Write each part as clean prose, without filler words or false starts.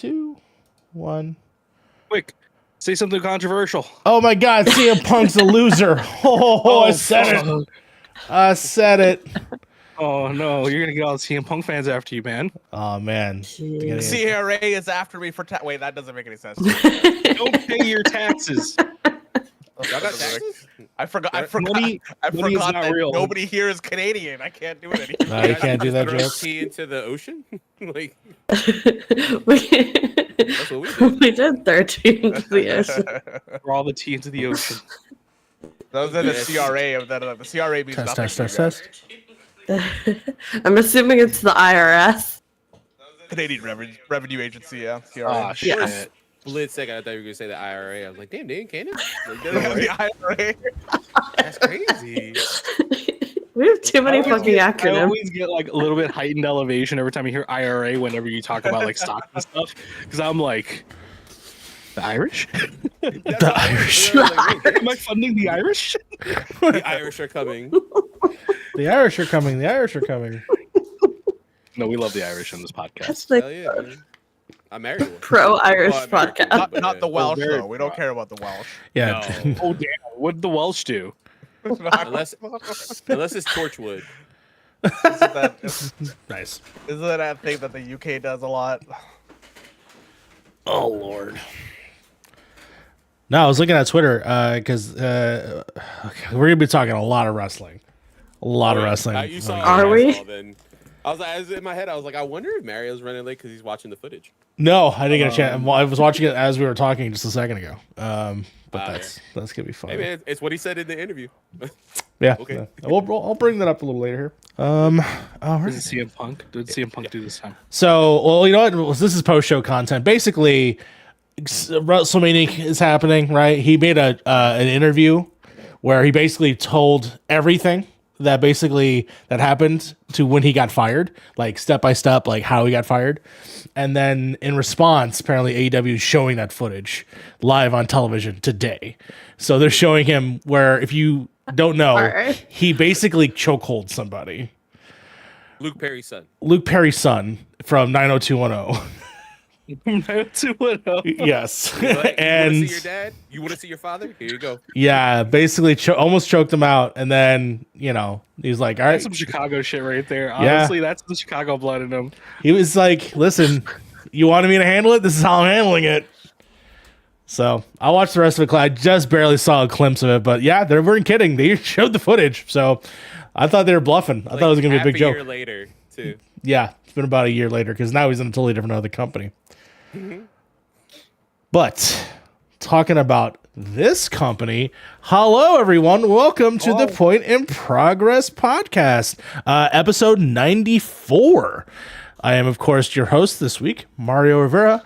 2, 1. Quick, say something controversial. Oh my God, CM Punk's a loser. I said it. I said it. Oh no, you're gonna get all the CM Punk fans after you, man. Oh man. CRA is after me for wait, that doesn't make any sense. Don't pay your taxes. Y'all got taxes? I forgot Money that real. nobody here is Canadian. I can't do it anymore. No, you can't do that Throw joke. tea into the ocean? Like, we, that's what we did. we did 13 into the ocean. Pour all the tea into the ocean. Those are the CRA of that. The CRA means nothing. Test. I'm assuming it's the IRS. Canadian Revenue Agency, yeah. CRA. Ah, shit. Yes. Split second, I thought you were gonna say the IRA. I was like, damn, they in Canada? Like, they're The right. IRA. That's crazy. We have too many fucking I acronyms. always get like a little bit heightened elevation every time you hear IRA whenever you talk about like stocks and stuff. Because I'm like, the Irish? The Irish. Am I funding the Irish? The Irish are coming. The Irish are coming. The Irish are coming. No, we love the Irish on this podcast. That's like Hell yeah, man. I married one. pro-Irish Oh, I married one. podcast. Not the Welsh, very though. We don't care about the Welsh. Yeah. No. Oh damn! What did the Welsh do? Unless it's Torchwood. Nice. Isn't that thing that the UK does a lot? Oh Lord. No, I was looking at Twitter because we're gonna be talking a lot of wrestling. A lot of wrestling. You saw Are we? Then. I was like, in my head, I was like, I wonder if Mario's running late because he's watching the footage. No, I didn't get a chance. I was watching it as we were talking just a second ago. But that's gonna be fun. Hey man, it's what he said in the interview. Yeah. Okay. I'll bring that up a little later here. All Did right. CM Punk? Did CM Punk do this time? So, well, you know what? This is post-show content. Basically, WrestleMania is happening, right? He made an interview where he basically told everything that happened to when he got fired, like step by step, like how he got fired. And then in response, apparently AEW is showing that footage live on television today. So they're showing him where, if you don't know, Alright. he basically chokehold somebody. Luke Perry's son. Luke Perry's son from 90210. 2-0. Yes. Like, you want to And see your dad? You want to see your father? Here you go. yeah, basically almost choked him out. And then, he's like, all right. That's some Chicago shit right there. Yeah. Honestly, that's the Chicago blood in him. He was like, listen, you wanted me to handle it? This is how I'm handling it. So I watched the rest of it. I just barely saw a glimpse of it. But yeah, they weren't kidding. They showed the footage. So I thought they were bluffing. I thought it was going to be a big joke. Year later, too. Yeah, it's been about a year later because now he's in a totally different other company. But talking about this company, hello everyone, welcome to the Point in Progress podcast, episode 94. I am, of course, your host this week, Mario Rivera,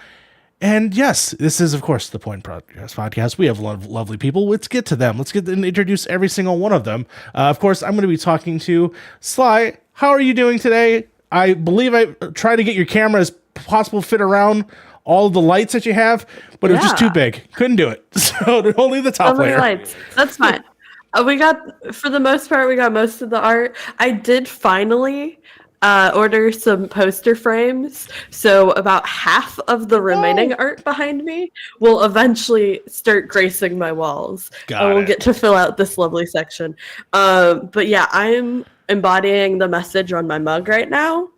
and yes, this is, of course, the Point in Progress podcast. We have lovely people. Let's get to them. Let's get and introduce every single one of them. Of course, I'm going to be talking to Sly. How are you doing today? I believe I tried to get your camera as possible fit around all of the lights that you have, but it was just too big. Couldn't do it. So only the top So many layer. lights. That's fine. For the most part, we got most of the art. I did finally order some poster frames, so about half of the remaining art behind me will eventually start gracing my walls. Got and we'll it. get to fill out this lovely section. But yeah, I'm embodying the message on my mug right now.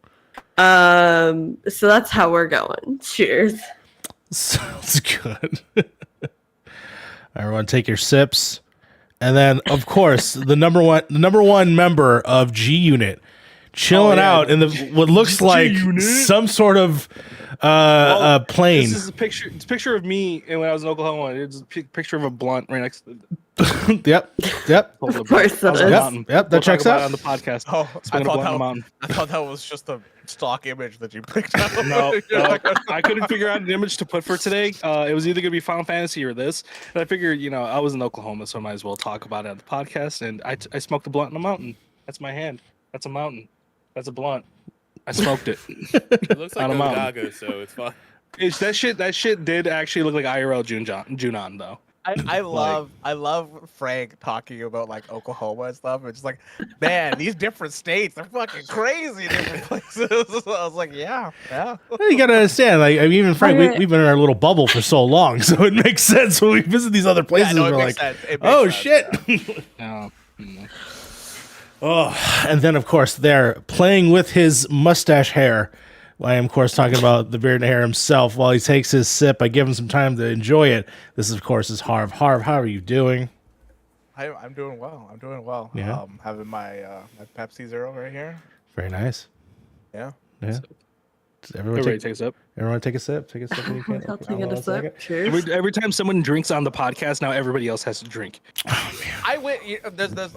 So that's how we're going. Cheers. Sounds good. Everyone take your sips. And then, of course, the number one member of G Unit chilling out in what looks like some sort of plane. This is a picture. It's a picture of me and when I was in Oklahoma. It's a picture of a blunt right next to Yep. Of course it is. Yep, that checks out on the podcast. Oh, Smoking a blunt on the mountain. I thought that was just a stock image that you picked out. No, I couldn't figure out an image to put for today. It was either gonna be Final Fantasy or this, and I figured, I was in Oklahoma, so I might as well talk about it on the podcast. And I smoked a blunt on a mountain. That's my hand. That's a mountain. That's a blunt. I smoked it. It looks like On a a mountain. Gaga, so it's fine. That shit did actually look like IRL Junon though. I love Frank talking about like Oklahoma and stuff. It's just like, man, these different states, they're fucking crazy in different places. I was like, yeah. Well, you gotta understand, like, I mean, even Frank, we've been in our little bubble for so long, so it makes sense when we visit these other places. Yeah, no, we're it like, makes sense. oh shit. No. Oh, and then of course they're playing with his mustache hair. I am, of course, talking about the beard and hair himself. While he takes his sip, I give him some time to enjoy it. This, of course, is Harv. Harv, how are you doing? I'm doing well. I'm doing well. Yeah. Having my my Pepsi Zero right here. Very nice. Yeah. Yeah. Does Everybody takes up. everyone take a sip. Take a sip when you can. I'll Okay, take hold it on a second. sip. Cheers. Every time someone drinks on the podcast, now everybody else has to drink. I went.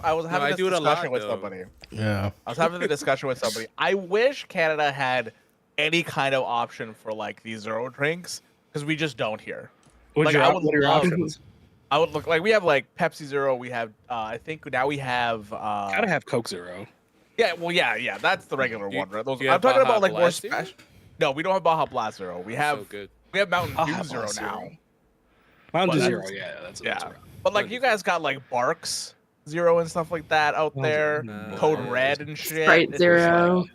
I was having I this do it a lot, discussion with though. somebody. Yeah. I was having a discussion with somebody. I wish Canada had any kind of option for like these zero drinks because we just don't here. What Like, I are would your love- options? I would look like we have like Pepsi Zero. We have I think now we have Gotta have Coke Zero. yeah. Well, yeah. That's the regular You- one, right? Those, you I'm have talking Baja about like more Blast Zero? special. No, we don't have Baja Blast Zero. We have So good. we have Mountain Baja Dew Zero Blast now. Zero. Mountain Well, Dew that's- Zero, yeah, that's Yeah, right. but like you guys got like Barks Zero and stuff like that out there. No. Code Red and shit. Sprite It's just Zero. like-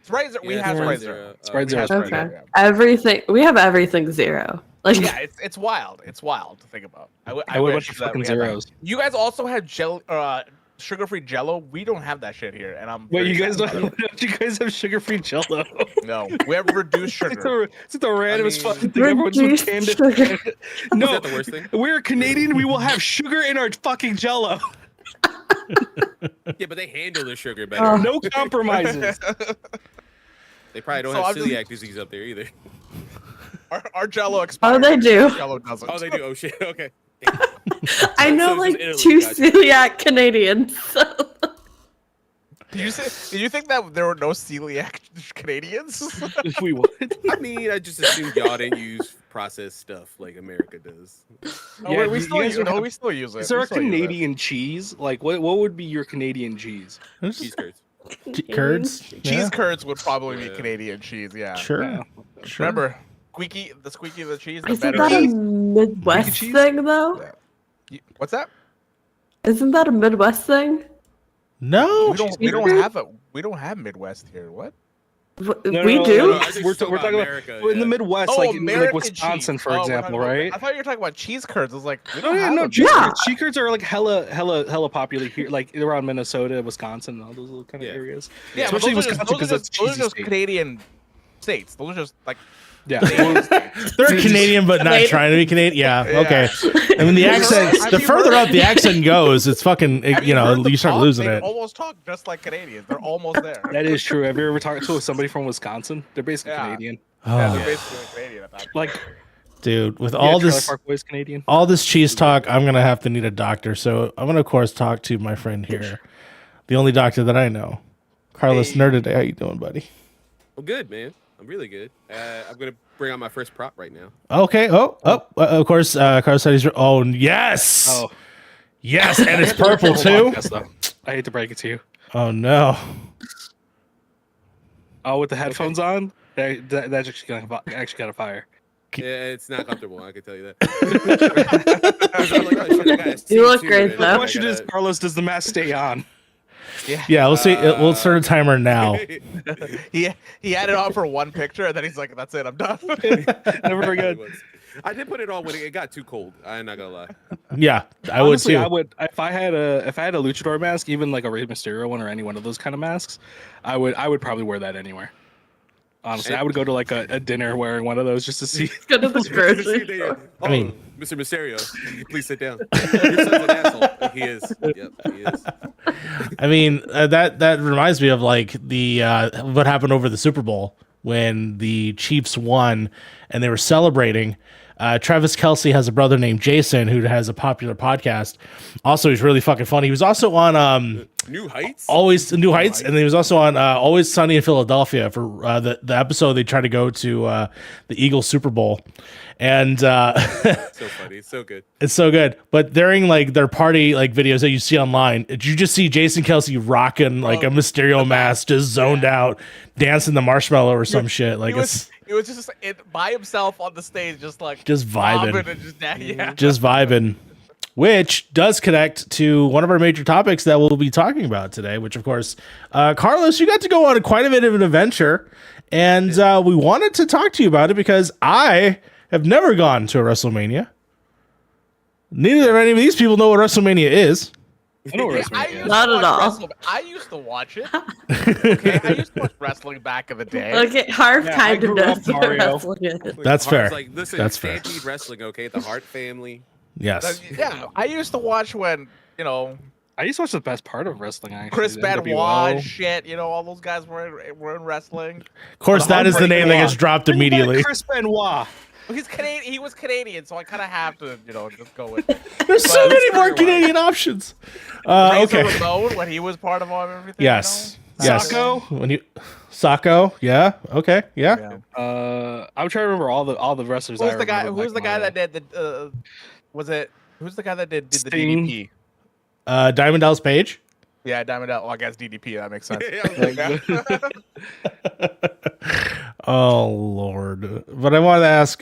Sprite Zero. We Yeah, have Sprite Sprite Zero. Zero. Sprite We Zero. have Sprite Okay. Zero, yeah. Everything. We have everything zero. Like, Yeah, it's wild. It's wild to think about. I I would wish bunch of that fucking we had that. zeros. You guys also had sugar-free Jello. We don't have that shit here, and I'm. Wait, very you guys sad don't? about it. You guys have sugar-free Jello? No, we have reduced sugar. It's the randomest I mean, fucking thing. Everyone's with reduced Canada. sugar. No, Is that the worst thing? we're Canadian. We will have sugar in our fucking Jello. Yeah, but they handle their sugar better. Oh. No compromises. They probably don't So have I'm just- celiac disease up there either. Our Jello expired. Oh, they do. Jello doesn't. Oh, they do. Oh shit. Okay. I know So it's like Italy, two gotcha. celiac Canadians. So. Did you think that there were no celiac Canadians? If we would. I mean, I just assumed y'all didn't use processed stuff like America does. Oh, Yeah, wait, we you still guys use don't it. No, have- we still use it. Is there We a still use it. Canadian cheese? Like, what would be your Canadian cheese? Cheese curds. Curds. Cheese curds would probably be Yeah. Canadian cheese. Yeah. Sure. Yeah. Sure. Remember, the squeaky of the cheese. The Isn't better that a cheese. Midwest cheese? thing, though? What's that? Isn't that a Midwest thing? No. We don't have it. We don't have Midwest here. What? We do. I think We're we're talking talking about about America, in the yeah. Midwest, Oh, like American Wisconsin, cheese. for Oh, we're example, talking about- right? I thought you were talking about cheese curds. I was like, we Oh don't yeah, have no, them. cheese Yeah. curds. Cheese curds are like hella popular here, like around Minnesota, Wisconsin, and all those little kind of Yeah. areas. Yeah, but especially those are Wisconsin just, because those are that's just, those cheesy are just state. Canadian states. Those are just like Yeah, They're Canadian, but not Canadian. trying to be Canadian. Yeah. Yeah. Okay. I mean, the Have you accent. heard- The have you further heard- up the accent goes, it's fucking. Have You know, heard them you start talk? losing They it. almost talk just like Canadians. They're almost there. that is true. Have you ever talked to somebody from Wisconsin? They're basically Yeah. Canadian. Yeah, Oh, they're basically Canadian at that point. Like dude, with yeah, all Trailer this, Park Boys Canadian. all this cheese talk, I'm gonna have to need a doctor. So I'm gonna, of course, talk to my friend here, the only doctor that I know, Carlos Hey. Nerded. How you doing, buddy? I'm good, man. I'm really good. I'm gonna bring out my first prop right now. Okay. Of course, Carlos said he's. Oh, yes. Oh, Yes, and it's purple too. Podcast, though. I hate to break it to you. Oh no. Oh, with the headphones on, that's actually got a fire. Yeah, it's not comfortable. I can tell you that. I was like, oh, shit, I gotta see You look too, great, man. though. The I question is, Carlos, does the mask stay on? Yeah, we'll see. We'll start a timer now. He had it on for one picture, and then he's like, "That's it, I'm done." Never forget. I did put it on when it got too cold. I'm not gonna lie. Yeah, I Honestly, would too. I would if I had a luchador mask, even like a Rey Mysterio one or any one of those kind of masks. I would probably wear that anywhere. Honestly, I would go to like a dinner wearing one of those just to see. Go to the grocery. I mean- mean, Mr. Mysterio, please sit down. Your son's an asshole. He is. Yep, he is. I mean, that reminds me of like the what happened over the Super Bowl when the Chiefs won and they were celebrating. Travis Kelce has a brother named Jason who has a popular podcast. Also, he's really fucking funny. He was also on New Heights. Always New Heights, and he was also on Always Sunny in Philadelphia for the episode they tried to go to the Eagles Super Bowl, and So funny. It's so good. it's so good. But during like their party like videos that you see online, you just see Jason Kelce rocking like a Mysterio mask, just zoned out, dancing the marshmallow or some shit. Like He was just by himself on the stage, just like Just vibing. bobbing and just just vibing. which does connect to one of our major topics that we'll be talking about today, which, of course, Carlos, you got to go on quite a bit of an adventure, and we wanted to talk to you about it because I have never gone to a WrestleMania. Neither of any of these people know what WrestleMania is. I know Yeah, WrestleMania is. Not at all. I used to watch it. Okay, I used to watch wrestling back in the day. Okay, Harv Yeah, kind I of grew up knows what Mario. wrestling is. That's fair. Like, listen, That's fair. Stampede Wrestling, okay? The Hart family. Yes. Yeah, I used to watch when I used to watch the best part of wrestling. Actually, Chris the Benoit, NWO. shit, all those guys were in wrestling. Of course, that is the name that gets dropped Bring back immediately. Chris Benoit. He's Canadian. He was Canadian, so I kind of have to, just go with it. There's so But many it's more everyone. Canadian options. Razor Okay. Ramon, when he was part of everything. Yes. Yes. Sacco? When you Sacco, yeah. Okay. Yeah. I'm trying to remember all the wrestlers. Who's I the guy? remember Who's the back guy in that my did the? Who's the guy that did the Sting. DDP? Diamond Dallas Page. Yeah, Diamond L. Well, I guess DDP. That makes sense. Oh Lord. But I wanted to ask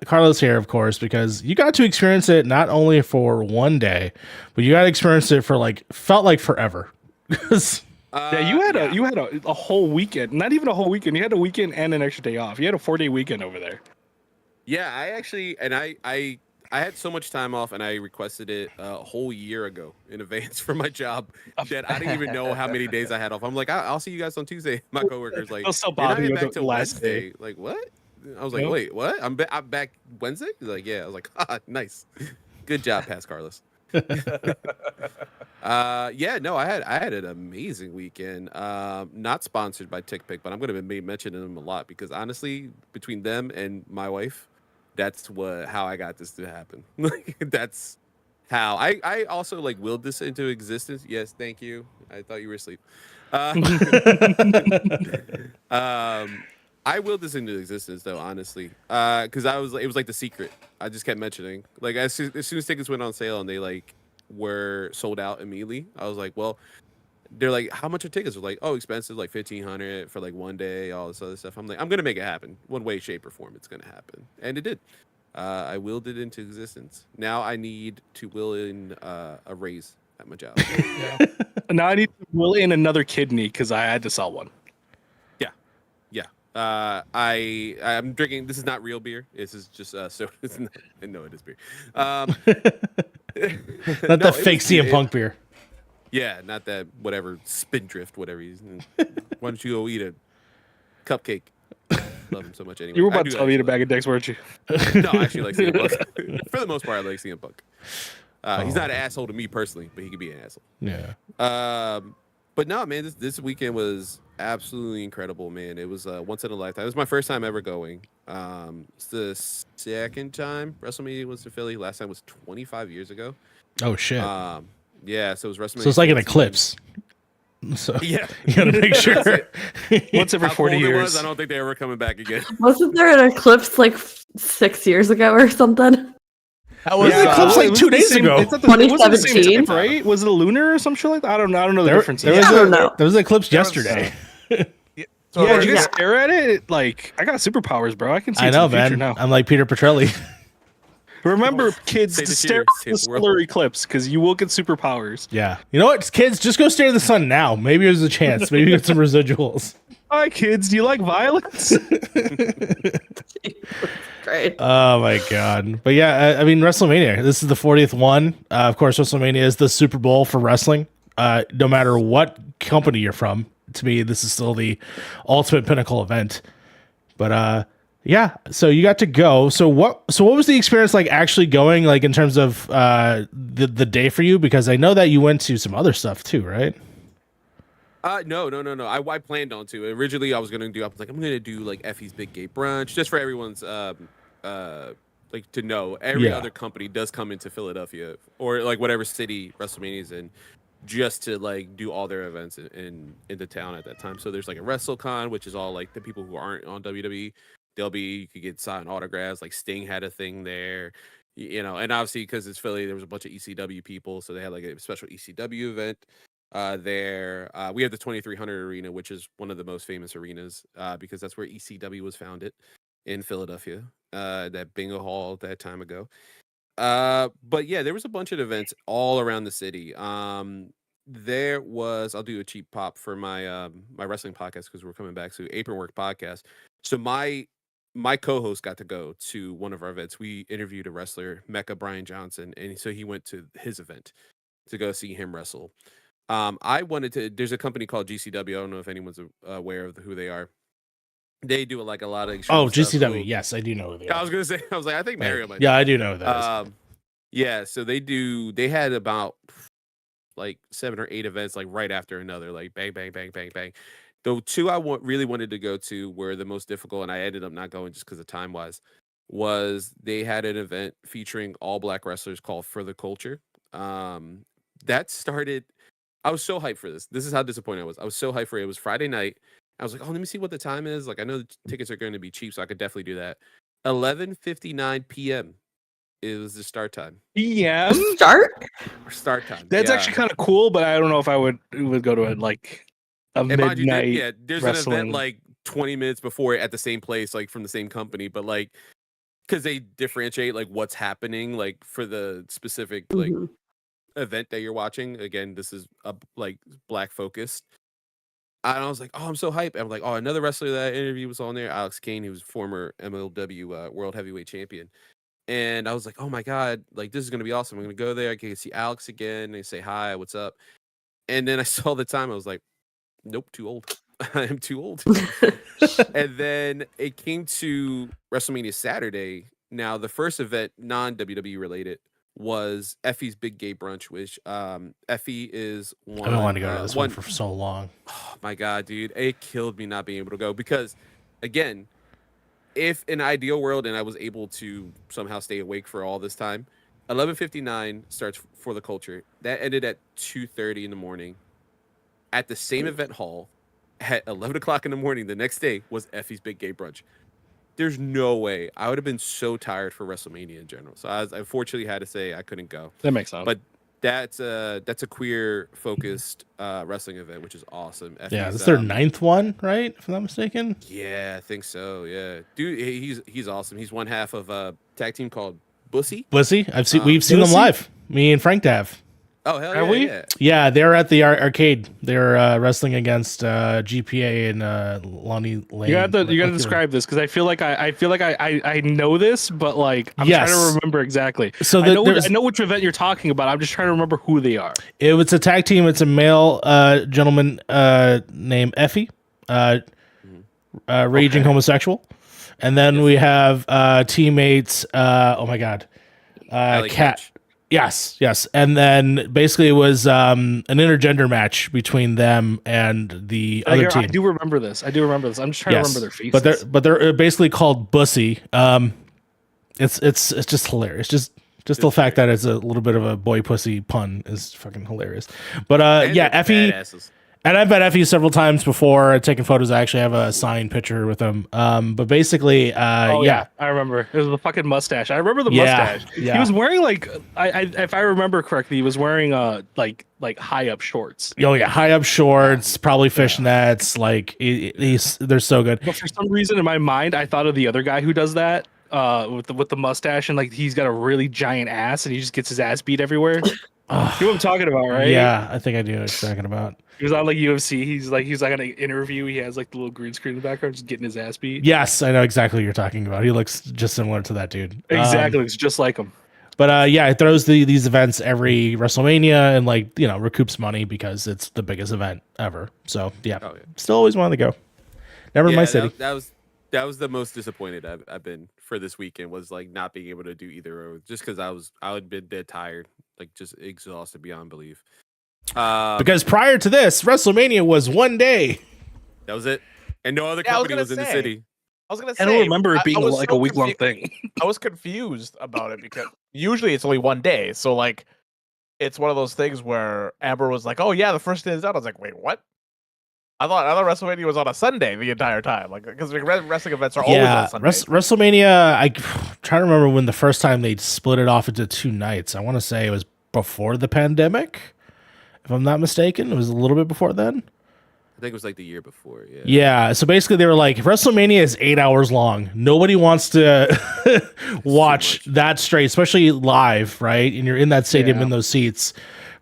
Carlos here, of course, because you got to experience it not only for one day, but you got to experience it for felt like forever. Yeah, you had a whole weekend. Not even a whole weekend. You had a weekend and an extra day off. You had a 4-day weekend over there. Yeah, I actually, and I had so much time off, and I requested it a whole year ago in advance for my job that I didn't even know how many days I had off. I'm like, I'll see you guys on Tuesday. My coworker's like, I'll still you're not bother you back the till last day. Wednesday. Like, what? I was like, Nope. wait, what? I'm back Wednesday? He's like, yeah. I was like, nice. Good job, Pass Carlos. Yeah, no, I had an amazing weekend. Not sponsored by TickPick, but I'm going to be mentioning them a lot because honestly, between them and my wife, that's how I got this to happen. That's how I also willed this into existence. Yes, thank you. I thought you were asleep. I willed this into existence though, honestly, because it was like The Secret. I just kept mentioning as soon as tickets went on sale and they were sold out immediately. I was like, well, they're like, how much are tickets? They're like, oh, expensive, like $1,500 for one day, all this other stuff. I'm like, I'm gonna make it happen, one way, shape, or form. It's gonna happen, and it did. I willed it into existence. Now I need to will in a raise at my job. Now I need to will in another kidney because I had to sell one. Yeah. I'm drinking. This is not real beer. This is just soda. No, it is beer. Not No, that it fake was CM good. Punk beer. Yeah, not that whatever spindrift, whatever he's. Why don't you go eat a cupcake? Love him so much anyway. You were I about do to tell me to actually bag of dicks, weren't you? No, I actually like CM Punk. For the most part, I like CM Punk. He's not an asshole to me personally, but he could be an asshole. Yeah. But no, man, this weekend was absolutely incredible, man. It was once in a lifetime. It was my first time ever going. It's the second time WrestleMania was in Philly. Last time was 25 years ago. Oh shit. Yeah, so it was WrestleMania. So it's like an 14. eclipse. So Yeah. you gotta make sure. Once every How 40 cold it years. was, I don't think they're ever coming back again. Wasn't there an eclipse 6 years ago or something? That was Yeah, eclipse it was 2 the days same- ago. it's not the- it wasn't the same 2017? time, right? Was it a lunar or some shit like that? I don't know the There, difference. there I was don't know. there was an eclipse There was, yesterday. So Yeah, did you Yeah. stare at it? I got superpowers, bro. I can see I into know, the future man. now. I'm like Peter Petrelli. Remember, kids, Say to the stare cheers, at say the the world. solar eclipse because you will get superpowers. Yeah. You know what, kids? Just go stare at the sun now. Maybe there's a chance. Maybe you get some residuals. Hi, kids. Do you like violence? Great. Oh my god! But yeah, I mean WrestleMania. This is the 40th one. Of course, WrestleMania is the Super Bowl for wrestling. No matter what company you're from, to me, this is still the ultimate pinnacle event. But yeah. So you got to go. So what was the experience like actually going? Like in terms of the day for you? Because I know that you went to some other stuff too, right? No. I planned on to. Originally, I was gonna do. I was like, I'm gonna do Effie's Big Gate Brunch just for everyone's to know. Every Yeah. other company does come into Philadelphia or whatever city WrestleMania's in, just to do all their events in the town at that time. So there's a WrestleCon, which is all the people who aren't on WWE. You could get signed autographs. Sting had a thing there. And obviously because it's Philly, there was a bunch of ECW people, so they had a special ECW event. There we have the 2300 arena, which is one of the most famous arenas because that's where ECW was founded in Philadelphia, that bingo hall that time ago. But yeah, there was a bunch of events all around the city. There was, I'll do a cheap pop for my my wrestling podcast because we're coming back to Apron Work podcast. So my co-host got to go to one of our events. We interviewed a wrestler, Mecca Brian Johnson, and so he went to his event to go see him wrestle. I wanted to. There's a company called GCW. I don't know if anyone's aware of who they are. They do like a lot of extreme stuff. GCW. Yes, I do know who they are. I was gonna say. I was like, I think Mario might. Yeah, I do know that. Yeah. So they had about like 7 or 8 events like right after another, like bang, bang, bang, bang, bang. The two I really wanted to go to were the most difficult, and I ended up not going just because of time wise. Was they had an event featuring all black wrestlers called For the Culture. That started. I was so hyped for this. This is how disappointed I was. I was so hyped for it. It was Friday night. I was like, oh, let me see what the time is. Like, I know the tickets are going to be cheap, so I could definitely do that. 11:59 p.m. is the start time. PM Start time. That's actually kind of cool, but I don't know if I would go to it like a midnight. There's wrestling. an event like 20 minutes before at the same place, like from the same company, but like because they differentiate like what's happening, like for the specific like event that you're watching. Again, this is a like black focused. And I was like, oh, I'm so hyped. I'm like, oh, another wrestler that I interviewed was on there, Alex Kane, who was former MLW World Heavyweight Champion. And I was like, oh my God, like this is gonna be awesome. I'm gonna go there. I can see Alex again and say hi, what's up? And then I saw the time. I was like, nope, too old. I am too old. And then it came to WrestleMania Saturday. Now the first event, non-WWE related, was Effie's Big Gay Brunch, which Effie is one. I've been wanting to go to this one for so long. Oh my God, dude. It killed me not being able to go because, again, if in an ideal world and I was able to somehow stay awake for all this time, 11:59 starts For the Culture. That ended at 2:30 in the morning. At the same event hall, at 11 o'clock in the morning the next day was Effie's Big Gay Brunch. There's no way. I would have been so tired for WrestleMania in general. So I unfortunately had to say I couldn't go. That makes sense. But that's a queer focused wrestling event, which is awesome. Yeah, this is their 9th one, right? If I'm not mistaken. Yeah, I think so. Yeah, dude, he's awesome. He's one half of a tag team called Bussy. We've seen them live. Me and Frank Dav. Oh hell yeah! Are we? Yeah, they're at the arcade. They're wrestling against GPA and Lonnie Lane. You got to describe this because I feel like I know this, but like I'm trying to remember exactly. So I know which event you're talking about. I'm just trying to remember who they are. It's a tag team. It's a male gentleman named Effie, raging homosexual, and then we have teammates. Oh my God, Cat. Yes. And then basically it was an intergender match between them and the other team. I do remember this. I'm just trying to remember their faces. But they're basically called Bussy. It's just hilarious. Just the fact that it's a little bit of a boy pussy pun is fucking hilarious. But yeah, Effie. Badasses. And I've met Effie several times before, taking photos. I actually have a signed picture with him. But basically, yeah, I remember. It was the fucking mustache. I remember the mustache. Yeah. He was wearing like, if I remember correctly, he was wearing like high up shorts. Oh yeah, high up shorts, probably fishnets. Like they're so good. But for some reason in my mind, I thought of the other guy who does that with the mustache, and like he's got a really giant ass, and he just gets his ass beat everywhere. You know what I'm talking about, right? Yeah, I think I do know what you're talking about. He was on like UFC. He's like on an interview. He has like the little green screen in the background, just getting his ass beat. Yes, I know exactly what you're talking about. He looks just similar to that dude. Exactly, it's just like him. But yeah, it throws these events every WrestleMania and like recoups money because it's the biggest event ever. So yeah, still always wanted to go. Never my city. That was the most disappointed I've been for this weekend, was like not being able to do either, or just because I would been dead tired, like just exhausted beyond belief. Because prior to this, WrestleMania was one day. That was it, and no other company was in the city. I was gonna say, I don't remember it being like a week-long thing. I was confused about it because usually it's only one day. So like, it's one of those things where Amber was like, "Oh yeah, the first day is out." I was like, "Wait, what?" I thought WrestleMania was on a Sunday the entire time, like because wrestling events are always on Sunday. WrestleMania. I try to remember when the first time they split it off into 2 nights. I want to say it was before the pandemic, if I'm not mistaken. It was a little bit before then. I think it was like the year before. Yeah. Yeah, so basically they were like, WrestleMania is 8 hours long. Nobody wants to watch much. that straight, especially live, right? And you're in that stadium Yeah. in those seats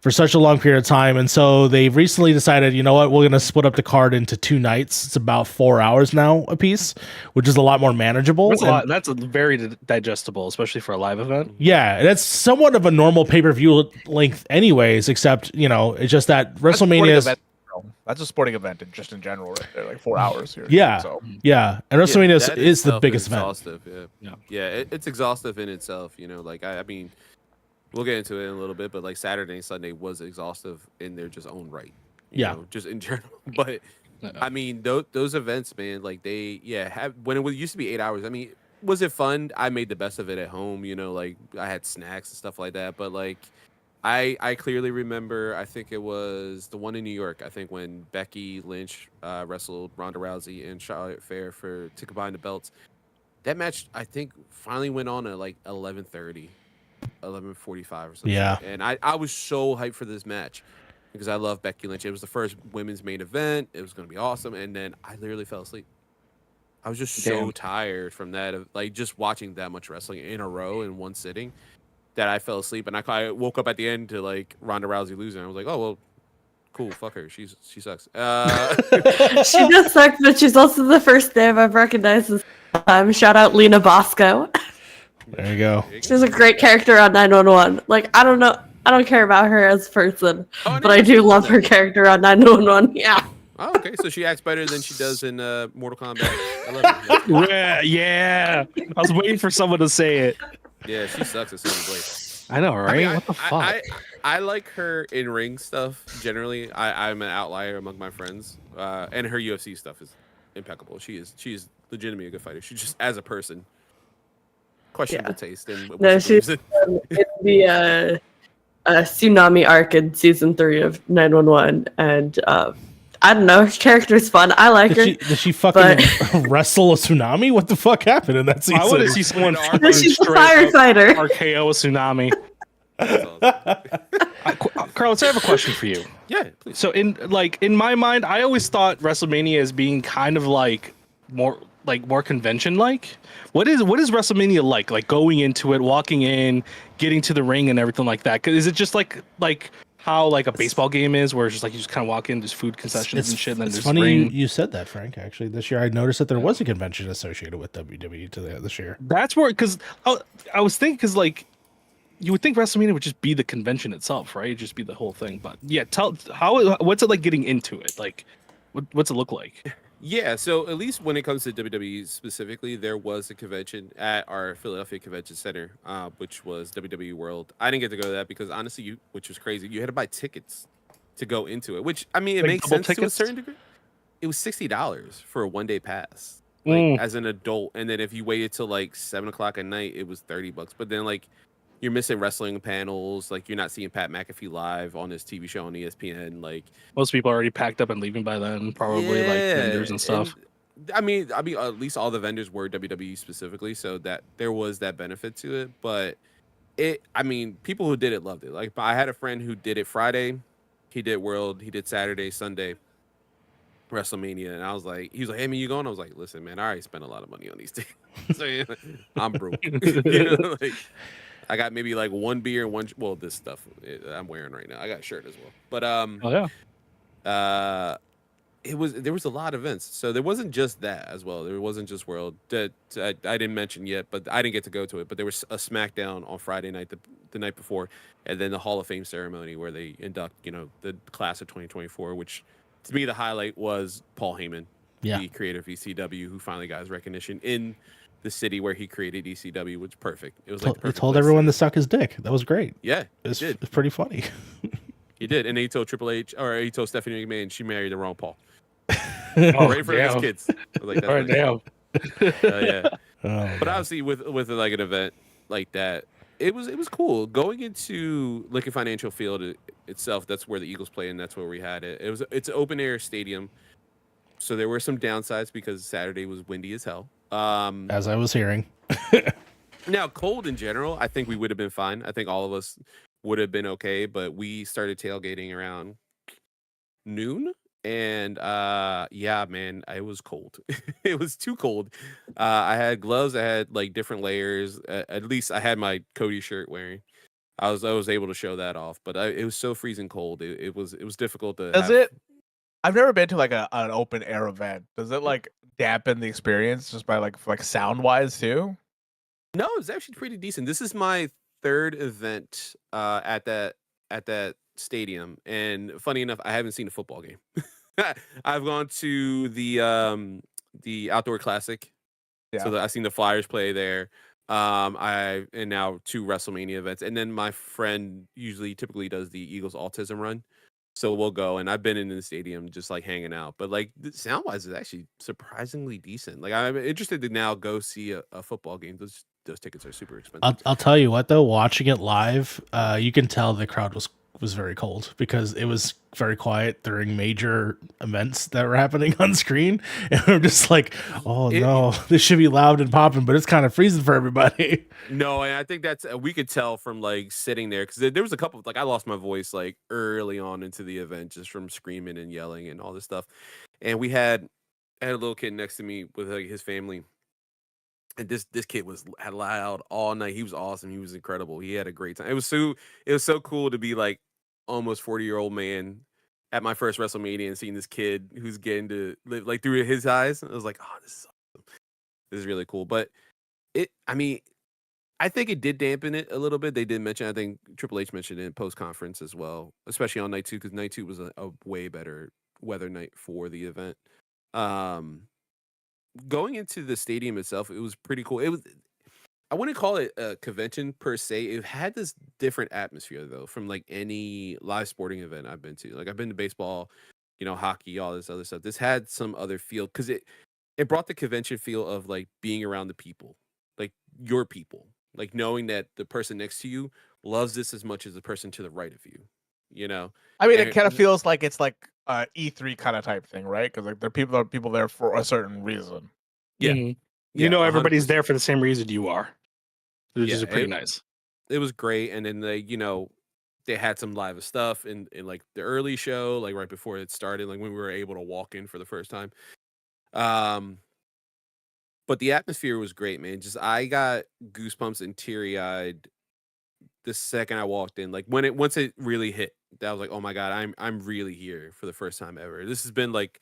for such a long period of time. And so they've recently decided, you know what, we're going to split up the card into 2 nights. It's about 4 hours now a piece, which is a lot more manageable. That's a And- lot. That's a very digestible, especially for a live event. Yeah, that's somewhat of a normal pay-per-view length anyways, except, you know, it's just that WrestleMania is... That's a sporting event just in general, right there, like 4 hours here. Yeah. So Yeah, and WrestleMania that is the itself biggest event. exhaustive, it's exhaustive in itself. You know, like I mean, we'll get into it in a little bit, but like Saturday and Sunday was exhaustive in their just own right. You know, just in general. But I mean, those events, man, like they have when it used to be 8 hours. I mean, was it fun? I made the best of it at home. You know, like I had snacks and stuff like that. But like, I clearly remember. I think it was the one in New York. I think when Becky Lynch wrestled Ronda Rousey and Charlotte Flair to combine the belts. That match, I think, finally went on at like 11:30, 11:45 or something. Yeah. And I was so hyped for this match because I love Becky Lynch. It was the first women's main event. It was going to be awesome. And then I literally fell asleep. I was just so tired from that, like just watching that much wrestling in a row in one sitting, that I fell asleep. And I woke up at the end to like Ronda Rousey losing. I was like, oh well, cool, fuck her. She sucks. She does suck, but she's also the first name I've recognized this time. Shout out Lena Bosco. There you go. She's a great character on 911. Like, I don't know, I don't care about her as a person, Oh, but I do love her character on 911. Yeah. Oh, okay. So she acts better than she does in Mortal Kombat 11. Yeah. I was waiting for someone to say it. Yeah, she sucks at Sonya Blade. I know, right? I mean, What the fuck? I like her in ring stuff generally. I'm an outlier among my friends, and her UFC stuff is impeccable. She is legitimately a good fighter. She's just as a person questionable taste. And what No, she believes in. in the Tsunami arc in season 3 of 911, and I don't know, her character's fun. I like her. Did she fucking wrestle a tsunami? What the fuck happened in that season? I want to see someone No, she's a firefighter. RKO a tsunami. Carlos, I have a question for you. Yeah, please. So in my mind, I always thought WrestleMania as being kind of like more convention like. What is WrestleMania like? Like going into it, walking in, getting to the ring, and everything like that. 'Cause is it just like how like a baseball game is, where it's just like you just kind of walk in, there's food concessions and shit, and then It's there's funny ring. you said that, Frank. Actually, this year I noticed that there was a convention associated with WWE this year. That's where, because I was thinking, because like you would think WrestleMania would just be the convention itself, right? It'd just be the whole thing. But yeah, what's it like getting into it? Like, what's it look like? Yeah, so at least when it comes to WWE specifically, there was a convention at our Philadelphia Convention Center, which was WWE World. I didn't get to go to that because honestly, which was crazy, you had to buy tickets to go into it. Which I mean, it Like makes double sense to a tickets? certain degree. It was $60 for a 1-day pass, like as an adult, and then if you waited till like 7 o'clock at night, it was $30. But then like you're missing wrestling panels, like you're not seeing Pat McAfee live on his TV show on ESPN, like. Most people are already packed up and leaving by then, probably like vendors and stuff. I mean, at least all the vendors were WWE specifically, so that there was that benefit to it. But I mean, people who did it loved it. Like, I had a friend who did it Friday, he did World, he did Saturday, Sunday, WrestleMania, and he was like, "Hey man, you going?" I was like, "Listen, man, I already spent a lot of money on these things, so yeah, I'm broke." You know, like, I got maybe like one beer and this stuff I'm wearing right now. I got a shirt as well. But Oh yeah. there was a lot of events. So there wasn't just that as well. There wasn't just World that I didn't mention yet, but I didn't get to go to it. But there was a SmackDown on Friday night, the night before, and then the Hall of Fame ceremony where they induct, the class of 2024, which to me the highlight was Paul Heyman, the creator of ECW, who finally got his recognition in the city where he created ECW, which perfect. It was like the He perfect told place everyone to suck his dick. That was great. Yeah, It's pretty funny. he did, and he told Triple H, or he told Stephanie McMahon she married the wrong Paul. Oh, Right for his kids. I was like, that's All right, nice. damn. Yeah. Oh, But obviously, with like an event like that, it was cool going into Lincoln Financial Field itself. That's where the Eagles play, and that's where we had it. It's an open air stadium, so there were some downsides because Saturday was windy as hell. as I was hearing. Now, cold in general, I think we would have been fine. I think all of us would have been okay, but we started tailgating around noon, And yeah, man, it was cold. It was too cold. I had gloves. I had like different layers. At least I had my Cody shirt wearing. I was able to show that off, but it was so freezing cold. It was difficult to Does have. it? I've never been to like an open air event. Does it like dampen the experience just by like sound wise too? No, it's actually pretty decent. This is my third event at that stadium, and funny enough, I haven't seen a football game. I've gone to the outdoor classic, so Yeah. I've seen the Flyers play there. And now 2 WrestleMania events, and then my friend typically does the Eagles autism run, so we'll go. And I've been in the stadium just like hanging out, but like sound wise is actually surprisingly decent. Like I'm interested to now go see a football game. Those tickets are super expensive. I'll tell you what though, watching it live, you can tell the crowd was very cold because it was very quiet during major events that were happening on screen, and I'm just like, oh no, this should be loud and popping, but it's kind of freezing for everybody. No, and I think that's we could tell from like sitting there, because there was a couple, like I lost my voice like early on into the event just from screaming and yelling and all this stuff. And I had a little kid next to me with like his family, and this kid had loud all night. He was awesome. He was incredible. He had a great time. It was so cool to be like almost 40-year-old man at my first WrestleMania and seeing this kid who's getting to live like through his eyes. I was like, oh, this is awesome. This is really cool. But I think it did dampen it a little bit. They did mention, I think Triple H mentioned it in post conference as well, especially on night 2, because night 2 was a way better weather night for the event. Going into the stadium itself, it was pretty cool. I wouldn't call it a convention per se. It had this different atmosphere though from like any live sporting event I've been to. Like I've been to baseball, hockey, all this other stuff. This had some other feel because it brought the convention feel of like being around the people, like your people, like knowing that the person next to you loves this as much as the person to the right of you. I mean, And it kind of feels like it's like E3 kind of type thing, right? Because like there are people there for a certain reason. Yeah. Mhm. Yeah, Everybody's 100%. there for the same reason you are, which is pretty nice. It was great. And then they had some live stuff in like the early show, like right before it started, like when we were able to walk in for the first time. But the atmosphere was great, man. Just I got goosebumps and teary-eyed the second I walked in. Like once it really hit, that was like, oh my God, I'm really here for the first time ever. This has been like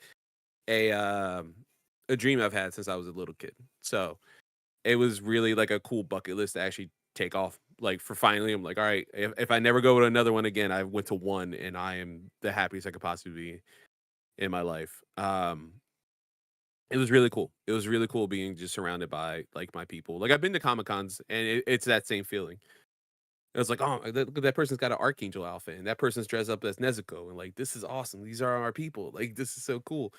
a dream I've had since I was a little kid. So it was really like a cool bucket list to actually take off. Like for finally, I'm like, all right, if I never go to another one again, I went to one and I am the happiest I could possibly be in my life. It was really cool. It was really cool being just surrounded by like my people. Like I've been to Comic Cons and it's that same feeling. It was like, oh, that person's got an Archangel outfit and that person's dressed up as Nezuko. And like, this is awesome. These are our people. Like, this is so cool.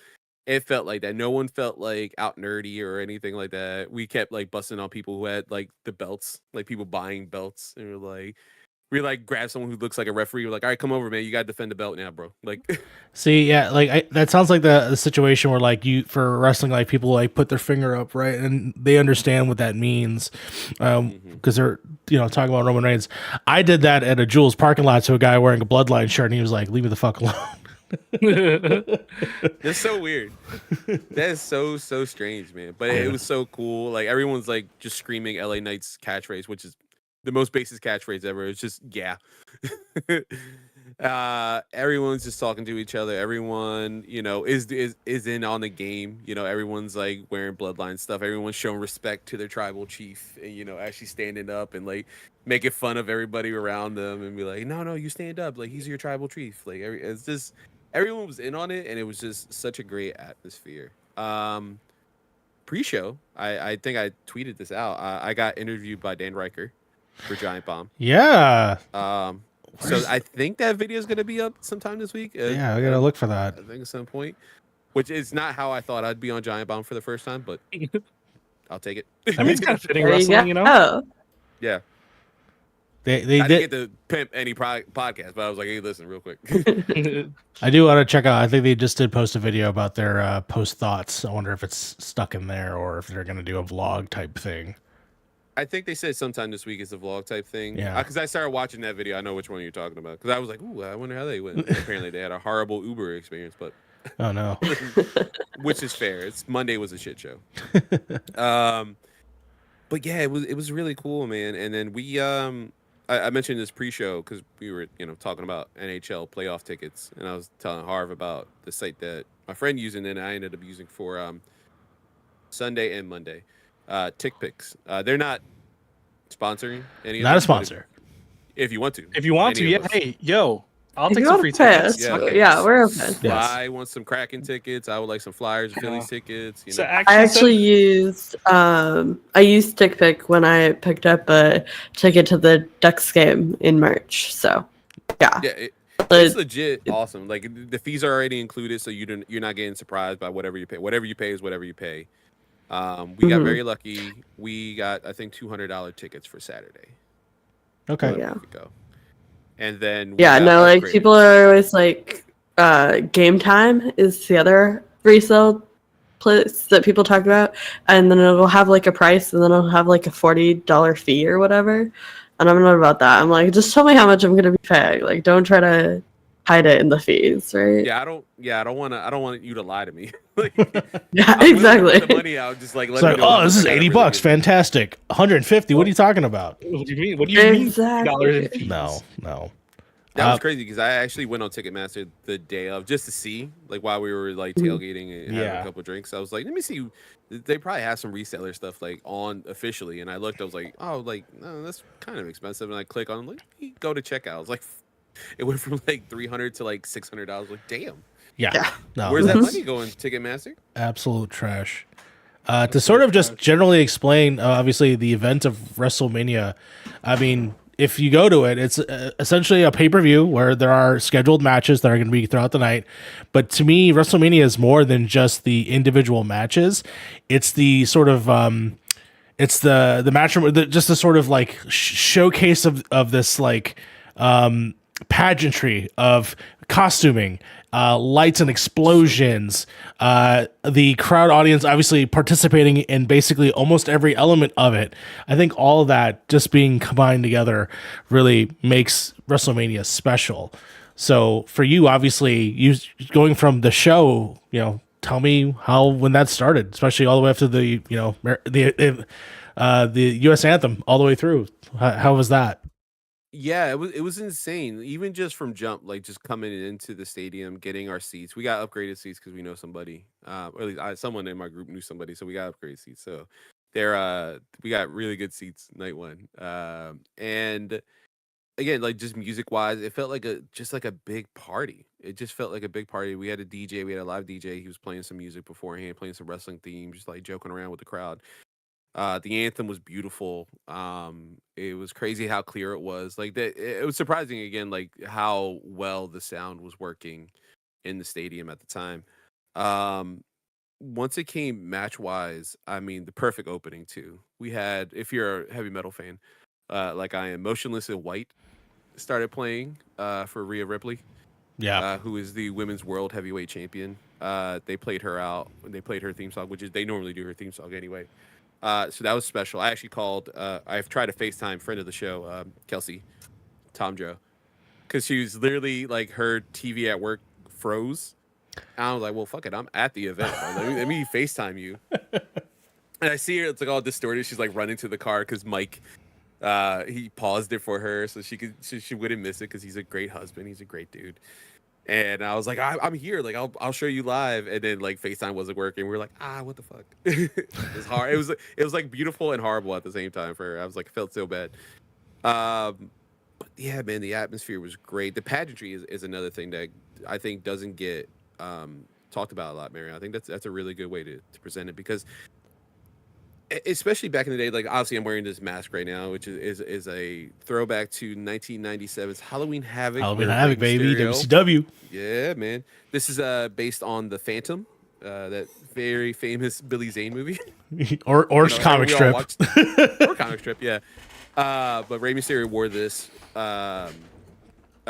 It felt like that. No one felt like out nerdy or anything like that. We kept like busting on people who had like the belts, like people buying belts. And we like grab someone who looks like a referee. We're like, all right, come over, man. You got to defend the belt now, bro. Like, See, yeah, like that sounds like the situation where like for wrestling, like people like put their finger up, right, and they understand what that means, because they're talking about Roman Reigns. I did that at a Jules parking lot to a guy wearing a Bloodline shirt, and he was like, "Leave me the fuck alone." that's so weird. That is so strange, man. But it was so cool. Like everyone's like just screaming LA Knight's catchphrase, which is the most basic catchphrase ever. It's just yeah. Everyone's just talking to each other. Everyone, is in on the game. Everyone's like wearing Bloodline stuff. Everyone's showing respect to their tribal chief, and actually standing up and like making fun of everybody around them and be like, no, you stand up. Like he's your tribal chief. Like it's just everyone was in on it, and it was just such a great atmosphere. Pre-show, I think I tweeted this out. I got interviewed by Dan Riker for Giant Bomb. Yeah. So I think that video is going to be up sometime this week. Yeah, I gotta look for that. I think at some point, which is not how I thought I'd be on Giant Bomb for the first time, but I'll take it. I mean, it's kind of fitting There you wrestling, go. Yeah. They I didn't did. get to pimp any podcast, but I was like, hey, listen, real quick. I do want to check out. I think they just did post a video about their post thoughts. I wonder if it's stuck in there or if they're gonna do a vlog type thing. I think they said sometime this week is a vlog type thing. Yeah. Because I started watching that video. I know which one you're talking about. Because I was like, ooh, I wonder how they went. Apparently, they had a horrible Uber experience, but Oh no. which is fair. It's Monday was a shit show. But yeah, it was really cool, man. And then we I mentioned this pre-show because we were talking about NHL playoff tickets, and I was telling Harv about the site that my friend used, and then I ended up using for Sunday and Monday. TickPicks. They're not sponsoring any of Not a them, but sponsor. if you want to. If you want any to, of yeah. us. Hey, yo, I'll If take you some want free to pay tickets. us, Yeah, like, yeah, we're open. Yes. I want some Kraken tickets. I would like some Flyers, Phillies tickets. So I actually used TickPick when I picked up a ticket to the Ducks game in March. So yeah. Yeah, But- it's legit awesome. Like the fees are already included, so you're not getting surprised by whatever you pay. Whatever you pay is whatever you pay. We got very lucky. We got I think $200 tickets for Saturday. Okay. Yeah. We could go. And then we Yeah, got no, like upgraded. people are always like, Game Time is the other resale place that people talk about, and then it'll have like a price, and then it'll have like a $40 fee or whatever. And I'm not about that. I'm like, just tell me how much I'm gonna be paying. Like, don't try to hide it in the fees, right? Yeah, I don't want you to lie to me. Like, Yeah, I'm willing to exactly. put the money out, just like let It's me like, know how oh, this much is I gotta $80. really get. Fantastic. 150. What are you talking about? What do you mean? What do you mean? Exactly. $50 in fees? No. That was crazy because I actually went on Ticketmaster the day of just to see, like, while we were like tailgating and having Yeah. a couple of drinks. I was like, let me see. They probably have some reseller stuff like on officially, and I looked. I was like, oh, like no, that's kind of expensive. And I click on like go to checkout. I was like, it went from like $300 to like $600. Like, damn. Yeah. No. Where's that that's money going? Ticketmaster? absolute trash. To sort of just generally explain, obviously, the event of WrestleMania, I mean, if you go to it, it's essentially a pay-per-view where there are scheduled matches that are going to be throughout the night. But to me, WrestleMania is more than just the individual matches. It's the sort of it's the match, just the sort of like showcase of this like pageantry of costuming, lights and explosions, the crowd audience obviously participating in basically almost every element of it. I think all of that just being combined together really makes WrestleMania special. So for you, obviously, you going from the show, tell me when that started, especially all the way up to the the U.S. anthem all the way through. How was that? Yeah, it was insane. Even just from jump, like just coming into the stadium, getting our seats. We got upgraded seats because we know somebody, or at least someone in my group knew somebody, so we got upgraded seats. So we got really good seats night one. And again, like just music wise, it felt like a big party. It just felt like a big party. We had a DJ, we had a live DJ. He was playing some music beforehand, playing some wrestling themes, just like joking around with the crowd. The anthem was beautiful. It was crazy how clear it was. Like it was surprising again, like how well the sound was working in the stadium at the time. Once it came match wise, I mean the perfect opening too. We had, if you're a heavy metal fan, like I am, Motionless in White started playing for Rhea Ripley. Yeah. Who is the women's world heavyweight champion. They played her out. They played her theme song, which is they normally do her theme song anyway. So that was special. I actually called. I've tried to FaceTime friend of the show, Kelsey, Tom Joe, because she was literally like her TV at work froze. And I was like, well, fuck it, I'm at the event. Let me FaceTime you. And I see her. It's like all distorted. She's like running to the car because Mike, he paused it for her so she wouldn't miss it because he's a great husband. He's a great dude. And I was like, I'm here. Like, I'll show you live. And then like FaceTime wasn't working. We were like, what the fuck? It was hard. It was like beautiful and horrible at the same time for her. I was like, felt so bad. But yeah, man, the atmosphere was great. The pageantry is another thing that I think doesn't get talked about a lot, Mary. I think that's a really good way to present it because especially back in the day, like obviously I'm wearing this mask right now, which is a throwback to 1997's Halloween Havoc. Halloween Havoc, baby. WCW. Yeah, man. This is based on The Phantom, that very famous Billy Zane movie. or comic strip. Or comic strip, yeah. But Rey Mysterio wore this, a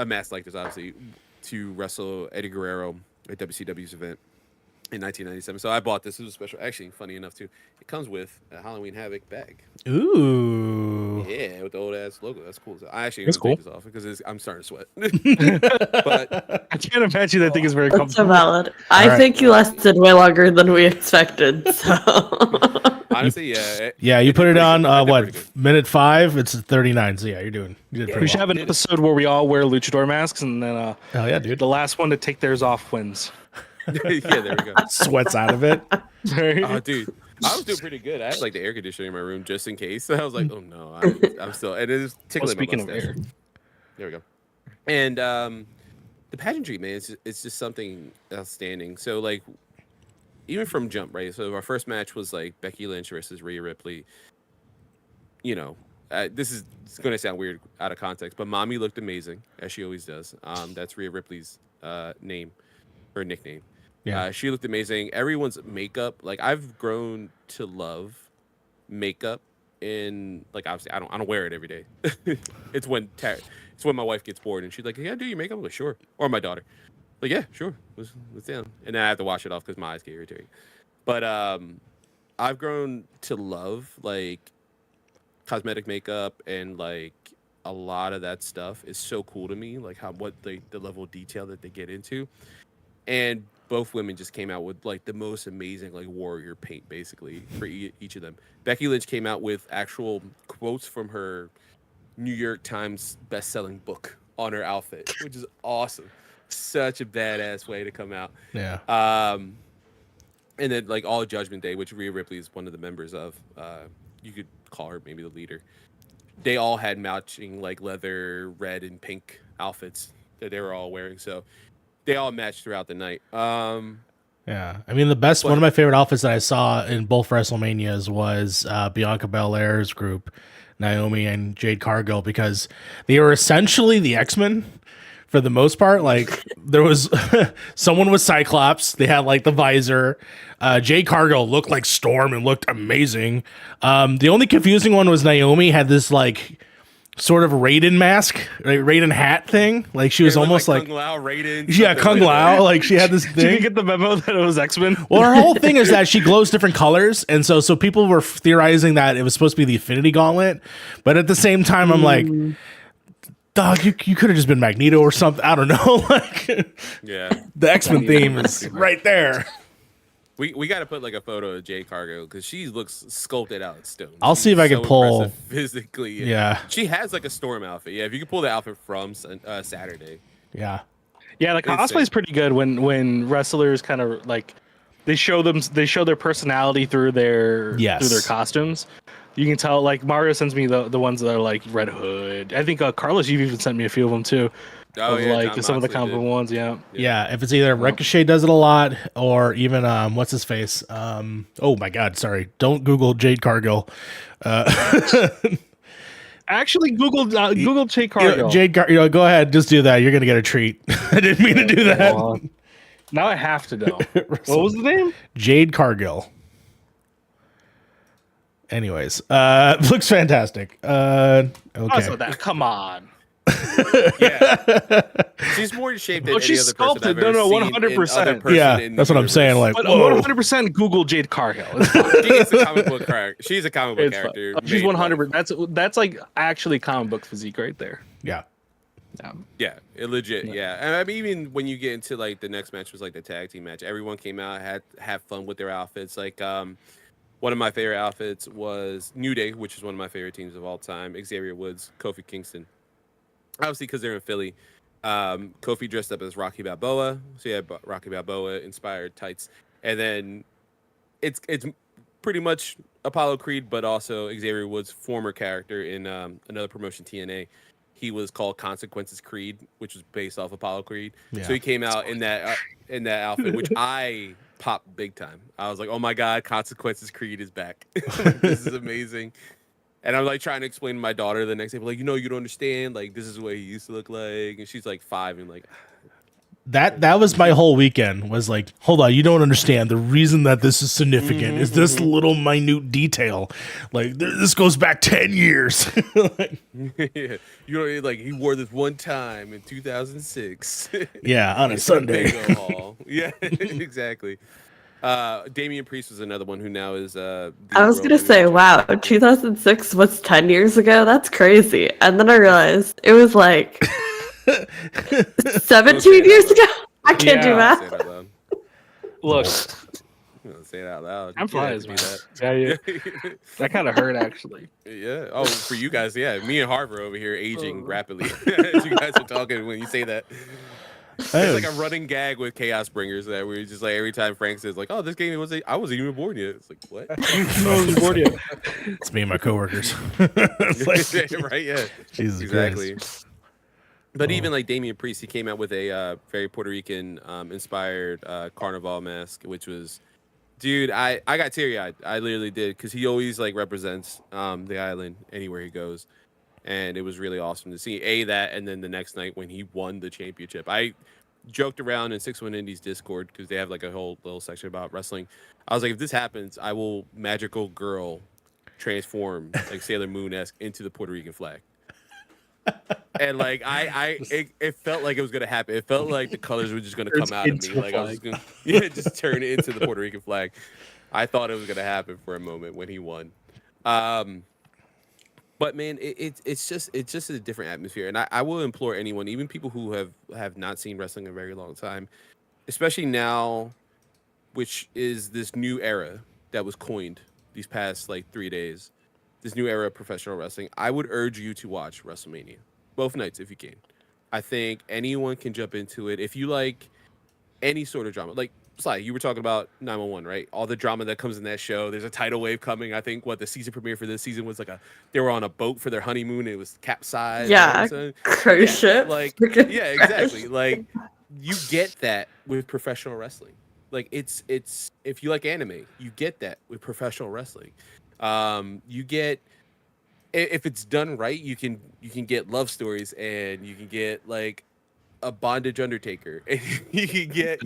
mask like this, obviously, to wrestle Eddie Guerrero at WCW's event in 1997. So I bought this. It was a special. Actually, funny enough, too. It comes with a Halloween Havoc bag. Ooh. Yeah, with the old ass logo. That's cool. I actually That's gonna take cool. this off because I'm starting to sweat. But I can't imagine that thing is very That's so comfortable. valid. I right. think you lasted way longer than we expected. So honestly, yeah. Yeah, you did put it pretty on good. I did what pretty good. minute 5? It's 39. So yeah, you did Yeah, pretty We should well. have an episode where we all wear luchador masks, and then Oh yeah, dude. the last one to take theirs off wins. Yeah, there we go. Sweats out of it. Oh, dude, I was doing pretty good. I had like the air conditioner in my room just in case. I was like, oh no, I'm still. And it is tickling my speaking of mustache. air. There we go. And the pageantry, man, it's just something outstanding. So like, even from jump, right? So our first match was like Becky Lynch versus Rhea Ripley. You know, this is going to sound weird out of context, but Mommy looked amazing as she always does. That's Rhea Ripley's name, her nickname. Yeah. She looked amazing. Everyone's makeup, like I've grown to love makeup. In like obviously I don't wear it every day. It's when my wife gets bored and she's like, "Yeah, do your makeup?" I'm like, "Sure." Or my daughter, like, "Yeah, sure, let's down." And then I have to wash it off because my eyes get irritating. But I've grown to love like cosmetic makeup, and like a lot of that stuff is so cool to me. Like what the level of detail that they get into, and both women just came out with like the most amazing like warrior paint basically for each of them. Becky Lynch came out with actual quotes from her New York Times best-selling book on her outfit, which is awesome. Such a badass way to come out. Yeah. And then like All Judgment Day, which Rhea Ripley is one of the members of, you could call her maybe the leader. They all had matching like leather, red and pink outfits that they were all wearing. So they all matched throughout the night. Yeah, I mean one of my favorite outfits that I saw in both WrestleManias was Bianca Belair's group, Naomi and Jade Cargill, because they were essentially the X-Men for the most part. Like there was someone with Cyclops, they had like the visor. Jade Cargill looked like Storm and looked amazing. The only confusing one was Naomi had this like sort of Ryden mask, like Ryden hat thing. Like she was almost like Kung Lao, Raiden. Yeah, Kung Lao. Like she had this Did you thing. get the memo that it was X-Men? Well, her whole thing is that she glows different colors, and so people were theorizing that it was supposed to be the Infinity Gauntlet, but at the same time, I'm like, dog, you could have just been Magneto or something. I don't know. Like, Yeah. the X-Men theme is right there. We got to put like a photo of Jade Cargill because she looks sculpted out in stone. I'll see if I can pull- impressive physically. Yeah. She has like a Storm outfit. Yeah, if you can pull the outfit from Saturday. Yeah. Yeah, the cosplay is pretty good when wrestlers kind of like they show their personality through their costumes. You can tell. Like Mario sends me the ones that are like Red Hood. I think Carlos, you've even sent me a few of them too. Oh, of yeah, like John some of the Moxley comic book did. ones. Yeah. Yeah, if it's either Ricochet does it a lot, or even what's his face? Oh my God, sorry. Don't Google Jade Cargill. Actually, Google Jade Cargill. Go ahead, just do that. You're gonna get a treat. I didn't mean to do that. Now I have to know. What was the name? Jade Cargill. Anyways, looks fantastic. Okay. Also that. Come on. Yeah. She's more in shape than Oh, any she's other person sculpted. I've ever No, seen 100%. in other person Yeah, in the that's what I'm saying. universe. Like, But whoa. 100% Google Jade Cargill. It's fine. She is a comic book character. She's a comic book It's fine. character. She's made 100%. That's like actually comic book physique right there. Yeah. Yeah, it legit. Yeah, and I mean, even when you get into like the next match was like the tag team match, everyone came out had fun with their outfits. Like one of my favorite outfits was New Day, which is one of my favorite teams of all time. Xavier Woods, Kofi Kingston. Obviously, because they're in Philly. Kofi dressed up as Rocky Balboa, so yeah, Rocky Balboa inspired tights, and then it's pretty much Apollo Creed, but also Xavier Woods' former character in another promotion, TNA. He was called Consequences Creed, which was based off Apollo Creed. Yeah. So he came out in that outfit, which I popped big time. I was like, "Oh my God, Consequences Creed is back! This is amazing!" And I'm like trying to explain to my daughter the next day, like, you don't understand. Like, this is what he used to look like, and she's like 5, and like. That was my whole weekend, was like, hold on, you don't understand. The reason that this is significant is this little minute detail. Like, this goes back 10 years. Like, Yeah. Like he wore this one time in 2006. yeah, on a Sunday. Bingo hall. Yeah, exactly. Damian Priest was another one who now is. I was gonna say, wow, 2006 was 10 years ago. That's crazy. And then I realized it was like 17 years ago. I can't do Yeah. math. Look, Say it out loud. I'm fine, man. That. Yeah, that kind of hurt actually. Yeah. Oh, for you guys, yeah. Me and Harv are over here aging rapidly as you guys are talking when you say that. It's like a running gag with Chaos Bringers that we're just like every time Frank says like, "Oh, this game I wasn't even born yet." It's like what? I wasn't born yet. It's me and my coworkers. Right? Yeah. Jesus Exactly. Christ. But even like Damian Priest, he came out with a very Puerto Rican inspired carnival mask, which was, dude, I got teary eyed. I literally did because he always like represents the island anywhere he goes. And it was really awesome to see that, and then the next night when he won the championship, I joked around in 6-1 Indies Discord because they have like a whole little section about wrestling. I was like, if this happens, I will magical girl transform like Sailor Moon-esque into the Puerto Rican flag. And like it felt like it was gonna happen. It felt like the colors were just gonna come out of me. Like I was gonna just turn it into the Puerto Rican flag. I thought it was gonna happen for a moment when he won. But man, it's just a different atmosphere, and I will implore anyone, even people who have not seen wrestling in a very long time, especially now, which is this new era that was coined these past like 3 days, this new era of professional wrestling. I would urge you to watch WrestleMania, both nights if you can. I think anyone can jump into it if you like any sort of drama, like. Sly, you were talking about 911, right? All the drama that comes in that show. There's a tidal wave coming. I think the season premiere for this season was like they were on a boat for their honeymoon. It was capsized. Yeah, cruise ship. Like, yeah, exactly. Like, you get that with professional wrestling. Like, it's if you like anime, you get that with professional wrestling. You get, if it's done right, you can get love stories, and you can get like a bondage Undertaker, and you can get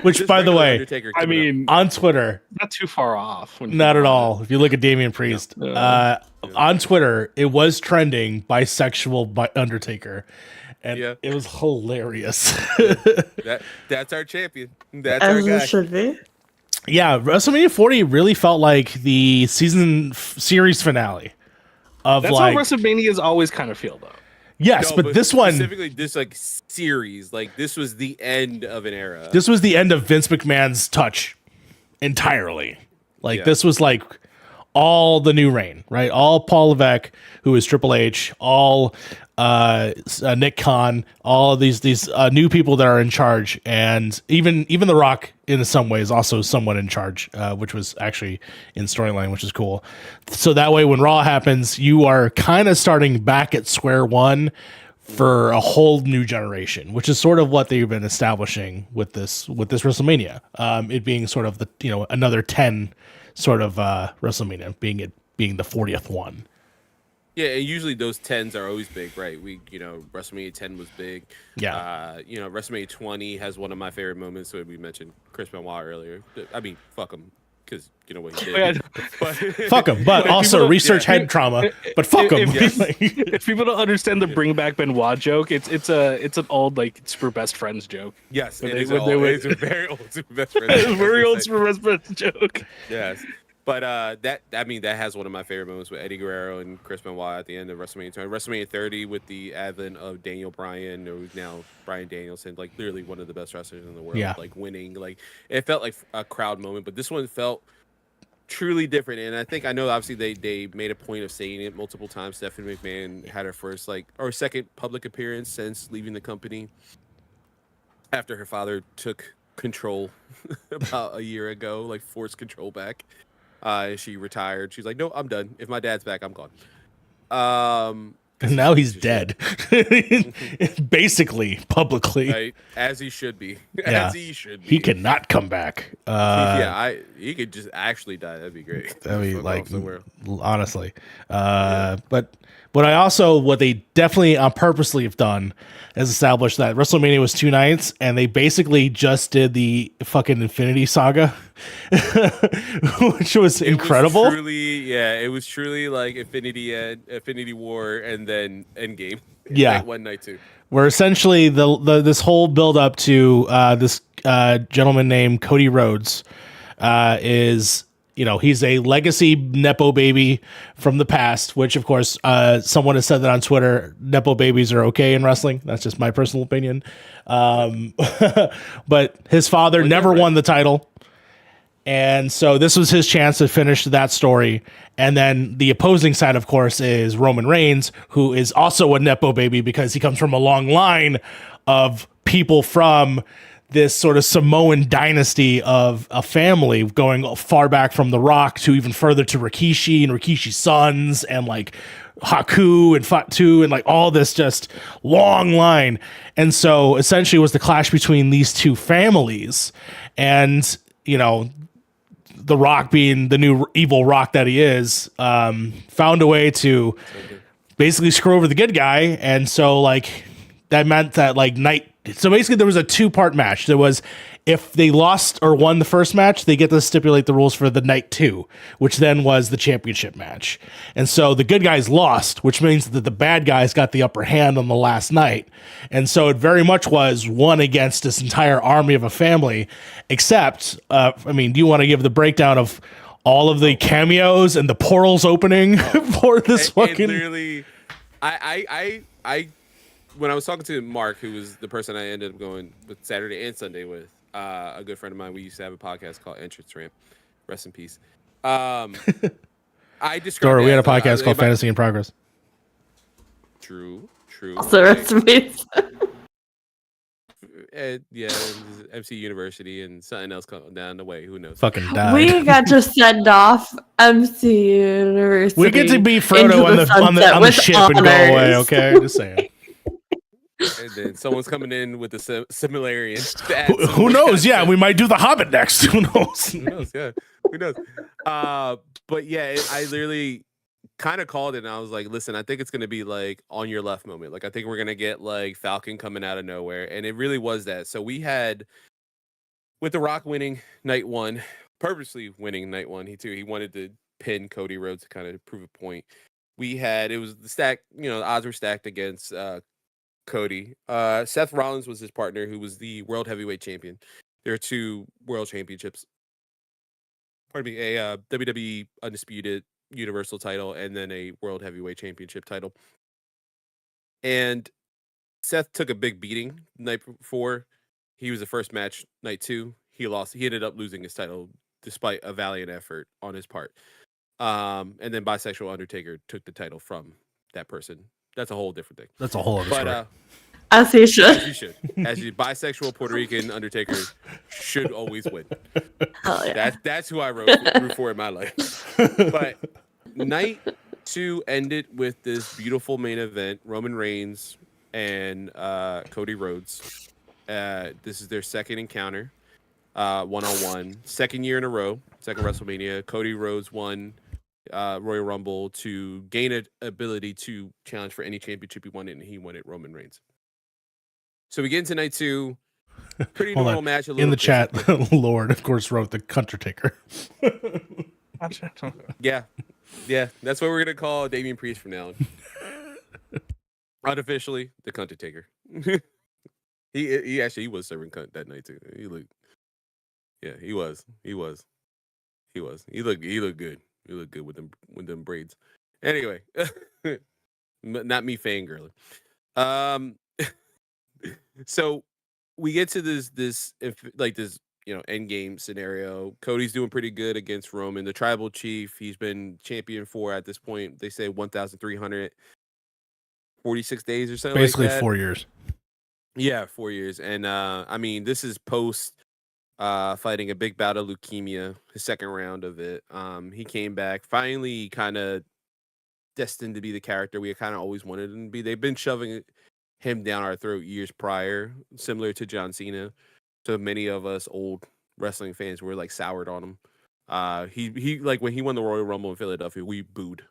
which, by the way, I mean, on Twitter, not too far off. Not at all. If you look at Damian Priest, on Twitter, it was trending bisexual by Undertaker, and it was hilarious. That's our champion. That's As our guy. it should be. Yeah, WrestleMania 40 really felt like the series finale of That's like how WrestleManias always kind of feel, though. Yes, No, but this one specifically, this like series, like this was the end of an era. This was the end of Vince McMahon's touch entirely. Like this was like all the new reign, right? All Paul Levesque, who is Triple H, all Nick Khan, all these new people that are in charge, and even The Rock in some ways also somewhat in charge, which was actually in storyline, which is cool. So that way when Raw happens, you are kind of starting back at square one for a whole new generation, which is sort of what they've been establishing with this WrestleMania. It being sort of the another 10 sort of WrestleMania being the 40th one. Yeah, and usually those 10s are always big, right? WrestleMania 10 was big. Yeah. WrestleMania 20 has one of my favorite moments. So we mentioned Chris Benoit earlier. I mean, fuck him, because you know what he did. Fuck him, but also research head trauma. But fuck him. If people don't understand the bring back Benoit joke, it's an old like super best friends joke. Yes, it's a very old super best friends. It's a very old super best friends joke. Yes. But that has one of my favorite moments with Eddie Guerrero and Chris Benoit at the end of WrestleMania 20. WrestleMania 30 with the advent of Daniel Bryan, who's now Bryan Danielson, like literally one of the best wrestlers in the world, like winning. Like it felt like a crowd moment, but this one felt truly different. And I know obviously they made a point of saying it multiple times. Stephanie McMahon had her first second public appearance since leaving the company after her father took control about a year ago, like forced control back. She retired. She's like, no, I'm done. If my dad's back, I'm gone. And now he's dead. Basically, publicly. Right? As he should be. Yeah. As he should be. He cannot come back. He could just actually die. That'd be great. That'd be like, honestly. But what they definitely purposely have done is established that WrestleMania was 2 nights, and they basically just did the fucking Infinity Saga, which was incredible. It was truly like Infinity War and then Endgame. Yeah. Night 1, night 2. Where essentially this whole build up to this gentleman named Cody Rhodes is, he's a legacy Nepo baby from the past, which of course someone has said that on Twitter, Nepo babies are okay in wrestling. That's just my personal opinion. But his father never won the title. And so this was his chance to finish that story. And then the opposing side, of course, is Roman Reigns, who is also a Nepo baby because he comes from a long line of people from this sort of Samoan dynasty of a family going far back from The Rock to even further to Rikishi and Rikishi's sons and like Haku and Fatu and like all this just long line. And so essentially it was the clash between these two families. And, The Rock, being the new evil Rock that he is, found a way to basically screw over the good guy. And so like that meant that like so basically there was a 2-part match. There was, if they lost or won the first match, they get to stipulate the rules for the night 2, which then was the championship match. And so the good guys lost, which means that the bad guys got the upper hand on the last night. And so it very much was one against this entire army of a family, except, do you want to give the breakdown of all of the cameos and the portals opening for this fucking... Literally, I when I was talking to Mark, who was the person I ended up going with Saturday and Sunday with, a good friend of mine, we used to have a podcast called Entrance Ramp. Rest in peace. I described we had a podcast called Fantasy in Progress. True. Also, rest in peace. Yeah, MC University and something else coming down the way. Who knows? Fucking died. We got to send off MC University. We get to be Frodo on the ship honors. And go away, okay? Just saying. And then someone's coming in with a similarity. Who knows? Yeah, we might do The Hobbit next. Who knows? Who knows? Yeah, who knows? But yeah, I literally kind of called it, and I was like, "Listen, I think it's gonna be like on your left moment. Like, I think we're gonna get like Falcon coming out of nowhere, and it really was that." So we had, with The Rock winning night 1, purposely winning night 1. He wanted to pin Cody Rhodes to kind of prove a point. It was the stack. The odds were stacked against Cody. Seth Rollins was his partner, who was the world heavyweight champion. There are 2 world championships. Pardon me, a WWE Undisputed Universal title and then a world heavyweight championship title. And Seth took a big beating night before. He was the first match, night 2. He lost. He ended up losing his title despite a valiant effort on his part. And then Bisexual Undertaker took the title from that person. That's a whole different thing. That's a whole other story. As he should. As you should. As you bisexual Puerto Rican Undertaker should always win. Hell yeah. That's who I root for in my life. But night 2 ended with this beautiful main event: Roman Reigns and Cody Rhodes. This is their second encounter, 1-on-1, second year in a row, second WrestleMania. Cody Rhodes won Royal Rumble to gain an ability to challenge for any championship he wanted, and he won it, Roman Reigns. So we get into night 2. Pretty normal match. In the chat, Lord, of course, wrote the Undertaker. Yeah. That's what we're gonna call Damian Priest from now on. Unofficially, the Undertaker. he actually was serving cunt that night too. He looked. Yeah, he was. He looked good. He looked good with them braids. Anyway, not me fangirling. So we get to this end game scenario. Cody's doing pretty good against Roman, the tribal chief. He's been champion for, at this point, they say 1,346 days or something. Basically like that. 4 years. Yeah, 4 years. And this is post fighting a big bout of leukemia, his second round of it. He came back, finally kind of destined to be the character we kind of always wanted him to be. They've been shoving him down our throat years prior, similar to John Cena. So many of us old wrestling fans were like soured on him. He like when he won the Royal Rumble in Philadelphia, we booed,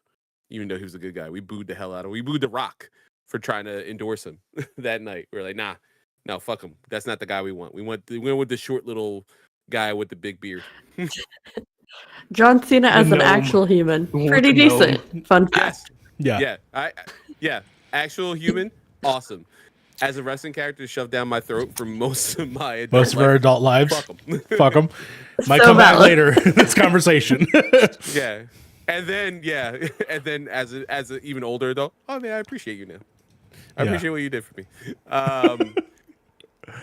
even though he was a good guy. We booed the hell out of him. We booed The Rock for trying to endorse him that night. We were like, nah, no, fuck him. That's not the guy we want. We went with the short little guy with the big beard. John Cena as an actual human, pretty decent. Fun fact. Yes. Yeah. Actual human. awesome. As a wrestling character, shoved down my throat for most of my our adult lives. Fuck them. Fuck them. Might So come back valid. later in this conversation. Yeah, and then as a even older adult, oh man, I appreciate you now. I appreciate what you did for me.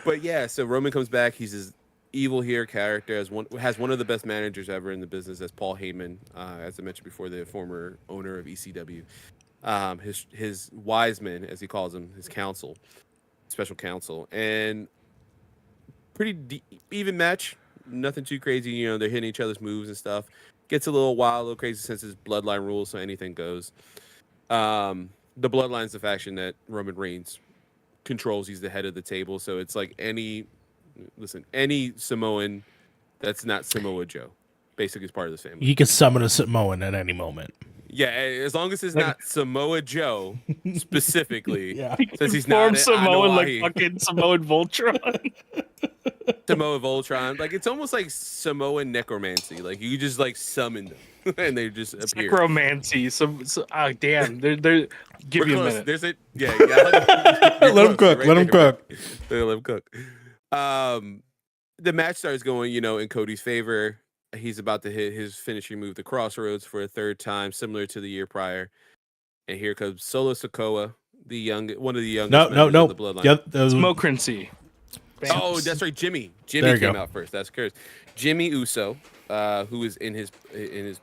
But yeah, so Roman comes back. He's his evil here character, has one of the best managers ever in the business. As Paul Heyman, as I mentioned before, the former owner of ECW. His wise men, as he calls them, his council, special counsel, and pretty even match. Nothing too crazy. You know, they're hitting each other's moves and stuff. Gets a little wild, a little crazy since it's bloodline rules, so anything goes. The bloodline's the faction that Roman Reigns controls. He's the head of the table, so it's like any Samoan that's not Samoa Joe basically is part of this family. He can summon a Samoan at any moment. Yeah, as long as it's not Samoa Joe specifically. Yeah. Since he's not Samoan like Anoa'i. fucking Samoan Voltron. Samoa Voltron. Like it's almost like Samoan necromancy. Like you just like summon them and they just appear. Necromancy. Damn. They're give We're me a close. minute. There's it. Yeah. Let him cook. Let him cook. Let him cook. The match starts going, in Cody's favor. He's about to hit his finishing move, the Crossroads, for a third time, similar to the year prior. And here comes Solo Sikoa, one of the youngest members of the Bloodline. Yep, that was Smokrency. Oh, that's right, Jimmy. There Jimmy you came go. out first. That's correct. Jimmy Uso, who is in his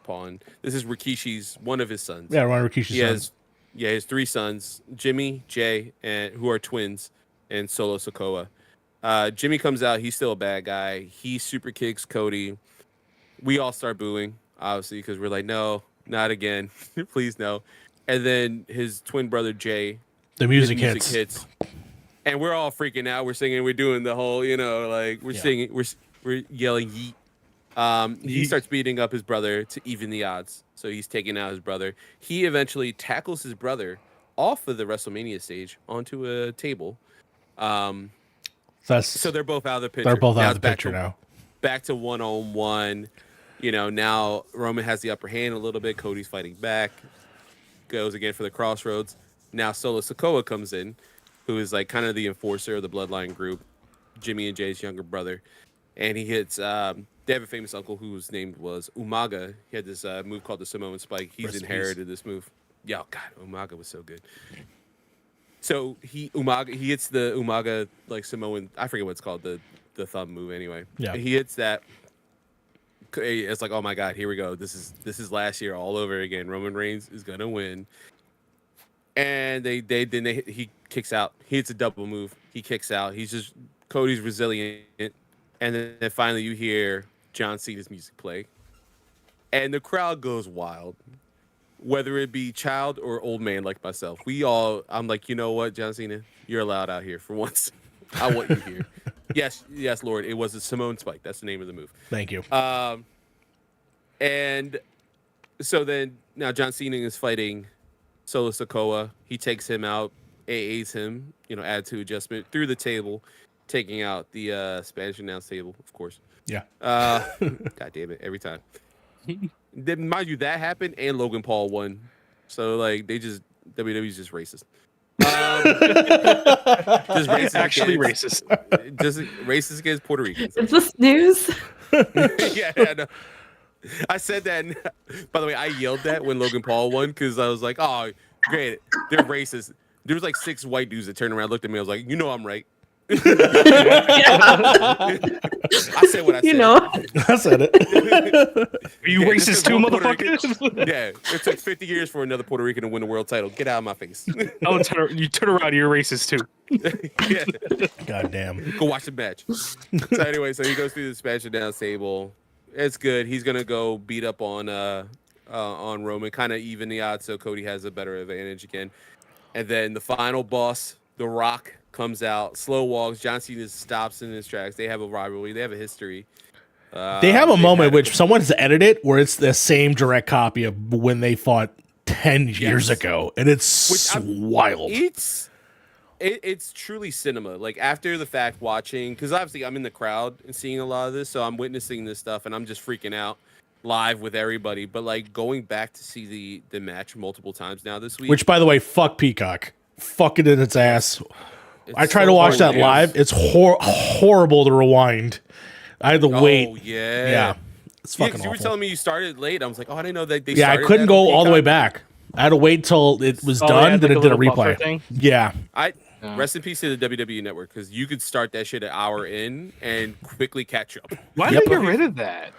pawn. This is Rikishi's one of his sons. Yeah, one of Rikishi's He sons. has 3 sons: Jimmy, Jay, and who are twins, and Solo Sikoa. Jimmy comes out. He's still a bad guy. He super kicks Cody. We all start booing, obviously, because we're like, no, not again. Please, no. And then his twin brother, Jay, The his music hits. And we're all freaking out. We're singing. We're doing the whole, we're singing. We're yelling yeet. He starts beating up his brother to even the odds. So he's taking out his brother. He eventually tackles his brother off of the WrestleMania stage onto a table. So they're both out of the picture. They're both out Now of the picture now. Back to 1-on-1. Now Roman has the upper hand a little bit. Cody's fighting back. Goes again for the Crossroads. Now Solo Sikoa comes in, who is like kind of the enforcer of the Bloodline group, Jimmy and Jay's younger brother. And he hits, they have a famous uncle whose name was Umaga. He had this move called the Samoan Spike. He's inherited this move. Yeah, God, Umaga was so good. So he hits the Umaga like Samoan, I forget what it's called, the thumb move anyway. Yeah. He hits that. It's like, oh my God, here we go. This is last year all over again. Roman Reigns is gonna win. And he kicks out. He hits a double move. He kicks out. Cody's resilient. And then finally you hear John Cena's music play. And the crowd goes wild. Whether it be child or old man like myself. I'm like, you know what, John Cena? You're allowed out here for once. I want you here. Yes, Lord. It was a Samoan Spike. That's the name of the move. Thank you. And so then now John Cena is fighting Solo Sikoa. He takes him out, AAs him, attitude adjustment through the table, taking out the Spanish announce table, of course. Yeah. God damn it, every time. Then, mind you, that happened and Logan Paul won. So like WWE's just racist. Just racist Actually against, racist. Just racist against Puerto Ricans. Is this news? Yeah, no. I said that. By the way, I yelled that when Logan Paul won because I was like, "Oh, great, they're racist." There was like 6 white dudes that turned around, looked at me. I was like, I'm right." I said what I said. I said it. Are you Yeah, racist this is too, one Puerto Rican- motherfucker? Yeah, it took 50 years for another Puerto Rican to win the world title. Get out of my face. Oh, you turn around, you're racist too. Yeah. God damn. Go watch the match. So anyway, he goes through the Spanish announce table. It's good. He's gonna go beat up on Roman, kind of even the odds, so Cody has a better advantage again. And then the final boss, The Rock, comes out, slow walks. John Cena stops in his tracks. They have a rivalry. They have a history. They have a moment which someone has edited where it's the same direct copy of when they fought 10 years ago, and it's wild. It's truly cinema. Like after the fact, watching, because obviously I'm in the crowd and seeing a lot of this, so I'm witnessing this stuff and I'm just freaking out live with everybody. But like going back to see the match multiple times now this week. Which, by the way, fuck Peacock. fucking in its ass. It's I tried so to watch hard that live. It's horrible to rewind. I had to wait. Oh yeah. Yeah, it's Yeah, fucking 'cause you were awful. telling me you started late. I was like, oh, I didn't know that they. Yeah, I started couldn't that on go all the way Peacock. back. I had to wait till it was Oh, done, yeah, then like it a did a little buffer replay. thing? Yeah, Yeah. Rest in peace to the WWE Network because you could start that shit an hour in and quickly catch up. Why Yep. did they get rid of that?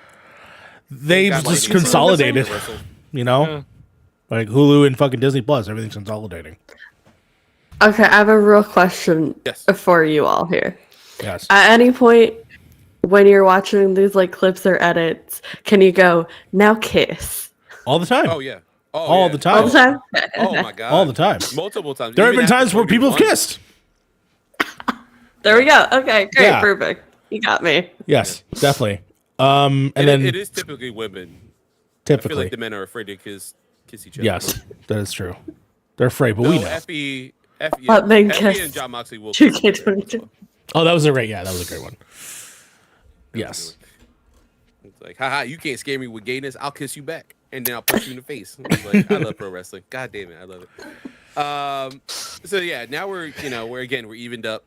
they got just like- consolidated. Universal. You know, Yeah. like Hulu and fucking Disney Plus, everything's consolidating. Okay, I have a real question Yes. for you all here. Yes. At any point when you're watching these like clips or edits, can you go, now kiss? All the time. Oh yeah. Oh, All yeah. the time. All the time? Oh my god. All the time. Multiple times. There have Even been after times where Cody people have won. kissed. There we go. Okay, great, Yeah. perfect. You got me. Yes, definitely. And then it is typically women. I typically, feel like the men are afraid to kiss each other. yes, that is true. They're afraid, but we No, know. Effie, yeah, But men Effie kiss. and John Moxley will. 2K22. Oh, that was a great. Yeah, that was a great one. Yes. It's like, haha, you can't scare me with gayness. I'll kiss you back, and then I'll punch you in the face. It's like, I love pro wrestling. God damn it, I love it. So yeah, now we're evened up.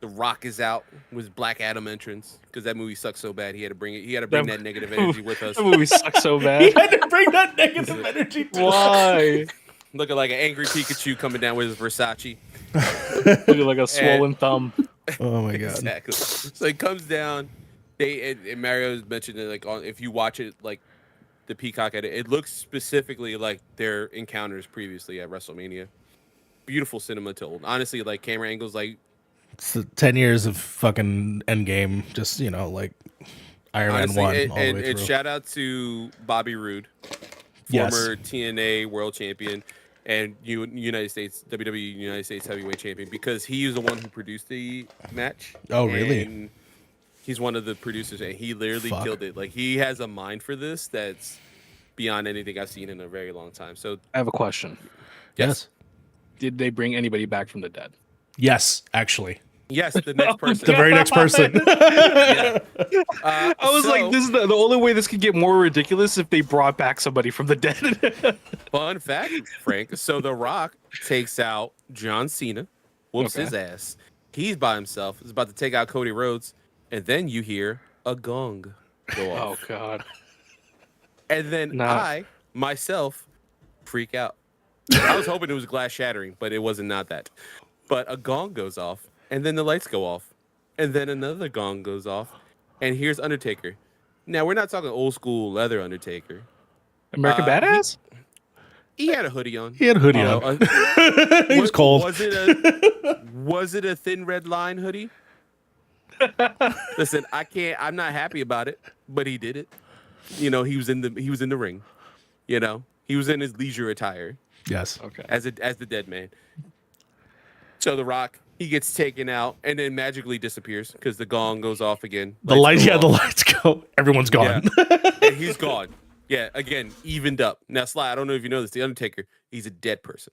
The Rock is out with Black Adam entrance because that movie sucks so bad. He had to bring that negative energy with us. That movie sucks so He bad. had to bring that negative energy. To Why? Looking like an angry Pikachu coming down with his Versace. Looking like a swollen thumb. Oh my god. Exactly. So he comes down. And Mario's mentioned it, like if you watch it like the Peacock edit, it looks specifically like their encounters previously at WrestleMania. Beautiful cinema told. Honestly, like camera angles, like It's the 10 years of fucking Endgame. Just like Iron Man honestly, 1 and, all the way and through. shout out to Bobby Roode, Yes. former TNA World Champion and United States WWE United States Heavyweight Champion, because he is the one who produced the match. Oh, really? And he's one of the producers, and he literally Fuck. killed it. Like he has a mind for this that's beyond anything I've seen in a very long time. So I have a question. Yes. Did they bring anybody back from the dead? Yes, actually. yes, the next person. The very next person. Yeah. I was like, this is the only way this could get more ridiculous if they brought back somebody from the dead. Fun fact, Frank. So The Rock takes out John Cena, whoops Okay. his ass. He's by himself. He's about to take out Cody Rhodes, and then you hear a gong go Oh off. god. And then No. I, myself, freak out. I was hoping it was glass shattering, but it wasn't not that. But a gong goes off, and then the lights go off. And then another gong goes off, and here's Undertaker. Now, we're not talking old school leather Undertaker. American Badass? He had a hoodie on. He had a hoodie You know, on. He was cold. Was it a thin red line hoodie? Listen, I'm not happy about it, but he did it. You know, he was in the ring. You know, he was in his leisure attire Yes. Okay. as the dead man. So The Rock, he gets taken out and then magically disappears because the gong goes off again. The lights go. Everyone's gone. Yeah. And he's gone. Yeah, again, evened up. Now, Sly, I don't know if you know this, the Undertaker, he's a dead person.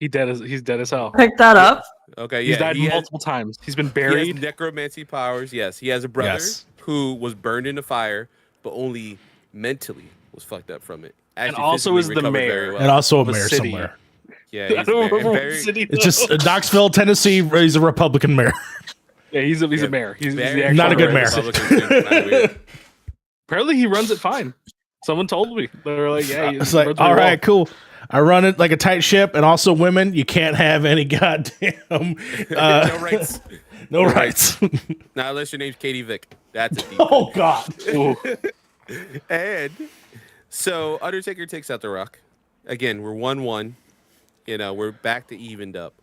He's dead as hell. Pick that up. Okay, He's yeah. died he has- multiple times. He's been He buried. has necromancy powers. Yes, he has a brother Yes. who was burned in the fire, but only mentally was fucked up from it. Actually, also physically is the recovered mayor. very well. And also a The mayor city. somewhere. Yeah, I he's the don't mayor. And remember what very- city It's just though. Knoxville, Tennessee. He's a Republican mayor. Yeah, he's a Yeah, mayor. He's the very- actual Not a good mayor. mayor. Republican too. Kinda weird. Apparently, he runs it fine. Someone told me. They were like, "Yeah, he It's runs like, really all well." right, cool. I run it like a tight ship, and also women, you can't have any goddamn No rights. no rights. Now, unless your name's Katie Vick. That's a deep. Oh God. Ooh. And so Undertaker takes out The Rock. Again, we're 1-1. You know, we're back to evened up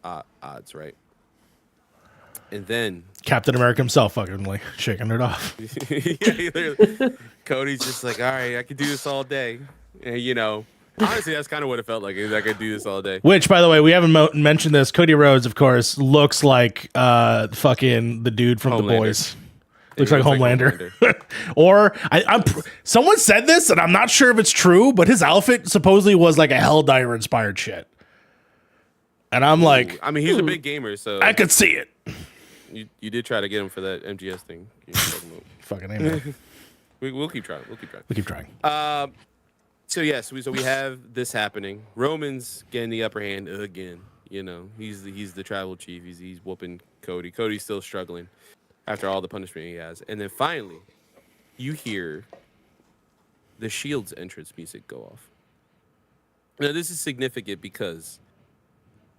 odds, right? And then Captain America himself, fucking like shaking it off. yeah, he literally- Cody's just like, all right, I could do this all day. And, you know, honestly, that's kind of what it felt like. Is I could do this all day. Which, by the way, we haven't mentioned this. Cody Rhodes, of course, looks like fucking the dude from Homelander. The Boys. He Looks like Homelander. Or someone said this, and I'm not sure if it's true, but his outfit supposedly was like a Helldiver inspired shit. And I'm like, I mean, he's a big gamer, so I could see it. you did try to get him for that MGS thing. Fucking amen. We'll keep trying. We'll keep trying. We keep trying. So yes, we have this happening. Roman's getting the upper hand again. You know, he's the tribal chief. He's whooping Cody. Cody's still struggling after all the punishment he has. And then finally, you hear the Shield's entrance music go off. Now, this is significant because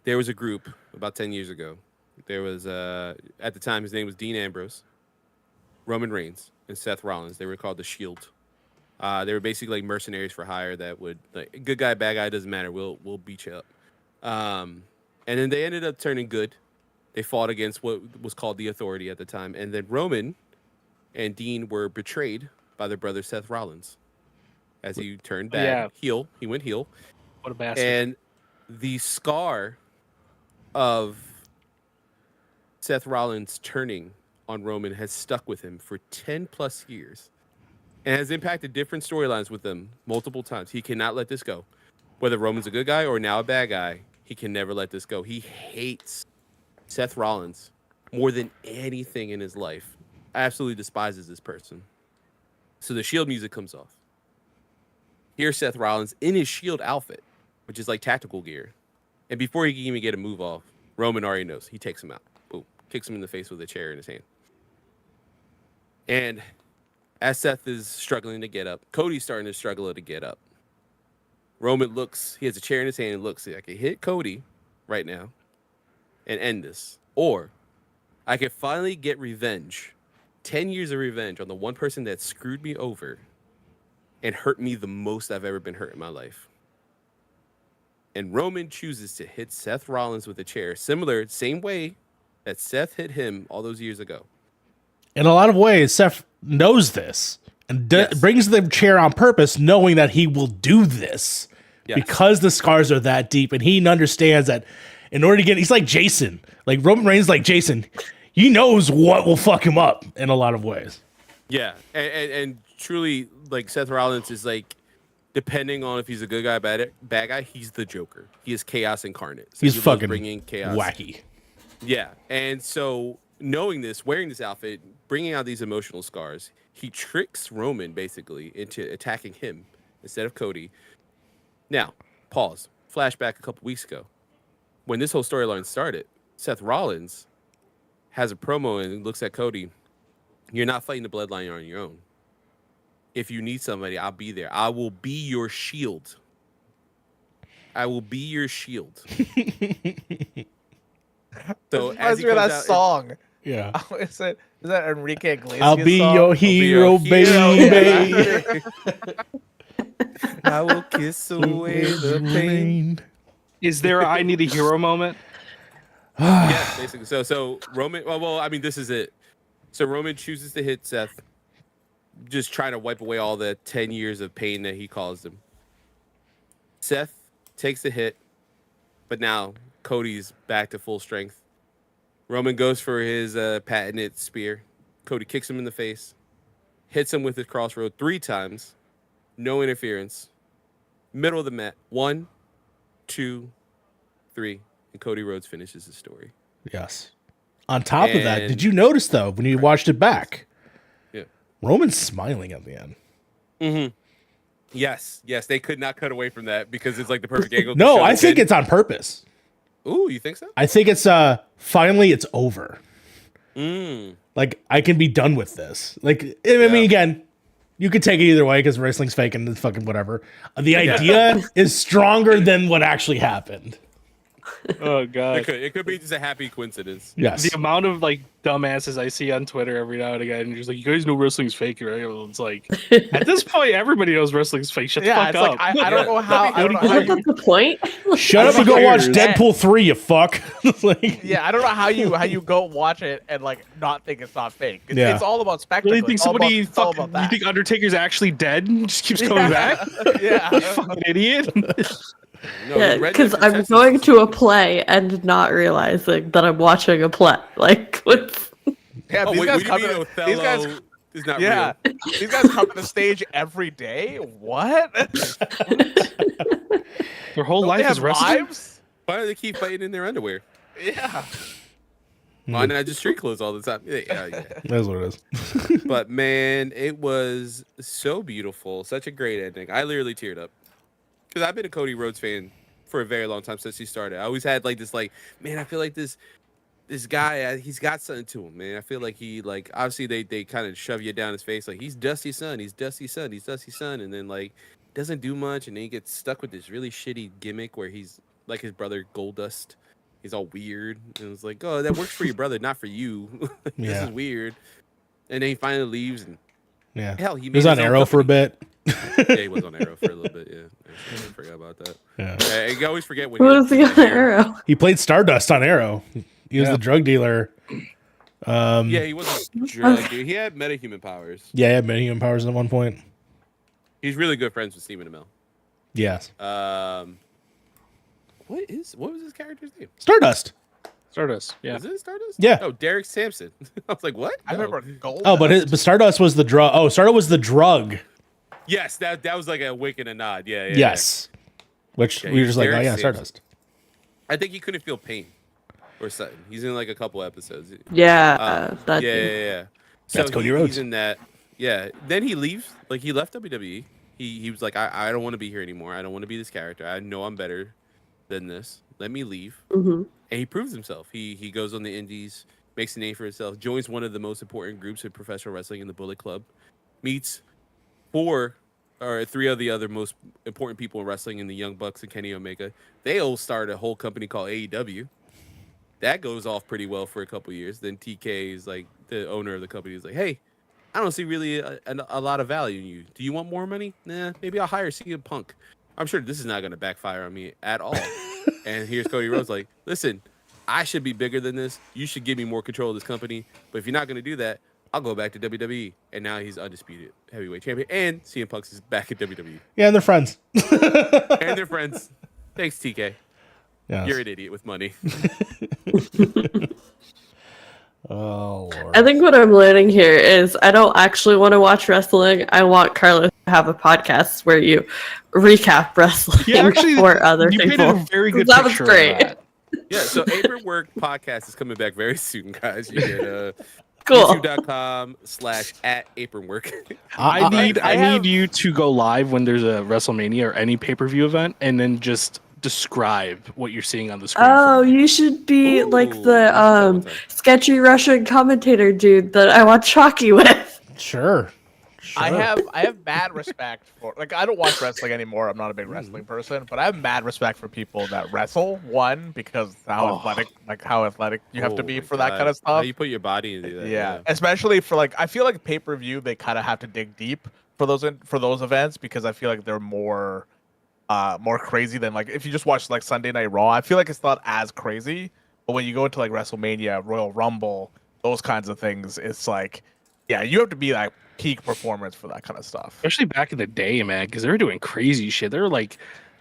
there was a group about 10 years ago. There was, at the time, his name was Dean Ambrose, Roman Reigns, and Seth Rollins. They were called the Shield. They were basically like mercenaries for hire that would, like, good guy, bad guy, doesn't matter. We'll beat you up. And then they ended up turning good. They fought against what was called the Authority at the time. And then Roman and Dean were betrayed by their brother Seth Rollins as he turned bad. Yeah. Heel. He went heel. What a bastard. And the scar of Seth Rollins turning on Roman has stuck with him for 10 plus years and has impacted different storylines with him multiple times. He cannot let this go. Whether Roman's a good guy or now a bad guy, he can never let this go. He hates Seth Rollins more than anything in his life. Absolutely despises this person. So the Shield music comes off. Here's Seth Rollins in his Shield outfit, which is like tactical gear. And before he can even get a move off, Roman already knows. He takes him out. Boom. Kicks him in the face with a chair in his hand. And as Seth is struggling to get up, Cody's starting to struggle to get up. Roman looks, he has a chair in his hand and looks, I can hit Cody right now and end this. Or I can finally get revenge, 10 years of revenge on the one person that screwed me over and hurt me the most I've ever been hurt in my life. And Roman chooses to hit Seth Rollins with a chair, same way that Seth hit him all those years ago. In a lot of ways, Seth knows this and brings the chair on purpose, knowing that he will do this because the scars are that deep. And he understands that in order to get, he's like Jason, like Roman Reigns, like Jason. He knows what will fuck him up in a lot of ways. Yeah. And truly, like, Seth Rollins is like, depending on if he's a good guy, bad guy, he's the Joker. He is chaos incarnate. So he's he fucking bringing chaos. wacky. Yeah. And so knowing this, wearing this outfit, bringing out these emotional scars, he tricks Roman basically into attacking him instead of Cody. Now, pause. Flashback a couple weeks ago. When this whole storyline started, Seth Rollins has a promo and looks at Cody. You're not fighting the bloodline on your own. If you need somebody, I'll be there. I will be your shield. I will be your shield. So as he comes that out, song. Yeah. Is that Enrique Iglesias? I'll be song? your hero, baby. I will kiss away the pain. Is there a I need a hero moment? Yeah, basically. So Roman. Well, I mean, this is it. So Roman chooses to hit Seth, just trying to wipe away all the 10 years of pain that he caused him. Seth takes the hit, but now Cody's back to full strength. Roman goes for his patented spear. Cody kicks him in the face, hits him with his crossroad 3 times, no interference. Middle of the mat, 1, 2, 3, and Cody Rhodes finishes his story. Yes. On top of that, did you notice though when you watched it back? Yeah. Roman's smiling at the end. Mm-hmm. Yes, they could not cut away from that because it's like the perfect angle. No, I think it's on purpose. Ooh, you think so? I think it's finally it's over. Like, I can be done with this. Like, I mean, again, you could take it either way because wrestling's fake and it's fucking whatever. The idea is stronger than what actually happened. Oh god. It could be just a happy coincidence. Yes. The amount of like dumbasses I see on Twitter every now and again, and just like, you guys know wrestling's fake, right? It's like, at this point, everybody knows wrestling's fake. Shut the fuck it's up. like I don't know how. I don't know how Isn't that the point? Shut up and go watch Deadpool 3, you fuck. Like, yeah, I don't know how you go watch it and like not think it's not fake. It's all about spectacle. Really think It's all somebody about, it's all fucking? about You that. think Undertaker's actually dead and just keeps coming back? Yeah. You fucking idiot. No, Yeah, the Red because Dead I'm Consensus- going to a play and not realizing that I'm watching a play. Like, what's... Yeah, Oh, these wait, guys what do come you mean to, these guys, Othello is not yeah, real? these guys come to the stage every day. What? Their whole Don't they life is have wrestling. lives? Why do they keep fighting in their underwear? Yeah. Why not just street clothes all the time? Yeah. that's what it is. But man, it was so beautiful. Such a great ending. I literally teared up. Because I've been a Cody Rhodes fan for a very long time since he started. I always had like this, like, man, I feel like this guy, he's got something to him, man. I feel like he, like, obviously they kind of shove you down his face, like, he's Dusty's son, he's Dusty's son, he's Dusty's son, and then like doesn't do much, and then he gets stuck with this really shitty gimmick where he's like his brother Goldust. He's all weird, and it's like, oh, that works for your brother, not for you. This is weird. And then he finally leaves, and hell, he was on Arrow for a bit. Yeah, he was on Arrow for a little bit. Yeah, I forgot about that. Yeah, I always forget when. What was he on Arrow? he played Stardust on Arrow. He was the drug dealer. Yeah, he was a drug dealer. He had metahuman powers. Yeah, he had metahuman powers at one point. He's really good friends with Stephen Amell. Yes. What was his character's name? Stardust. Stardust. Yeah. Is it Stardust? Yeah. Oh, Derek Sampson. I was like, what? I remember Gold. Oh, but Stardust was the drug. Oh, Stardust was the drug. Yes, that was like a wink and a nod. Yeah. Yes. Which we were just like, Derek oh yeah, Sampson. Stardust. I think he couldn't feel pain or something. He's in like a couple episodes. Yeah, that Yeah. So That's Cody Rhodes. he's in that. Yeah. Then he leaves. Like he left WWE. He was like, I don't want to be here anymore. I don't want to be this character. I know I'm better than this. Let me leave. Mm-hmm. And he proves himself. He goes on the indies, makes a name for himself, joins one of the most important groups in professional wrestling in the Bullet Club, meets 4 or 3 of the other most important people in wrestling in the Young Bucks and Kenny Omega. They all started a whole company called AEW. That goes off pretty well for a couple years. Then TK is like the owner of the company. Is like, hey, I don't see really a lot of value in you. Do you want more money? Nah, maybe I'll hire CM Punk. I'm sure this is not going to backfire on me at all. And here's Cody Rhodes like, listen, I should be bigger than this. You should give me more control of this company. But if you're not going to do that, I'll go back to WWE. And now he's undisputed heavyweight champion. And CM Punk is back at WWE. Yeah, and they're friends. And they're friends. Thanks, TK. Yes. You're an idiot with money. Oh, Lord. I think what I'm learning here is I don't actually want to watch wrestling. I want Carlos to have a podcast where you recap wrestling for other you people. painted a very good That was picture great. of that. Yeah, so Apron Work Podcast is coming back very soon, guys. You can Cool. youtube.com/@apronwork. I need you to go live when there's a WrestleMania or any pay-per-view event, and then just describe what you're seeing on the screen. Oh, you should be like the sketchy Russian commentator dude that I watch hockey with. Sure. I have mad respect for, like, I don't watch wrestling anymore. I'm not a big wrestling person, but I have mad respect for people that wrestle. One, because how athletic you have to be for that kind of stuff. How you put your body into that. Yeah, especially for, like, I feel like pay-per-view, they kind of have to dig deep for those events, because I feel like they're more crazy than, like, if you just watch like Sunday Night Raw. I feel like it's not as crazy, but when you go into like WrestleMania, Royal Rumble, those kinds of things, it's like, yeah, you have to be like peak performance for that kind of stuff. Especially back in the day, man, because they were doing crazy shit. They were like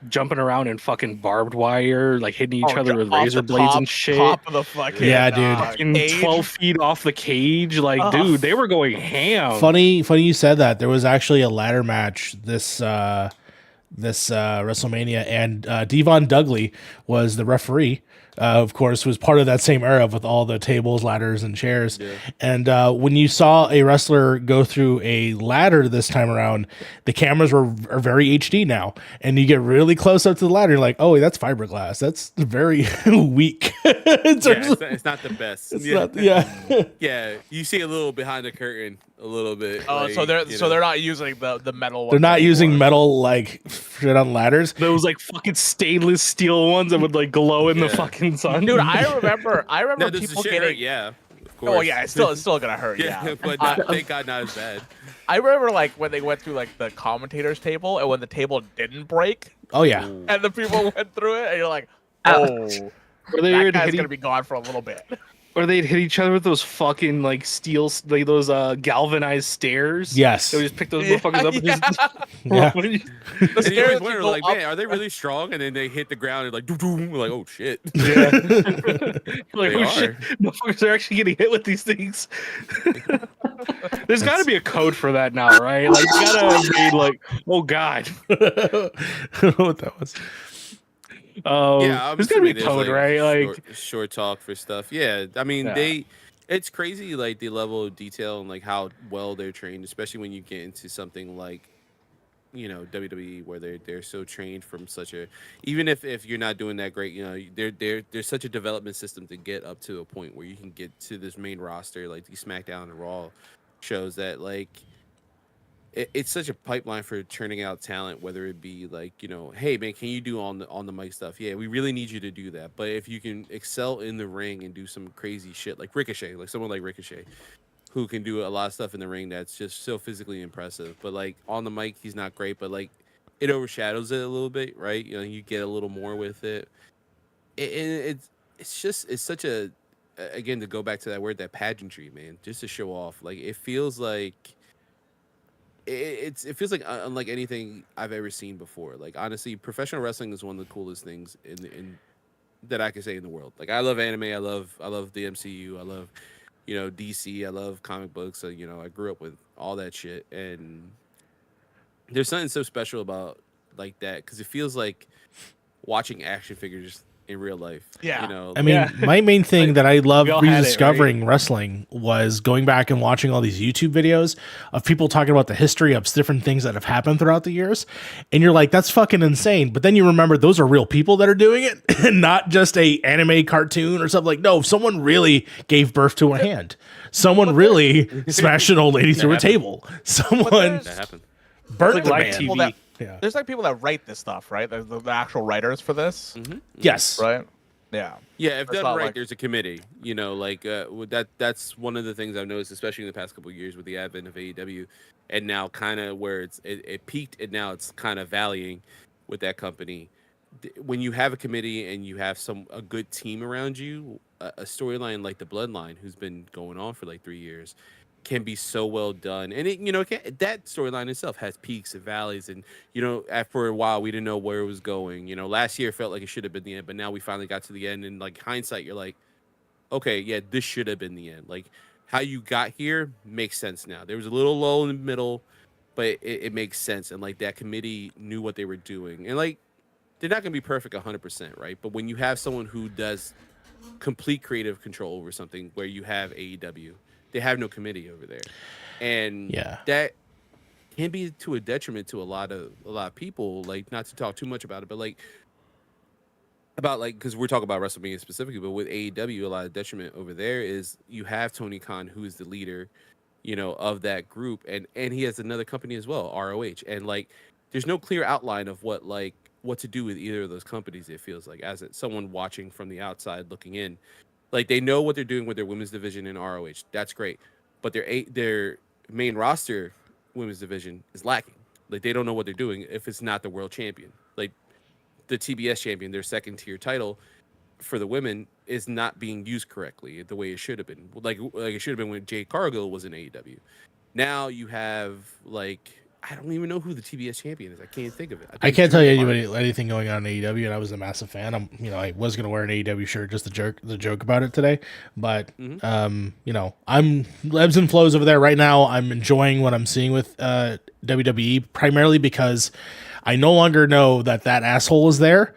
jumping around in fucking barbed wire, like hitting each other with razor blades and shit. Top of the fucking, Yeah, dude. Fucking 12 feet off the cage. Like, dude, they were going ham. Funny you said that. There was actually a ladder match this WrestleMania, and Devon Dudley was the referee. Of course, was part of that same era with all the tables, ladders, and chairs. Yeah. And when you saw a wrestler go through a ladder this time around, the cameras are very HD now, and you get really close up to the ladder. You're like, oh, that's fiberglass. That's very weak. It's not the best. Yeah. You see a little behind the curtain a little bit. Oh, like, so they're not using the metal. They're not using metal like shit on ladders. Those like fucking stainless steel ones that would like glow in the fucking sun. Dude, I remember no, people shit getting. hurt, yeah. Of course. Oh yeah, it's still gonna hurt. Yeah, but thank God not as bad. I remember like when they went through like the commentators table, and when the table didn't break. Oh yeah. And the people went through it, and you're like, oh, that guy's gonna be gone for a little bit. Or they'd hit each other with those fucking like steel, like those galvanized stairs. Yes. So we just pick those motherfuckers up and just. Yeah. The And you always stairs wonder, go like, up. man, are they really strong? And then they hit the ground and like, doo-doo. We're like, oh shit. Yeah. Like, They oh shit, motherfuckers are actually getting hit with these things. There's got to be a code for that now, right? Like, you gotta be like, oh god. I don't know what that was. Yeah, there's gotta be a code, right? Like short talk for stuff. Yeah, I mean it's crazy, like the level of detail and like how well they're trained, especially when you get into something like WWE, where they're so trained from such a, even if you're not doing that great, there's such a development system to get up to a point where you can get to this main roster, like the SmackDown and Raw shows, that like it's such a pipeline for churning out talent, whether it be like, hey man, can you do on the mic stuff? Yeah, we really need you to do that. But if you can excel in the ring and do some crazy shit like Ricochet, like someone like Ricochet, who can do a lot of stuff in the ring that's just so physically impressive, but like on the mic he's not great, but like it overshadows it a little bit, right? You get a little more with it. It's such a, again, to go back to that word, that pageantry, man, just to show off. Like it feels like it feels like unlike anything I've ever seen before. Like honestly, professional wrestling is one of the coolest things in that I can say in the world. Like I love anime, I love the MCU, I love DC, I love comic books. So I grew up with all that shit, and there's something so special about like that, because it feels like watching action figures in real life. Yeah. I mean, my main thing that I love we all had it, rediscovering wrestling was going back and watching all these YouTube videos of people talking about the history of different things that have happened throughout the years. And you're like, that's fucking insane. But then you remember those are real people that are doing it and not just a anime cartoon or something. Like, no, someone really gave birth to a hand. Someone really smashed an old lady through a table. Someone That happened. burnt the live man. TV. Yeah. There's like people that write this stuff, right? There's the actual writers for this, Yes. right? Yeah. Yeah, if That's done not right, like- there's a committee. That's one of the things I've noticed, especially in the past couple of years with the advent of AEW, and now kind of where it peaked and now it's kind of valleying with that company. When you have a committee and you have a good team around you, a storyline like the Bloodline, who's been going on for like 3 years, can be so well done. And that storyline itself has peaks and valleys, and after a while we didn't know where it was going. Last year felt like it should have been the end, but now we finally got to the end, and like hindsight, you're like, okay, yeah, this should have been the end. Like how you got here makes sense now. There was a little lull in the middle, but it makes sense, and like that committee knew what they were doing. And like they're not going to be perfect 100%, right? But when you have someone who does complete creative control over something, where you have AEW, they have no committee over there, and that can be to a detriment to a lot of people. Like, not to talk too much about it, but because we're talking about WrestleMania specifically, but with AEW, a lot of detriment over there is you have Tony Khan, who is the leader, of that group, and he has another company as well, ROH, and like there's no clear outline of what to do with either of those companies. It feels like, as someone watching from the outside looking in. Like, they know what they're doing with their women's division in ROH. That's great. But their main roster women's division is lacking. Like, they don't know what they're doing if it's not the world champion. Like, the TBS champion, their second tier title for the women, is not being used correctly the way it should have been. Like it should have been when Jade Cargill was in AEW. Now you have, like, I don't even know who the TBS champion is. I can't think of it. I can't tell you anything going on in AEW, and I was a massive fan. I was gonna wear an AEW shirt just the joke about it today, but I'm ebbs and flows over there right now. I'm enjoying what I'm seeing with WWE, primarily because I no longer know that asshole is there,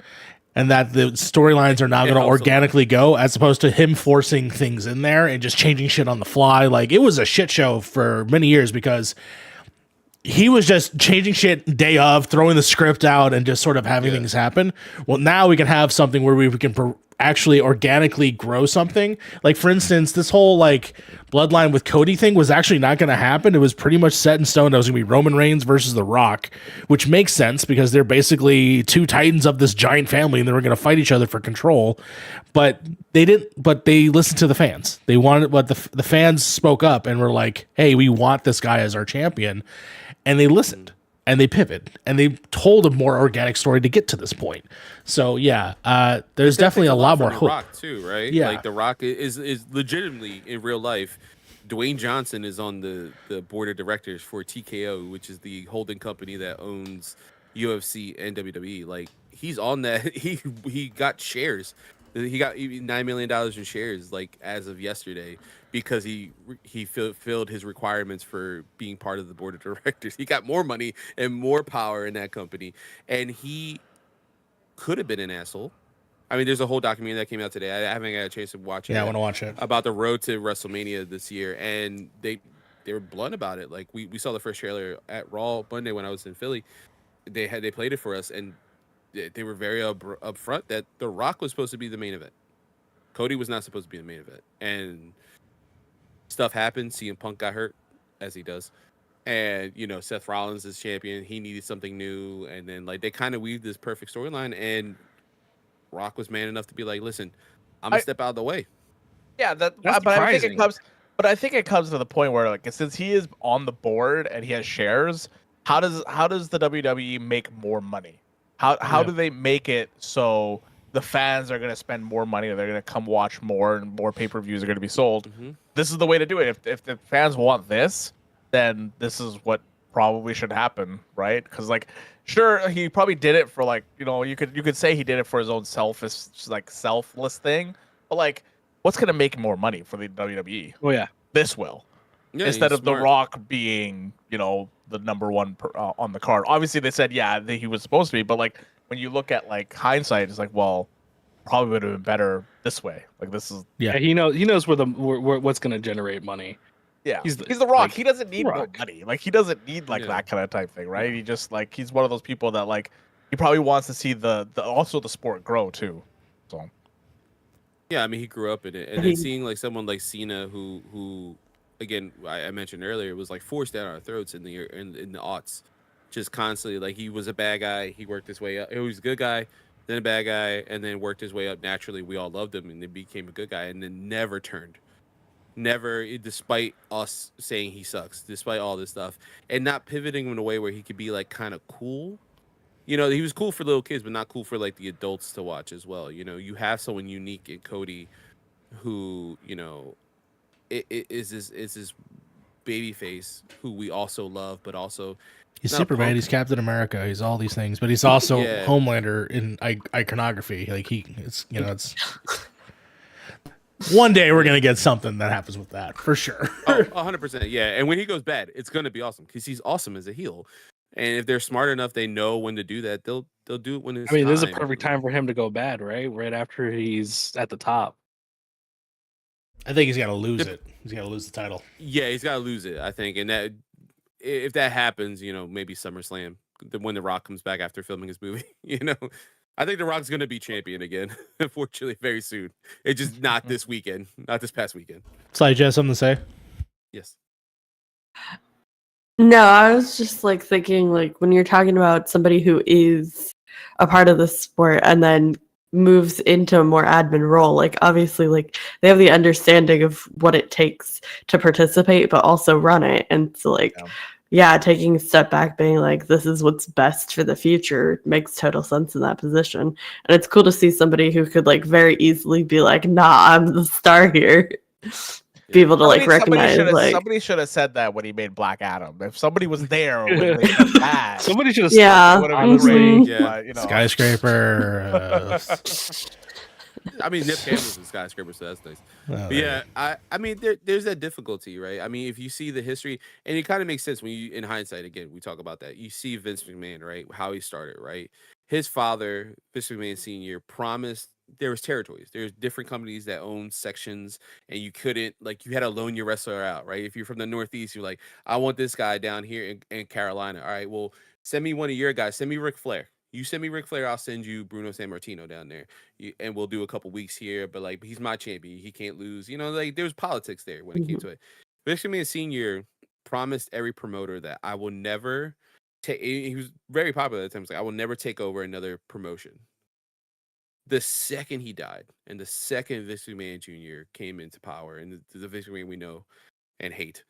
and that the storylines are now going to organically go, as opposed to him forcing things in there and just changing shit on the fly. Like, it was a shit show for many years because he was just changing shit day of, throwing the script out, and just sort of having things happen. Well, now we can have something where we can actually organically grow something. Like, for instance, this whole like Bloodline with Cody thing was actually not going to happen. It was pretty much set in stone. It was going to be Roman Reigns versus The Rock, which makes sense because they're basically two titans of this giant family, and they were going to fight each other for control. But they didn't. But they listened to the fans. They wanted what the fans spoke up and were like, "Hey, we want this guy as our champion," and they listened. And they pivot, and they told a more organic story to get to this point. So there's definitely a lot more hope. Rock too, right? Yeah, like The Rock is legitimately in real life. Dwayne Johnson is on the board of directors for TKO, which is the holding company that owns UFC and WWE. Like, he's on that. He got shares. He got $9 million in shares, like, as of yesterday, because he filled his requirements for being part of the board of directors. He got more money and more power in that company, and he could have been an asshole. I mean, there's a whole documentary that came out today. I haven't had a chance to watch it. Yeah, I want to watch it. About the road to WrestleMania this year, and they were blunt about it. Like, we saw the first trailer at Raw Monday when I was in Philly, they played it for us, and they were very upfront that The Rock was supposed to be the main event. Cody was not supposed to be the main event, and stuff happened. CM Punk got hurt, as he does, and Seth Rollins is champion. He needed something new, and then like they kind of weaved this perfect storyline, and Rock was man enough to be like, "Listen, I'm gonna step out of the way." Yeah, That's but I think it surprising. comes. But I think it comes to the point where, like, since he is on the board and he has shares, how does the WWE make more money? How do they make it so the fans are going to spend more money, or they're going to come watch more, and more pay-per-views are going to be sold? Mm-hmm. This is the way to do it. If the fans want this, then this is what probably should happen, right? Because, like, sure, he probably did it for, like, you could say he did it for his own selfless thing, but like, what's going to make more money for the WWE? Oh yeah. This will, instead of The Rock being, the number one on the card. Obviously, they said that he was supposed to be, but like, when you look at like hindsight, it's like, well, probably would have been better this way. Like, this is He knows where what's going to generate money. he's the Rock. like, He doesn't need more Rock. money. Like, he doesn't need that kind of type thing, right? He just like, he's one of those people that like, he probably wants to see the sport grow too. So. Yeah, I mean, he grew up in it, and then seeing like someone like Cena, who, again, I mentioned earlier, was like forced down our throats in the aughts, just constantly. Like, he was a bad guy, he worked his way up. He was a good guy, then a bad guy, and then worked his way up naturally. We all loved him, and then became a good guy, and then never turned, despite us saying he sucks, despite all this stuff, and not pivoting in a way where he could be like kind of cool. He was cool for little kids, but not cool for like the adults to watch as well. You have someone unique in Cody, who is this baby face who we also love, but also He's not Superman. punk. He's Captain America. He's all these things, but he's also Yeah. Homelander in iconography. Like it's one day we're gonna get something that happens with that for sure. Oh, 100%. Yeah, and when he goes bad, it's gonna be awesome because he's awesome as a heel. And if they're smart enough, they know when to do that. They'll do it when it's. I mean, this is a time. perfect time for him to go bad, right? Right after he's at the top. I think he's got to lose it. He's got to lose the title. Yeah, he's got to lose it, I think. And that if that happens, maybe SummerSlam, when The Rock comes back after filming his movie, I think The Rock's going to be champion again, unfortunately, very soon. It's just not this weekend, not this past weekend. Sly, you have something to say? Yes. No, I was just like thinking, like, when you're talking about somebody who is a part of the sport and then moves into a more admin role, like, obviously, like, they have the understanding of what it takes to participate but also run it. And so, like, taking a step back, being like, this is what's best for the future, makes total sense in that position. And it's cool to see somebody who could, like, very easily be like, nah, I'm the star here. Be able to like recognize, somebody should have said that when he made Black Adam. If somebody was there when they said that, somebody should have. Yeah, great, yeah. But, Skyscraper. I mean, Nip Campbell's in Skyscraper, so that's nice. But yeah, I mean, there's that difficulty, right? I mean, if you see the history, and it kind of makes sense when you, in hindsight, again, we talk about that. You see Vince McMahon, right? How he started, right? His father, Vince McMahon Sr., promised there was territories. There's different companies that own sections, and you couldn't, like, you had to loan your wrestler out, right? If you're from the Northeast, you're like, I want this guy down here in Carolina. All right, well, send me one of your guys. Send me Ric Flair. You send me Ric Flair, I'll send you Bruno Sammartino down there, and we'll do a couple weeks here. But like, he's my champion, he can't lose. Like, there was politics there when it came to it. Vince McMahon Sr. promised every promoter that I will never take. He was very popular at the time. Like, I will never take over another promotion. The second he died, and the second Vince McMahon Jr. came into power, and the Vince McMahon we know and hate,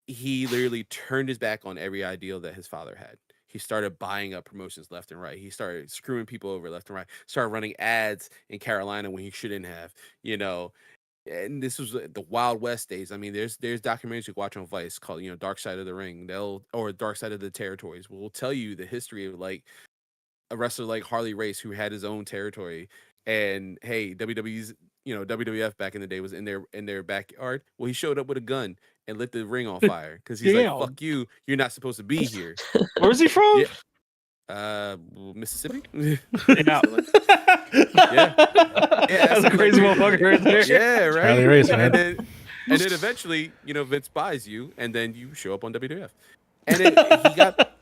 he literally turned his back on every ideal that his father had. He started buying up promotions left and right. He started screwing people over left and right. Started running ads in Carolina when he shouldn't have, And this was the Wild West days. I mean, there's documentaries you watch on Vice called, Dark Side of the Ring, or Dark Side of the Territories. Will tell you the history of like a wrestler like Harley Race, who had his own territory. And hey, WWE's, WWF back in the day was in their backyard. Well, he showed up with a gun and lit the ring on fire because he's like, "Fuck you! You're not supposed to be here." Where's he from? Mississippi. Yeah. Yeah, That's a crazy motherfucker right there. Yeah, right. Harley Race, man. And then eventually, Vince buys you, and then you show up on WWF. And then he got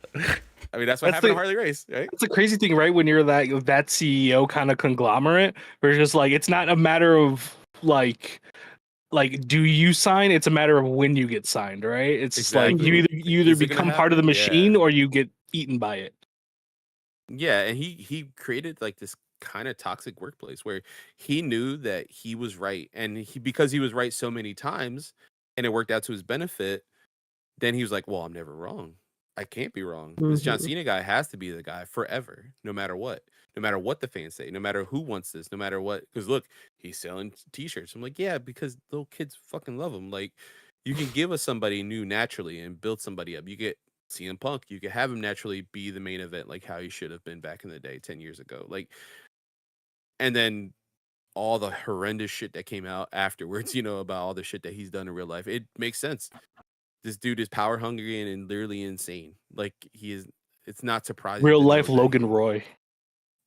I mean, that's what That's happened the- to Harley Race, right? It's a crazy thing, right? When you're that CEO kind of conglomerate, where it's just like it's not a matter of like do you sign? It's a matter of when you get signed, right? It's just like Exactly. you either Is it gonna become part of the happen? machine Yeah. or you get eaten by it. Yeah, and he created like this kind of toxic workplace where he knew that he was right, and because he was right so many times, and it worked out to his benefit. Then he was like, "Well, I'm never wrong. I can't be wrong. This John Mhm. Cena guy has to be the guy forever, no matter what the fans say, no matter who wants this, no matter what. Because look, he's selling T-shirts. I'm like, yeah, because little kids fucking love him. Like, you can give us somebody new naturally and build somebody up. You get CM Punk, you can have him naturally be the main event, like how he should have been back in the day, 10 years ago. Like, and then all the horrendous shit that came out afterwards, about all the shit that he's done in real life. It makes sense. This dude is power hungry and literally insane. Like he is. It's not surprising. Real to know life that Logan Roy.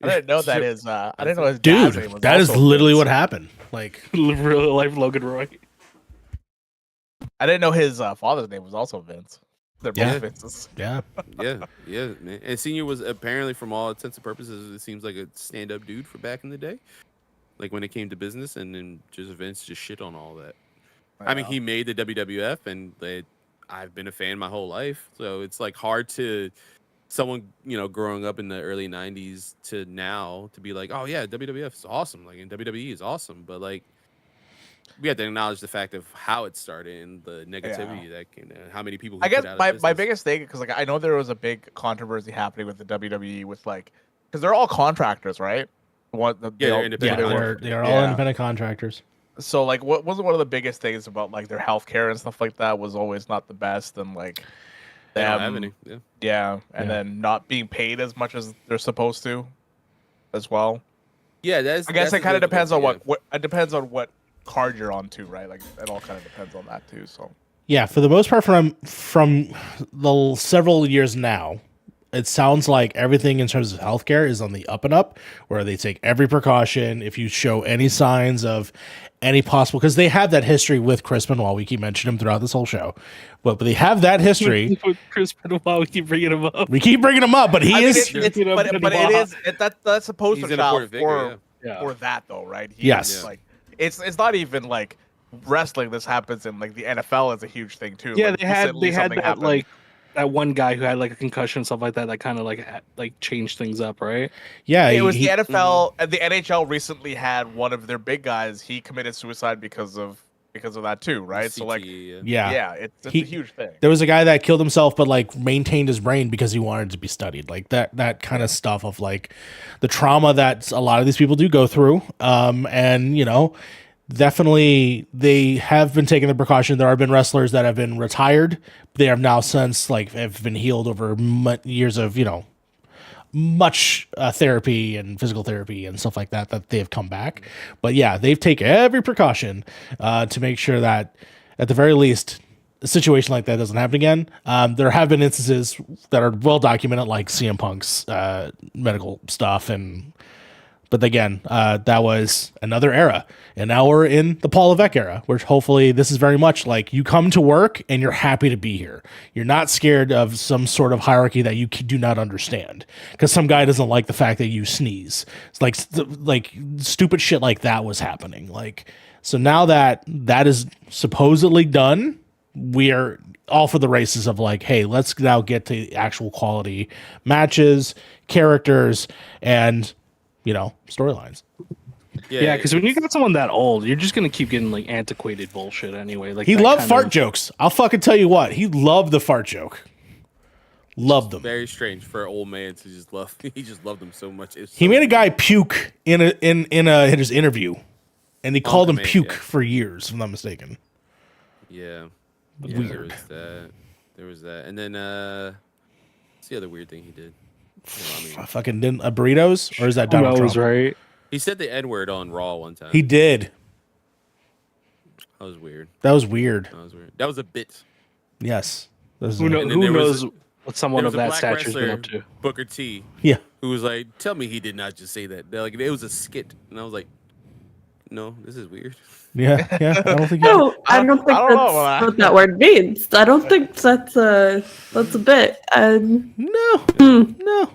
I didn't know that his. I didn't know his Dude, dad's name was that is also literally Vince. what happened. Like, Real life Logan Roy. I didn't know his father's name was also Vince. They're both Yeah. Vinces. yeah. yeah, man. And Senior was apparently, from all intents and purposes, it seems like a stand-up dude for back in the day. Like when it came to business, and then Vince just shit on all that. I mean, he made the WWF, and I've been a fan my whole life, so it's like hard to someone growing up in the early '90s to now to be like, oh yeah, WWF is awesome, like, and WWE is awesome, but like we have to acknowledge the fact of how it started and the negativity that came down, how many people. I guess put out of my business. biggest thing, because like I know there was a big controversy happening with the WWE with like, because they're all contractors, right? they're independent. They are all independent contractors. So like, what wasn't one of the biggest things about like their healthcare and stuff like that was always not the best, and like They don't have any. Then not being paid as much as they're supposed to, as well. Yeah, that's. I guess that's it kind of depends on what. what it depends on what card you're on too, right? Like it all kind of depends on that too. So Yeah, for the most part, from the several years now, it sounds like everything in terms of healthcare is on the up and up, where they take every precaution. If you show any signs of any possible, because they have that history with Chris Benoit, we keep mentioning him throughout this whole show, but they have that history. Chris Benoit, we keep bringing him up. We keep bringing him up, but he is. but it is that's supposed He's to an child important figure, for that though, right? Yes. Like it's not even like wrestling. This happens in like the NFL is a huge thing too. Yeah, like, they had something that happened. like that one guy who had like a concussion, stuff like that. That kind of like changed things up, right? Yeah, It was he- the NFL and the NHL recently had one of their big guys. He committed suicide because of that too, right? So like, CTE, yeah. it's He- a huge thing. There was a guy that killed himself, but like maintained his brain because he wanted to be studied. Like that kind of stuff of like the trauma that a lot of these people do go through. And definitely they have been taking the precaution. There have been wrestlers that have been retired. They have now since have been healed over years of much therapy and physical therapy and stuff like that they have come back. But yeah, they've taken every precaution to make sure that at the very least a situation like that doesn't happen again. There have been instances that are well documented, like CM Punk's medical stuff, but again, that was another era. And now we're in the Paul Levesque era, which hopefully this is very much like you come to work and you're happy to be here. You're not scared of some sort of hierarchy that you do not understand. Because some guy doesn't like the fact that you sneeze. It's like stupid shit like that was happening. So now that is supposedly done, we are all for the races of like, hey, let's now get to actual quality matches, characters, and storylines. Yeah, because when you got someone that old, you're just gonna keep getting like antiquated bullshit anyway. Like He that loved kind fart of- jokes. I'll fucking tell you what. He loved the fart joke. Loved them. very strange for an old man to just love. He just loved them so much. He made a guy puke in his interview, and he called him man, puke yeah. for years, if I'm not mistaken. Yeah. Weird. There was that, and then what's the other weird thing he did? Fucking didn't burritos, or is that Who Donald knows, Trump? right? He said the N word on Raw one time. He did. That was weird. That was weird. That was a bit. Yes. Who And then who there was knows what someone There of was a that black stature's been wrestler, up to? Booker T, Yeah. who was like, "Tell me he did not just say that." They're like, it was a skit, and I was like, "No, this is weird." Yeah. Yeah. I don't think. No, I don't think I don't know that's about that. what that word means. I don't think that's a bit. No.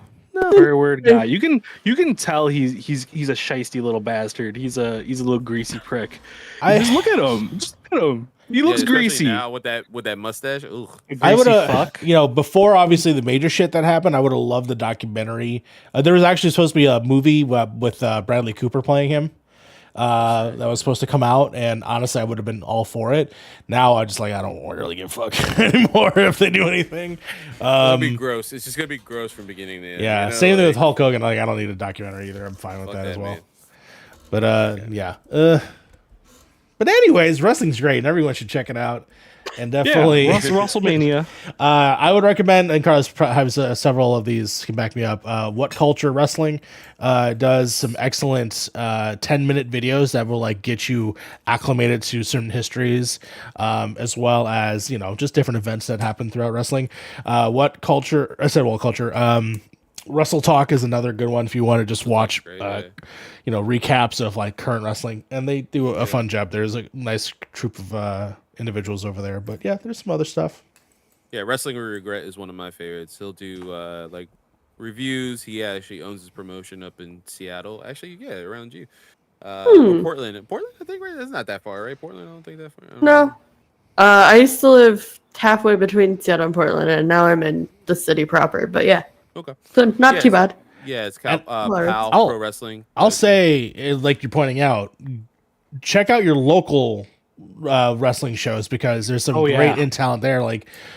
Very weird guy. You can tell he's a shisty little bastard. He's a little greasy prick. Just look at him. Just look at him. He looks especially greasy. now with that mustache. Ooh. I would have, fuck. before obviously the major shit that happened, I would have loved the documentary. There was actually supposed to be a movie with Bradley Cooper playing him that was supposed to come out, and honestly, I would have been all for it. Now I don't really give a fuck anymore if they do anything. It'll be gross. It's just gonna be gross from beginning to end. Yeah, you know, same thing with Hulk Hogan. I don't need a documentary either. I'm fine with fuck that as well. man. But yeah. But anyways, wrestling's great, and everyone should check it out. And definitely, Wrestlemania. I would recommend, and Carlos has several of these can back me up. What Culture Wrestling does some excellent 10-minute videos that will get you acclimated to certain histories, as well as just different events that happen throughout wrestling. What Culture? I said What Culture. Wrestle Talk is another good one if you want to just watch, recaps of current wrestling, and they do a fun job. There's a nice troop of individuals over there, but yeah, there's some other stuff. Yeah, Wrestling with Regret is one of my favorites. He'll do reviews. He actually owns his promotion up in Seattle. Actually, yeah, around you. Or Portland. Portland, I think, right? That's not that far, right? Portland, I don't think that far. No. I used to live halfway between Seattle and Portland, and now I'm in the city proper. But yeah. Okay. So not too bad. Yeah, it's And- Pal Pro Wrestling. I'll say, like you're pointing out, check out your local wrestling shows because there's some great in talent there.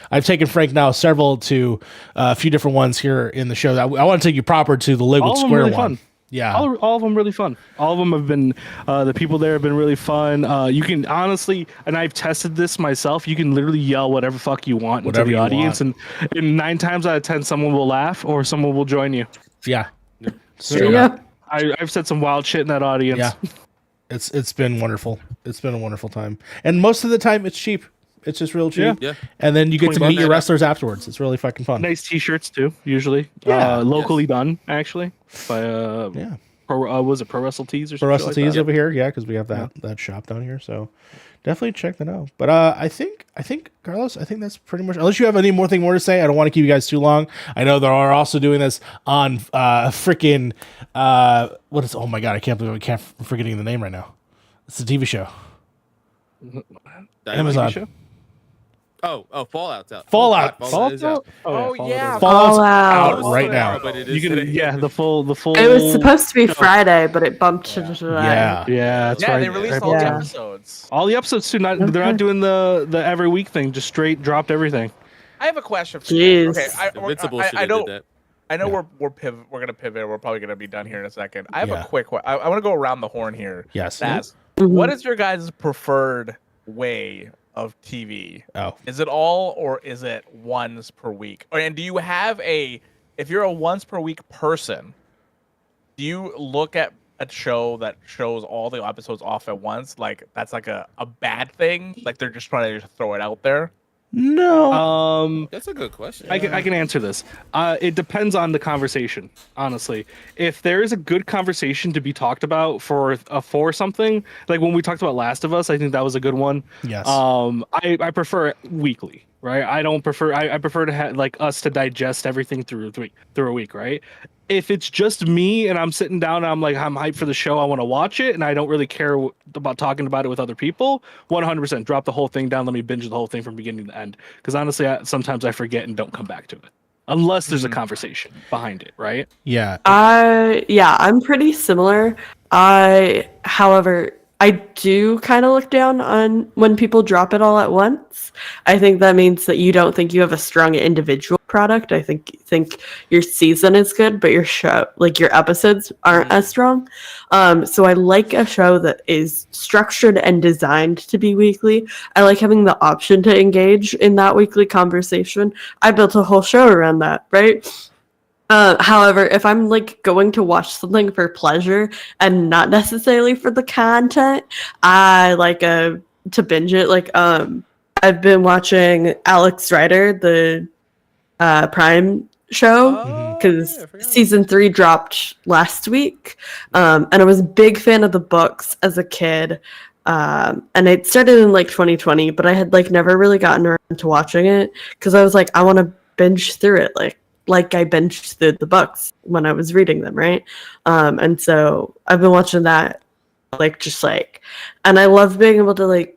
I've taken Frank now several to a few different ones here in the show. I want to take you proper to the Lakewood Square really one. Fun. Yeah, all of them really fun. All of them have been the people there have been really fun. You can honestly, and I've tested this myself. You can literally yell whatever fuck you want into the audience, and 9 times out of 10, someone will laugh or someone will join you. Yeah. Straight up. I've said some wild shit in that audience. Yeah. It's been wonderful. It's been a wonderful time, and most of the time it's cheap. It's just real cheap. Yeah. And then you get to $20 meet your wrestlers afterwards. It's really fucking fun. Nice T-shirts too, usually. Yeah. Locally done, actually. By was it Pro Wrestle Tees or something? Pro Wrestle like Tees that? over here, yeah, because we have that shop down here. So definitely check that out. But I think Carlos, I think that's pretty much. Unless you have any more to say, I don't want to keep you guys too long. I know they are also doing this on freaking what is? Oh my god, I can't believe I'm forgetting the name right now. It's a TV show. Amazon. TV show? Oh, Fallout's out. Fallout. Fallout is out. Oh yeah, Fallout's Fallout. out right now. But it You is can, today. the full. It was supposed to be Friday, but it bumped to today. Yeah. Yeah, that's yeah. right. They released all the Yeah. episodes. All the episodes too. They're not doing the every week thing. Just straight dropped everything. I have a question for you. Jeez. Okay, Invincible should I have know. did that. I know we're gonna pivot. We're probably gonna be done here in a second. I have Yeah. a quick. I want to go around the horn here. Yes. As Mhm. what is your guys' preferred way of TV? Oh. Is it all or is it once per week? And do you have if you're a once per week person, do you look at a show that shows all the episodes off at once? Like that's like a bad thing? Like they're just trying to just throw it out there? No. That's a good question. I can answer this. It depends on the conversation, honestly. If there is a good conversation to be talked about for something, like when we talked about Last of Us, I think that was a good one. Yes. I prefer it weekly, right? I prefer to have us to digest everything through a week, right? If it's just me and I'm sitting down and I'm hyped for the show, I want to watch it, and I don't really care about talking about it with other people, 100% drop the whole thing down. Let me binge the whole thing from beginning to end. Because honestly, sometimes I forget and don't come back to it. Unless there's a conversation behind it, right? Yeah. I'm pretty similar. However, I do kind of look down on when people drop it all at once. I think that means that you don't think you have a strong individual product. I think your season is good, but your show, your episodes aren't as strong. So I like a show that is structured and designed to be weekly. I like having the option to engage in that weekly conversation. I built a whole show around that, right? However, if I'm going to watch something for pleasure and not necessarily for the content, I like to binge it. I've been watching Alex Rider, the Prime show, because season 3 dropped last week, and I was a big fan of the books as a kid. And it started in 2020, but I had never really gotten around to watching it because I was I want to binge through it like I binged through the books when I was reading them, right? And so I've been watching that and I love being able to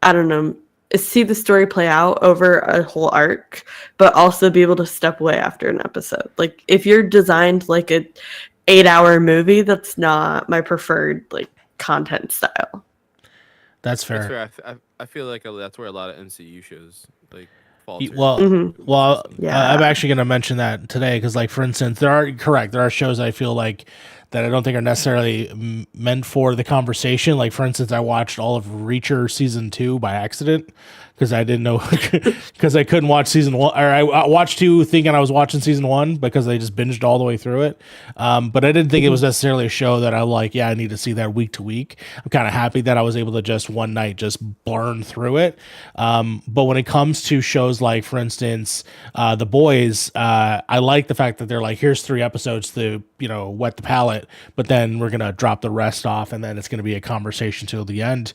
I don't know, see the story play out over a whole arc, but also be able to step away after an episode. Like if you're designed like a 8-hour movie, that's not my preferred content style. That's fair. That's fair. I feel like that's where a lot of MCU shows falter. Well, Yeah. I'm actually going to mention that today because, for instance, there are shows I feel like that I don't think are necessarily meant for the conversation. Like, for instance, I watched all of Reacher season 2 by accident because I didn't know because I couldn't watch season 1, or I watched 2 thinking I was watching season 1 because I just binged all the way through it. But I didn't think it was necessarily a show that I'm like, yeah, I need to see that week to week. I'm kind of happy that I was able to just one night just burn through it. But when it comes to shows like, for instance, The Boys, I like the fact that they're like, here's 3 episodes to, wet the palate, but then we're going to drop the rest off and then it's going to be a conversation till the end.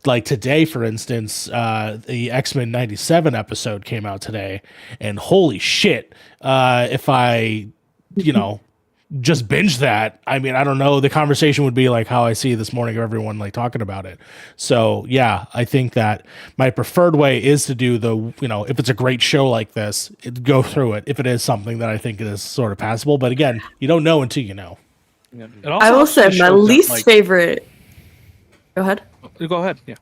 Like today, for instance, the X-Men 97 episode came out today, and holy shit, if I, just binge that, I mean, I don't know, the conversation would be like how I see this morning of everyone talking about it. So yeah, I think that my preferred way is to do if it's a great show like this, go through it. If it is something that I think is sort of passable, but again, you don't know until you know. Yeah. I will say my least favorite. Go ahead. Go ahead. Yeah.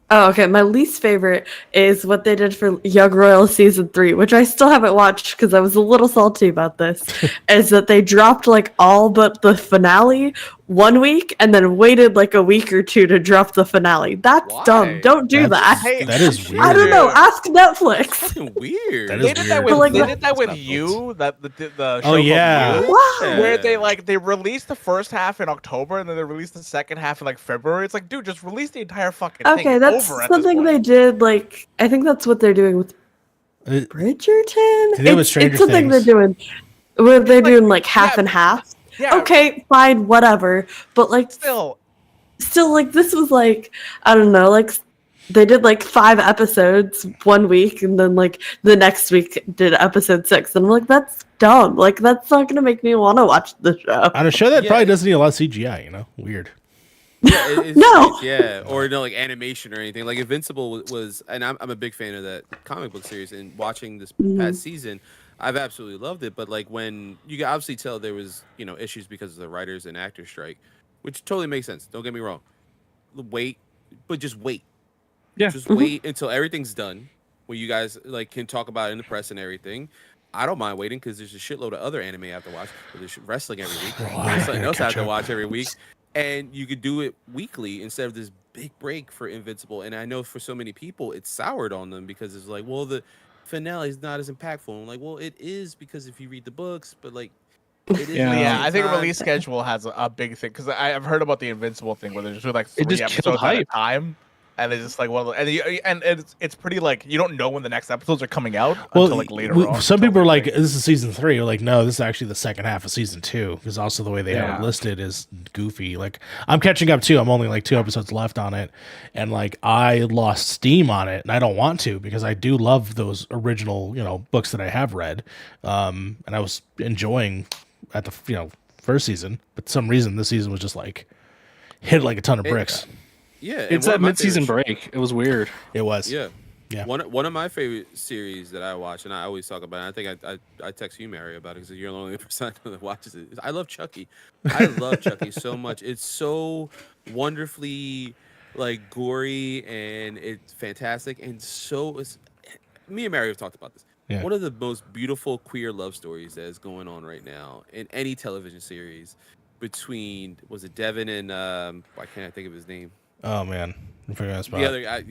Oh, okay. My least favorite is what they did for Young Royal season 3, which I still haven't watched because I was a little salty about this. Is that they dropped all but the finale 1 week and then waited a week or 2 to drop the finale. That's dumb. Don't do that. That is weird. I don't know. Ask Netflix. Fucking weird. That is They did that weird. with, they did that with You, the show called yeah. You, Wow. where they released the first half in October and then they released the second half in February. It's like, dude, just release the entire fucking thing. Okay, that's over at something this they did. I think that's what they're doing with Bridgerton. They did with Stranger it's something Things. they're doing where they're doing half and half. Yeah. Okay, fine, whatever. But Still, this was I don't know, they did 5 episodes 1 week and then the next week did episode 6 and I'm like, that's dumb. That's not gonna make me want to watch the show. On a show that probably doesn't need a lot of CGI, weird. Yeah, No. or no animation or anything. Like Invincible was, and I'm a big fan of that comic book series. And watching this past season, I've absolutely loved it. But when you can obviously tell there was issues because of the writers and actors strike, which totally makes sense. Don't get me wrong. Wait, but just wait. Yeah, just wait until everything's done, where you guys can talk about it in the press and everything. I don't mind waiting because there's a shitload of other anime I have to watch. There's wrestling every week. There's something else I have to watch every week. And you could do it weekly instead of this big break for Invincible. And I know for so many people, it's soured on them because it's the finale is not as impactful. I'm like, well, it is because if you read the books, but it is. Yeah, I think release schedule has a big thing because I've heard about the Invincible thing where they're just doing 3 It just killed episodes at a hype. time. And it's just one of the, and it's pretty you don't know when the next episodes are coming out until later on. Some people are like, this is season 3. We're like, no, this is actually the second half of season 2 because also the way they have it listed is goofy. I'm catching up too. I'm only 2 episodes left on it, and I lost steam on it, and I don't want to because I do love those original books that I have read, and I was enjoying at the first season, but for some reason this season was just hit a ton of bricks. Yeah, It's that mid-season break. It was weird. It was. Yeah. Yeah. One of my favorite series that I watch, and I always talk about it, I think I text you, Mary, about it because you're the only person that watches it. I love Chucky. I love Chucky so much. It's so wonderfully gory and it's fantastic. And me and Mary have talked about this. Yeah. One of the most beautiful queer love stories that is going on right now in any television series between, was it Devin and, why can't I think of his name? Oh man, I forgot about the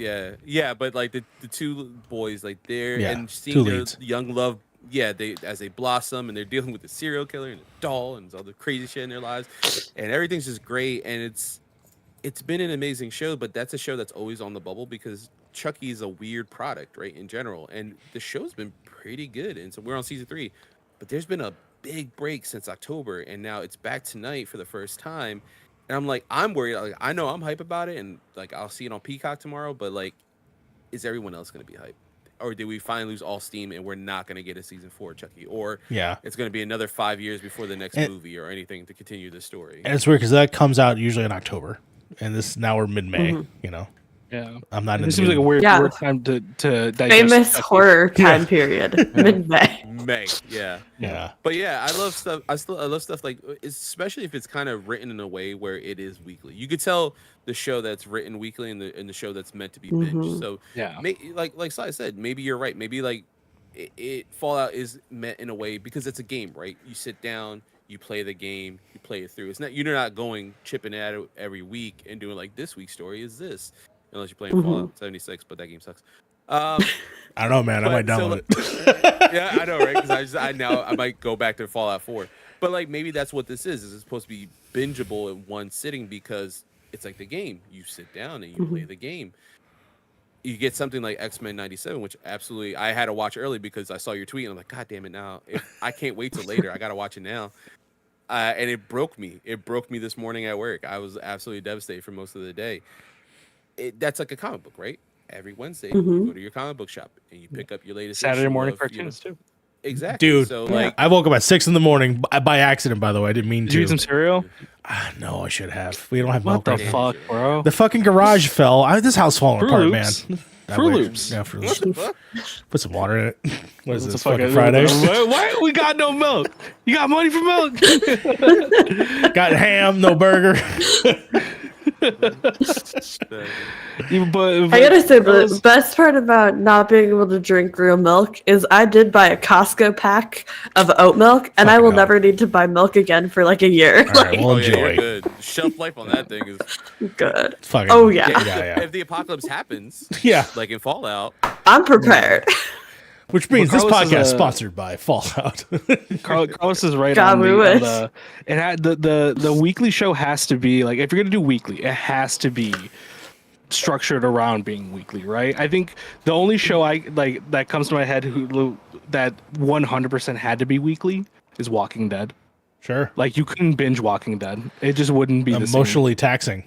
other, yeah, but the 2 boys, they're and seeing 2 their leads. young love, as they blossom and they're dealing with the serial killer and the doll and all the crazy shit in their lives, and everything's just great, and it's been an amazing show, but that's a show that's always on the bubble because Chucky is a weird product, right, in general, and the show's been pretty good, and so we're on season 3, but there's been a big break since October, and now it's back tonight for the first time. And I'm worried. I know I'm hype about it, and I'll see it on Peacock tomorrow. But is everyone else gonna be hype? or did we finally lose all steam and we're not going to get a season 4 Chucky, or Yeah. it's going to be another 5 years before the next movie or anything to continue the story. And it's weird because that comes out usually in October, and this now we're mid-May. You know, Yeah, I'm not. This seems like a weird time to digest famous Chucky. horror time period, mid-May. May, yeah. But yeah, I love stuff. I love stuff like, especially if it's kind of written in a way where it is weekly. You could tell the show that's written weekly and the show that's meant to be binged. So yeah, like Sai said, maybe you're right. Maybe like Fallout is meant in a way because it's a game, right? You sit down, you play the game, you play it through. It's not, you're not going chipping at it every week and doing like, this week's story is this, unless you're playing Fallout 76, but that game sucks. I don't know, man. I might download it. Yeah, I know, right? Because I might go back to Fallout 4. But like maybe that's what this is. It's supposed to be bingeable in one sitting because it's like the game. You sit down and you play the game. You get something like X-Men 97, which absolutely I had to watch early because I saw your tweet and I'm like, God damn it! Now I can't wait till later. I gotta watch it now. And it broke me. It broke me this morning at work. I was absolutely devastated for most of the day. That's like a comic book, right? Every Wednesday, you go to your comic book shop and you pick up your latest Saturday issue morning of, cartoons too. Exactly, Dude. So like, I woke up at 6 a.m. by accident. By the way, I didn't mean Did you to. eat some cereal? No, I should have. We don't have What milk. the right here. fuck, bro? The fucking garage fell. This house falling Fruit apart, Loops. man. Fruit Loops. Yeah, Fruit what Loops. the fuck? Put some water in it. What is It's this? a Fucking Friday? Why we got no milk? You got money for milk? Got ham, no burger. I gotta say, the best part about not being able to drink real milk is I did buy a Costco pack of oat milk, and I will never need to buy milk again for like a year. All right, well, Oh yeah, enjoy. you're good. Shelf life on that thing is Good. Fucking, Oh, yeah. yeah. If the apocalypse happens, Yeah. like in Fallout, I'm prepared. Which means this Carlos is podcast is a- sponsored by Fallout. Carlos is right God, on we the, wish. it had the weekly show has to be like, if you're gonna do weekly, it has to be structured around being weekly, right? I think the only show I like that comes to my head that 100% had to be weekly is Walking Dead. Sure. Like you couldn't binge Walking Dead; it just wouldn't be the same. Emotionally taxing.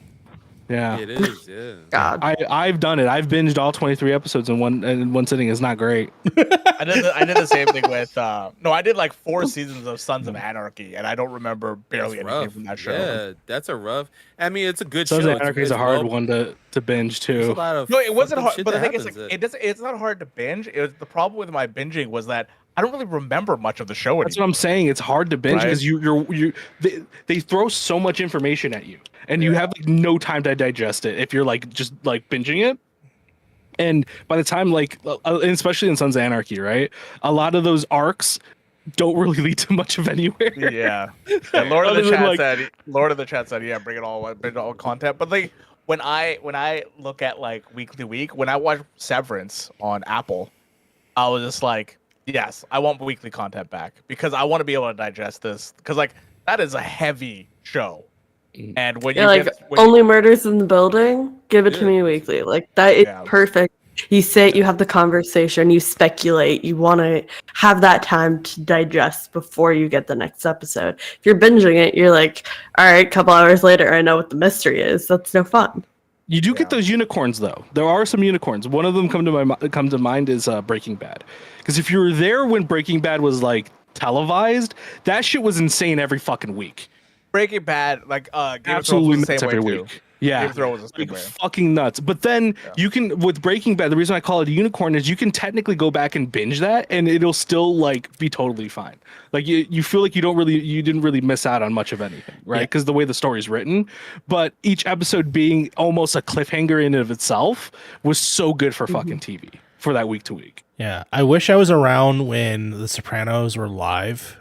Yeah, it is. Yeah. God. I've done it. I've binged all 23 episodes in one sitting. It's not great. I did the same thing with I did like 4 seasons of Sons of Anarchy, and I don't remember barely That's anything rough. from that show. Yeah, that's a rough. I mean, it's a good Sons show. of Anarchy is a hard one to binge There's a too. lot of No, it wasn't fucked up hard. shit But the that thing is, like, happens that- it's not hard to binge. It was, the problem with my binging was that I don't really remember much of the show That's what anymore. I'm saying. It's hard to binge Right. because they throw so much information at you, and you have like no time to digest it if you're like just like binging it. And by the time like, especially in Sons of Anarchy, right, a lot of those arcs don't really lead to much of anywhere. Yeah. Lord of Other the than, Chat like- said. Lord of the Chat said, yeah, bring it all content. But like when I look at like week to week, when I watch Severance on Apple, I was just like, yes, I want weekly content back because I want to be able to digest this because like that is a heavy show. And when Yeah, you like get when Only Murders in the Building, give it to Yeah. me weekly. Like that is Yeah. perfect. You sit, you have the conversation, you speculate, you want to have that time to digest before you get the next episode. If you're binging it, you're like, all right, a couple hours later, I know what the mystery is. That's no fun. You do Yeah. get those unicorns though. There are some unicorns. One of them come to mind is Breaking Bad. Because if you were there when Breaking Bad was like televised, that shit was insane every fucking week. Breaking Bad, like Game of Thrones Absolutely was the nuts same way every too. week. Yeah. Game of Thrones was the same Like, way. fucking nuts. But then you can, with Breaking Bad, the reason I call it a unicorn is you can technically go back and binge that and it'll still like be totally fine. Like you feel like you didn't really miss out on much of anything, right? Because the way the story's written, but each episode being almost a cliffhanger in and of itself was so good for fucking TV for that week to week. Yeah. I wish I was around when The Sopranos were live.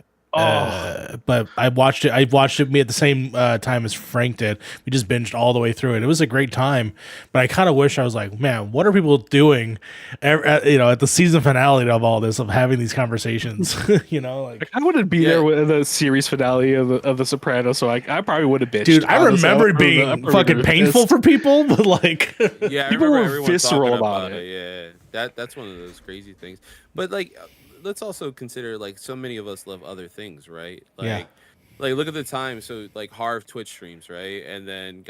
But I watched it me at the same time as Frank did. We just binged all the way through it. It was a great time, but I kind of wish I was like, man, what are people doing at the season finale of all this, of having these conversations? Like, I wouldn't be there with the series finale of the Sopranos, so I probably would have bitched. dude, I honestly. remember it I being probably fucking would've painful pissed. for people, but like, Yeah, I People remember were everyone visceral talking about it. Yeah, that's one of those crazy things. But like, let's also consider like so many of us love other things, right? Like, Yeah. like look at the time. So like Harv Twitch streams, right? And then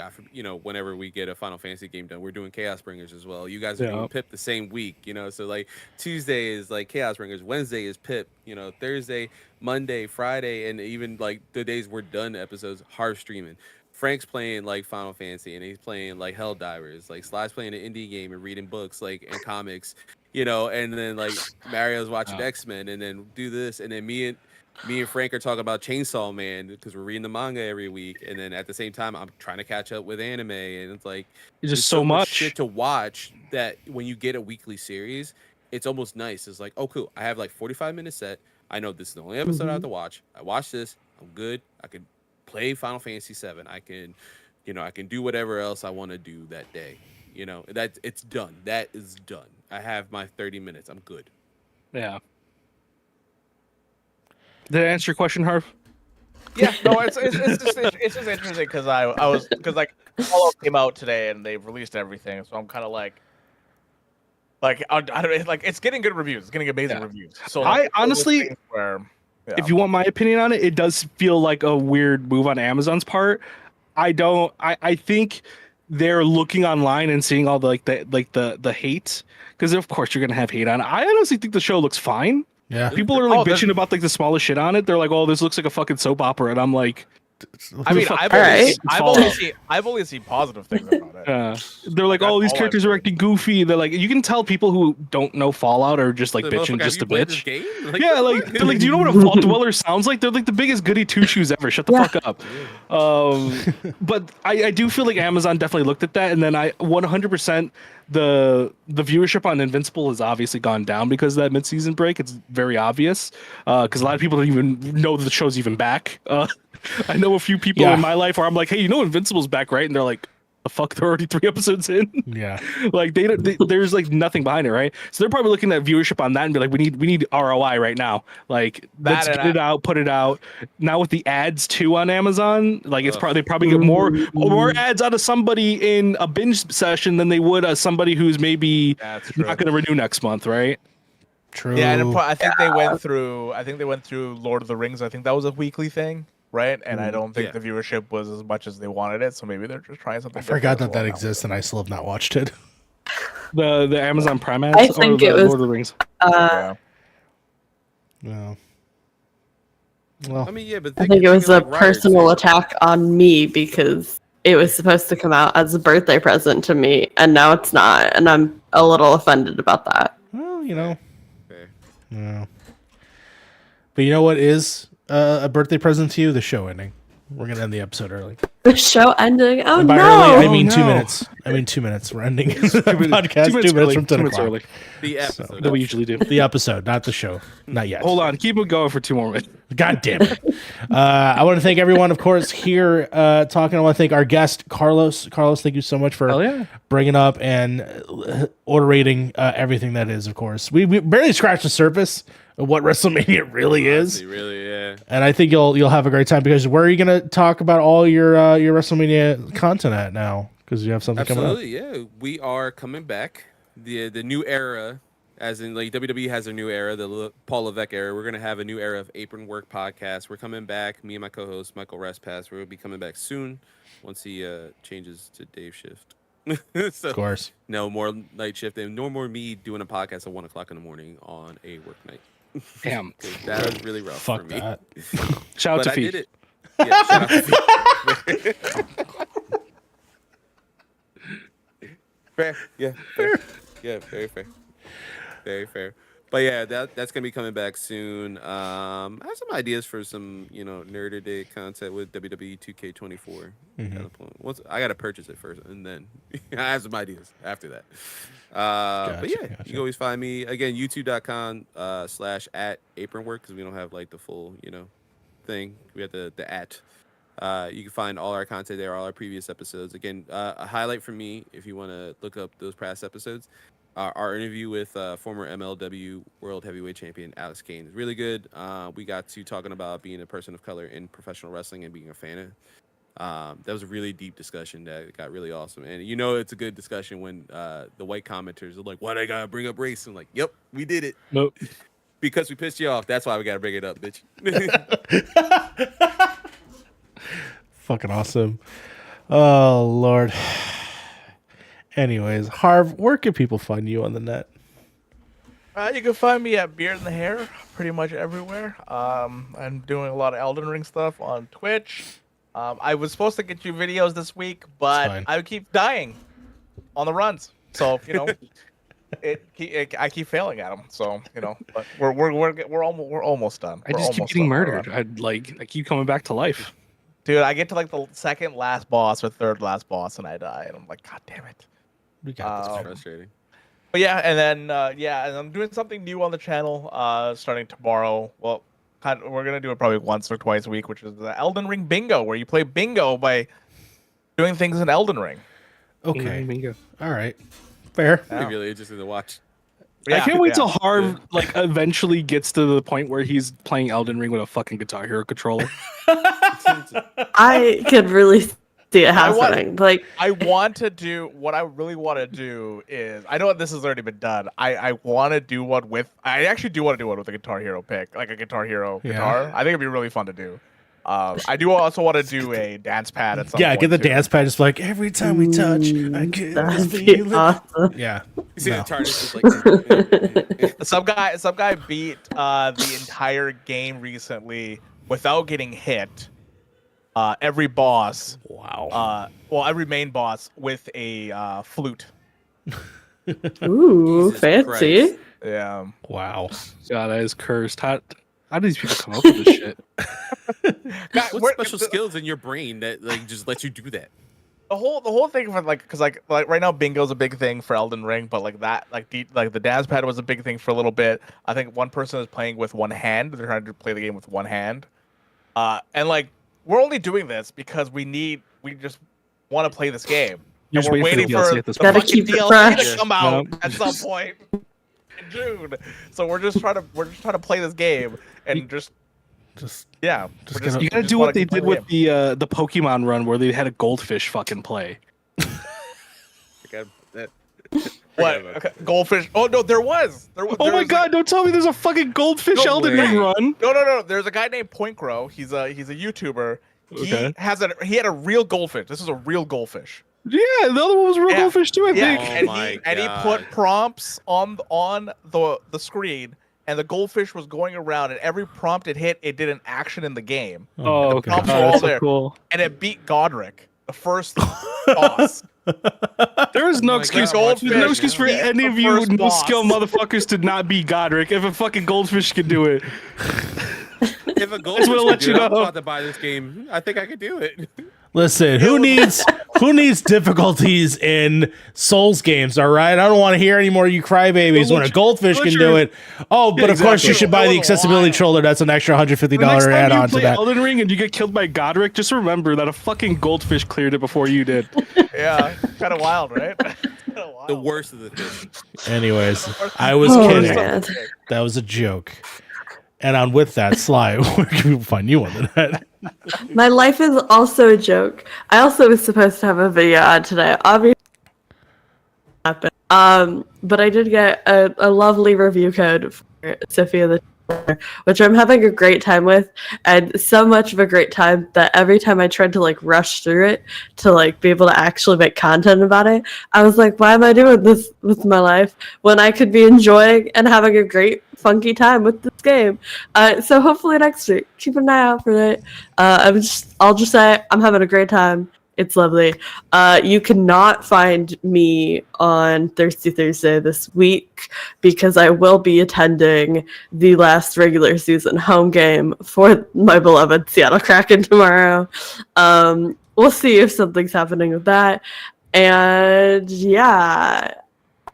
whenever we get a Final Fantasy game done, we're doing Chaos Bringers as well. You guys are doing Yeah. Pip the same week, so like Tuesday is like Chaos Bringers, Wednesday is Pip, Thursday, Monday, Friday, and even like the days we're done episodes, Harv streaming. Frank's playing like Final Fantasy and he's playing like Helldivers. Like Sly's playing an indie game and reading books like and comics, and then like Mario's watching X-Men and then do this and then me and Frank are talking about Chainsaw Man because we're reading the manga every week, and then at the same time, I'm trying to catch up with anime, and it's like It's there's just so much shit to watch that when you get a weekly series, it's almost nice. It's like, oh, cool, I have like 45 minutes set. I know this is the only episode I have to watch. I watch this, I'm good. I can play Final Fantasy VII. I can do whatever else I want to do that day. That it's done. That is done. I have my 30 minutes. I'm good. Yeah. Did I answer your question, Harv? Yeah, no, it's just interesting because like Fallout came out today and they've released everything, so I'm kind of like I don't like it's getting good reviews, it's getting amazing reviews. So like, I honestly, if you want my opinion on it, it does feel like a weird move on Amazon's part. I think they're looking online and seeing all the hate, because of course you're gonna have hate on it. I honestly think the show looks fine. Yeah. People are like bitching about like the smallest shit on it. They're like, "Oh, this looks like a fucking soap opera," and I'm like, I mean, I've only seen positive things about it. They're like, "Oh, these characters are acting goofy." They're like, you can tell people who don't know Fallout are just like bitching just to bitch. Yeah, like they're like, "Do you know what a Vault Dweller sounds like?" They're like the biggest goody two shoes ever. Shut the fuck up. But I do feel like Amazon definitely looked at that, and then I 100% the viewership on Invincible has obviously gone down because of that mid-season break. It's very obvious because a lot of people don't even know that the show's even back. I know a few people in my life where I'm like, "Hey, Invincible's back, right?" And they're like, "The fuck, they're already 3 episodes in." Yeah. Like there's like nothing behind it, right? So they're probably looking at viewership on that and be like, we need ROI right now. Like let's get it out, put it out. Now with the ads too on Amazon, like it's probably they probably get more ads out of somebody in a binge session than they would as somebody who's maybe not going to renew next month, right? True. Yeah, and I think they went through Lord of the Rings. I think that was a weekly thing. Right, and I don't think the viewership was as much as they wanted it, so maybe they're just trying something. I forgot that exists, and I still have not watched it. The Amazon Prime ads, I think it was Lord of the Rings. Yeah. Well, I mean, but I think it was a personal attack on me because it was supposed to come out as a birthday present to me, and now it's not, and I'm a little offended about that. Well, Fair. Yeah. But you know what is a birthday present to you? The show ending. We're gonna end the episode early. The show ending. Oh And by no! early, I mean 2 minutes. 2 minutes. We're ending the podcast. 2 minutes from 10 o'clock. The episode that we usually do. The episode, not the show. Not yet. Hold on, keep it going for 2 more minutes. God damn it. I want to thank everyone, of course, here talking. I want to thank our guest, Carlos. Carlos, thank you so much for bringing up and ordering everything that is, of course. We barely scratched the surface of what WrestleMania really is. Really, yeah. And I think you'll have a great time, because where are you going to talk about all your WrestleMania content at now? Because you have something coming up. Absolutely, yeah. We are coming back. The new era, as in like WWE has a new era, the Paul Levesque era. We're going to have a new era of Apron Work podcast. We're coming back. Me and my co-host, Michael Respass, we're going to be coming back soon once he changes to day shift. So, of course. No more night shift, and no more me doing a podcast at 1 o'clock in the morning on a work night. Damn. That was really rough for me. That. Shout out to I Feet. did it. Yeah, shout out to Feet. Fair. Yeah. Fair. Yeah, very fair. Very fair. But yeah, that's gonna be coming back soon. I have some ideas for some, Nerder Day content with WWE 2K24. Once I gotta purchase it first, and then I have some ideas after that. But yeah, you can always find me again, youtube.com/@apronwork, because we don't have like the full, thing. We have the at. You can find all our content there, all our previous episodes. Again, a highlight for me, if you want to look up those past episodes, our interview with former MLW World Heavyweight Champion Alex Kane is really good. We got to talking about being a person of color in professional wrestling and being a fan of. That was a really deep discussion that got really awesome. And it's a good discussion when the white commenters are like, "Why they gotta bring up race?" I'm like, "Yep, we did it. Nope. Because we pissed you off. That's why we gotta bring it up, bitch." Fucking awesome. Oh Lord. Anyways, Harv, where can people find you on the net? You can find me at Beard in the Hair pretty much everywhere. I'm doing a lot of Elden Ring stuff on Twitch. I was supposed to get you videos this week, but I keep dying on the runs. So I keep failing at them. So but we're almost done. I just keep getting murdered. I keep coming back to life. Dude, I get to like the second last boss or third last boss, and I die, and I'm like, God damn it. We got That's frustrating. But yeah, and then and I'm doing something new on the channel starting tomorrow. Well, we're gonna do it probably once or twice a week, which is the Elden Ring Bingo, where you play bingo by doing things in Elden Ring. Okay. Bingo. All right. Fair. I'm really interested to watch. I can't wait till Harv eventually gets to the point where he's playing Elden Ring with a fucking Guitar Hero controller. I could really see it happening. I want to do what I really want to do is I know this has already been done. I want to do one with I actually do want to do one with a Guitar Hero pick, like a Guitar Hero guitar. I think it'd be really fun to do. I do also want to do a dance pad at some point. Get the dance pad just like every time we touch, I get this feeling. Awesome. Yeah. You see the TARDIS just like Some guy beat the entire game recently without getting hit. Every boss. Wow. Every main boss with a flute. Ooh, Jesus fancy. Christ. Yeah. Wow. God, that is cursed. How do these people come up with this shit? What special skills in your brain that just lets you do that? The whole thing for because right now bingo's a big thing for Elden Ring, but the dance pad was a big thing for a little bit. I think one person is playing with one hand. They're trying to play the game with one hand, and we're only doing this because we just want to play this game. You're And we're waiting for the Gotta fucking keep it DLC fresh. to come out at some point in June. So we're just trying to play this game and just you gotta do what they did with the Pokemon run where they had a goldfish fucking play. What? Okay. Goldfish? Oh no, there was. Oh my god! Don't tell me there's a fucking goldfish Elden Ring run. No. There's a guy named Point Grow. He's a YouTuber. Okay. He had a real goldfish. This is a real goldfish. Yeah, the other one was a real goldfish too. I think. And he put prompts on the screen, and the goldfish was going around, and every prompt it hit, it did an action in the game. Oh, the prompts God, were all that's so there, cool. and it beat Godric, the first boss. There is no excuse. There's no excuse for any of you no skill motherfuckers to not be Godric if a fucking goldfish can do it. If a goldfish wanna let can you do it, I'm know. about to buy this game. I think I could do it. Listen, who needs difficulties in Souls games, all right? I don't want to hear any more you crybabies when a goldfish can do it. Oh, but of course you should buy the accessibility controller. That's an extra $150 add-on to that. Elden Ring and you get killed by Godric, just remember that a fucking goldfish cleared it before you did. Yeah, kind of wild, right? The worst of the fish. Anyways, I was kidding. Man. That was a joke. And on with that, Sly, where can people find you on the net? My life is also a joke. I also was supposed to have a video on today. Obviously, but I did get a lovely review code for Sophia the Tailor, which I'm having a great time with, and so much of a great time that every time I tried to rush through it to be able to actually make content about it, I was like, why am I doing this with my life when I could be enjoying and having a great funky time with this game? So hopefully next week, keep an eye out for it. I'll just say I'm having a great time. It's lovely. You cannot find me on Thirsty Thursday this week because I will be attending the last regular season home game for my beloved Seattle Kraken tomorrow. We'll see if something's happening with that. And yeah,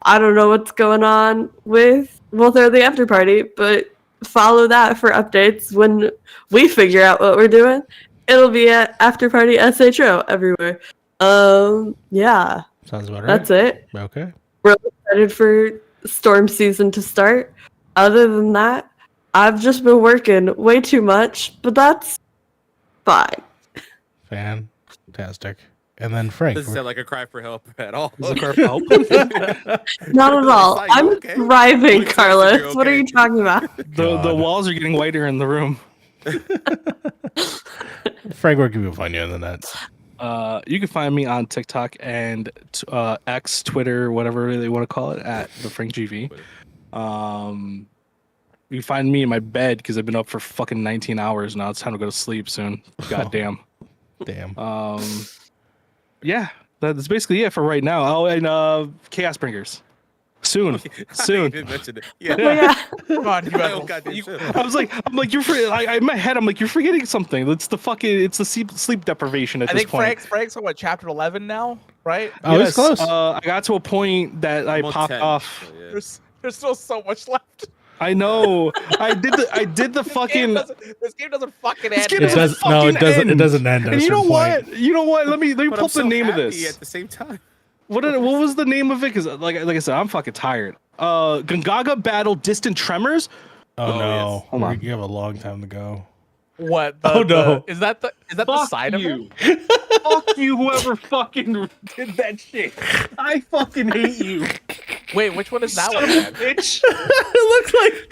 I don't know what's going on with We'll Throw the After Party, but follow that for updates when we figure out what we're doing. It'll be at After Party SHO everywhere. Yeah. Sounds about right. That's it. Okay. We're excited for storm season to start. Other than that, I've just been working way too much, but that's fine. Fantastic. And then Frank. Doesn't sound like a cry for help at all. Is it cry for help? Not at all. Like, I'm okay. thriving, What excited Carlos. you're What are okay. you talking about? The walls are getting whiter in the room. Frank, where can people find you on the net? You can find me on TikTok and X, Twitter, whatever they want to call it, at the Frank GV. You can find me in my bed because I've been up for fucking 19 hours now. It's time to go to sleep soon. Goddamn. Damn. Yeah, that's basically it for right now. Oh, and Chaos Bringers. Soon. You did mention it. Yeah. Oh, yeah. Come on, you Oh, guys. goddamn shit. I'm like, you're in my head. I'm like, you're forgetting something. It's the sleep deprivation at I this think point. Frank's on what, chapter 11 now, right? Oh, he's close. I got to a point that I I'm on popped 10, off. so, yeah. There's still so much left. I know. I did the fucking. This game doesn't fucking This end. game It doesn't does. No, it fucking doesn't. It end. doesn't end. At And a you know certain point. what? You know what? Let me But pull I'm up the so name of happy this. at the same time. What was the name of it? Because like I said, I'm fucking tired. Gongaga Battle Distant Tremors. Oh, Oh, no! yes. Hold on. You have a long time to go. What? Oh, no. Is that the Fuck side of you. it? Fuck you, whoever fucking did that shit. I fucking hate you. Wait, which one is that Son one? of a Then? bitch. It looks like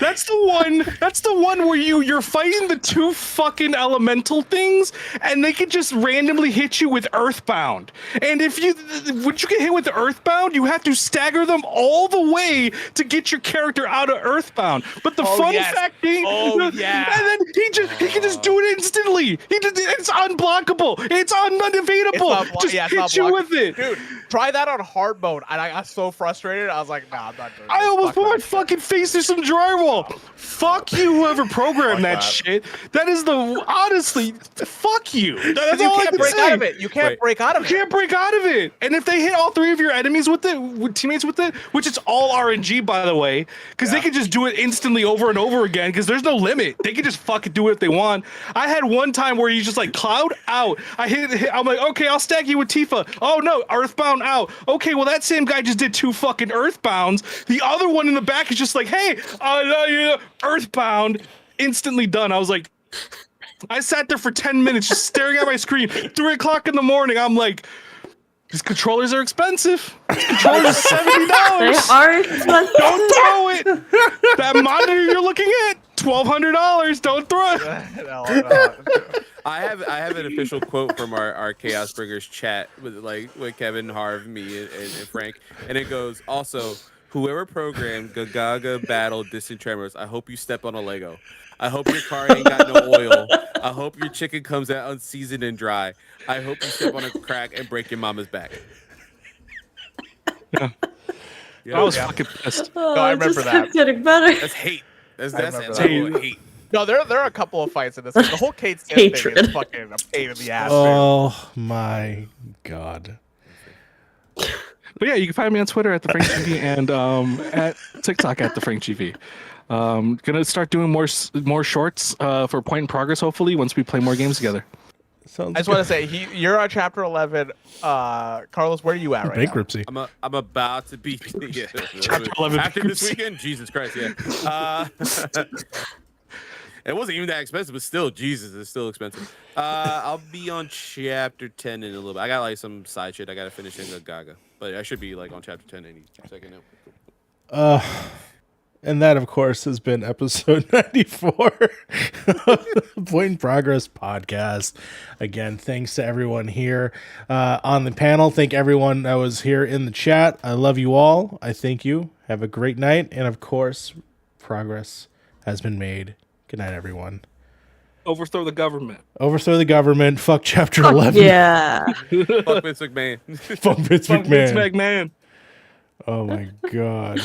That's the one where you're fighting the two fucking elemental things, and they can just randomly hit you with Earthbound. And if when you get hit with Earthbound, you have to stagger them all the way to get your character out of Earthbound. But the Oh, fun yes. fact being, Oh, yeah. and then he can just do it instantly. It's unblockable. It's unevadable. Just it's hit not you blocked. with it. Dude, try that on hard mode, and I got so frustrated. I was like, nah, I'm not doing I this. almost Fuck put my that. fucking face through some drywall. Fuck you, whoever programmed Fuck that that. shit. That is honestly, fuck you. That's You all I can't can break say. out of it. You can't Wait. break out of You it. can't break out of it. And if they hit all three of your enemies with it, with teammates with it, which it's all RNG, by the way, because they can just do it instantly over and over again, because there's no limit. They can just fucking do it if they want. I had one time where you just like cloud out. I hit, I'm like, okay, I'll stack you with Tifa. Oh no, Earthbound out. Okay, well that same guy just did 2 fucking Earthbounds. The other one in the back is just like, hey, Earthbound. Instantly done. I was like, I sat there for 10 minutes just staring at my screen. 3 o'clock in the morning. I'm like, these controllers are expensive. These controllers are $70. They are expensive. Don't throw it. That monitor you're looking at, $1,200. Don't throw it. No. I have an official quote from our Chaos Bringers chat with Kevin, Harv, me, and Frank, and it goes, also, whoever programmed Gagaga Battle Distant Tremors, I hope you step on a Lego. I hope your car ain't got no oil. I hope your chicken comes out unseasoned and dry. I hope you step on a crack and break your mama's back. Yeah. I was fucking pissed. Oh, I it remember just that. kept getting better. That's hate. That's remember that's that. level of hate. No, there are a couple of fights in this. The whole Kate Smith thing is Hatred. fucking a pain in the ass. man. Oh my god. But yeah, you can find me on Twitter at the Frank GV and at TikTok at the Frank GV. Gonna start doing more shorts for Point in Progress. Hopefully, once we play more games together. Sounds I just want to say, you're on chapter 11. Carlos, where are you at right bankruptcy. I'm about to be Chapter 11 after this bankruptcy. weekend. Jesus Christ, yeah. It wasn't even that expensive, but still, Jesus, it's still expensive. I'll be on chapter 10 in a little bit. I got like some side shit I gotta finish in the Gaga, but I should be like on chapter 10 any second now. And that, of course, has been episode 94 of the Point in Progress podcast. Again, thanks to everyone here on the panel. Thank everyone that was here in the chat. I love you all. I thank you. Have a great night. And, of course, progress has been made. Good night, everyone. Overthrow the government. Overthrow the government. Fuck Chapter 11. Yeah. Fuck Vince McMahon. Fuck Vince Fuck Vince McMahon. McMahon. Oh, my God.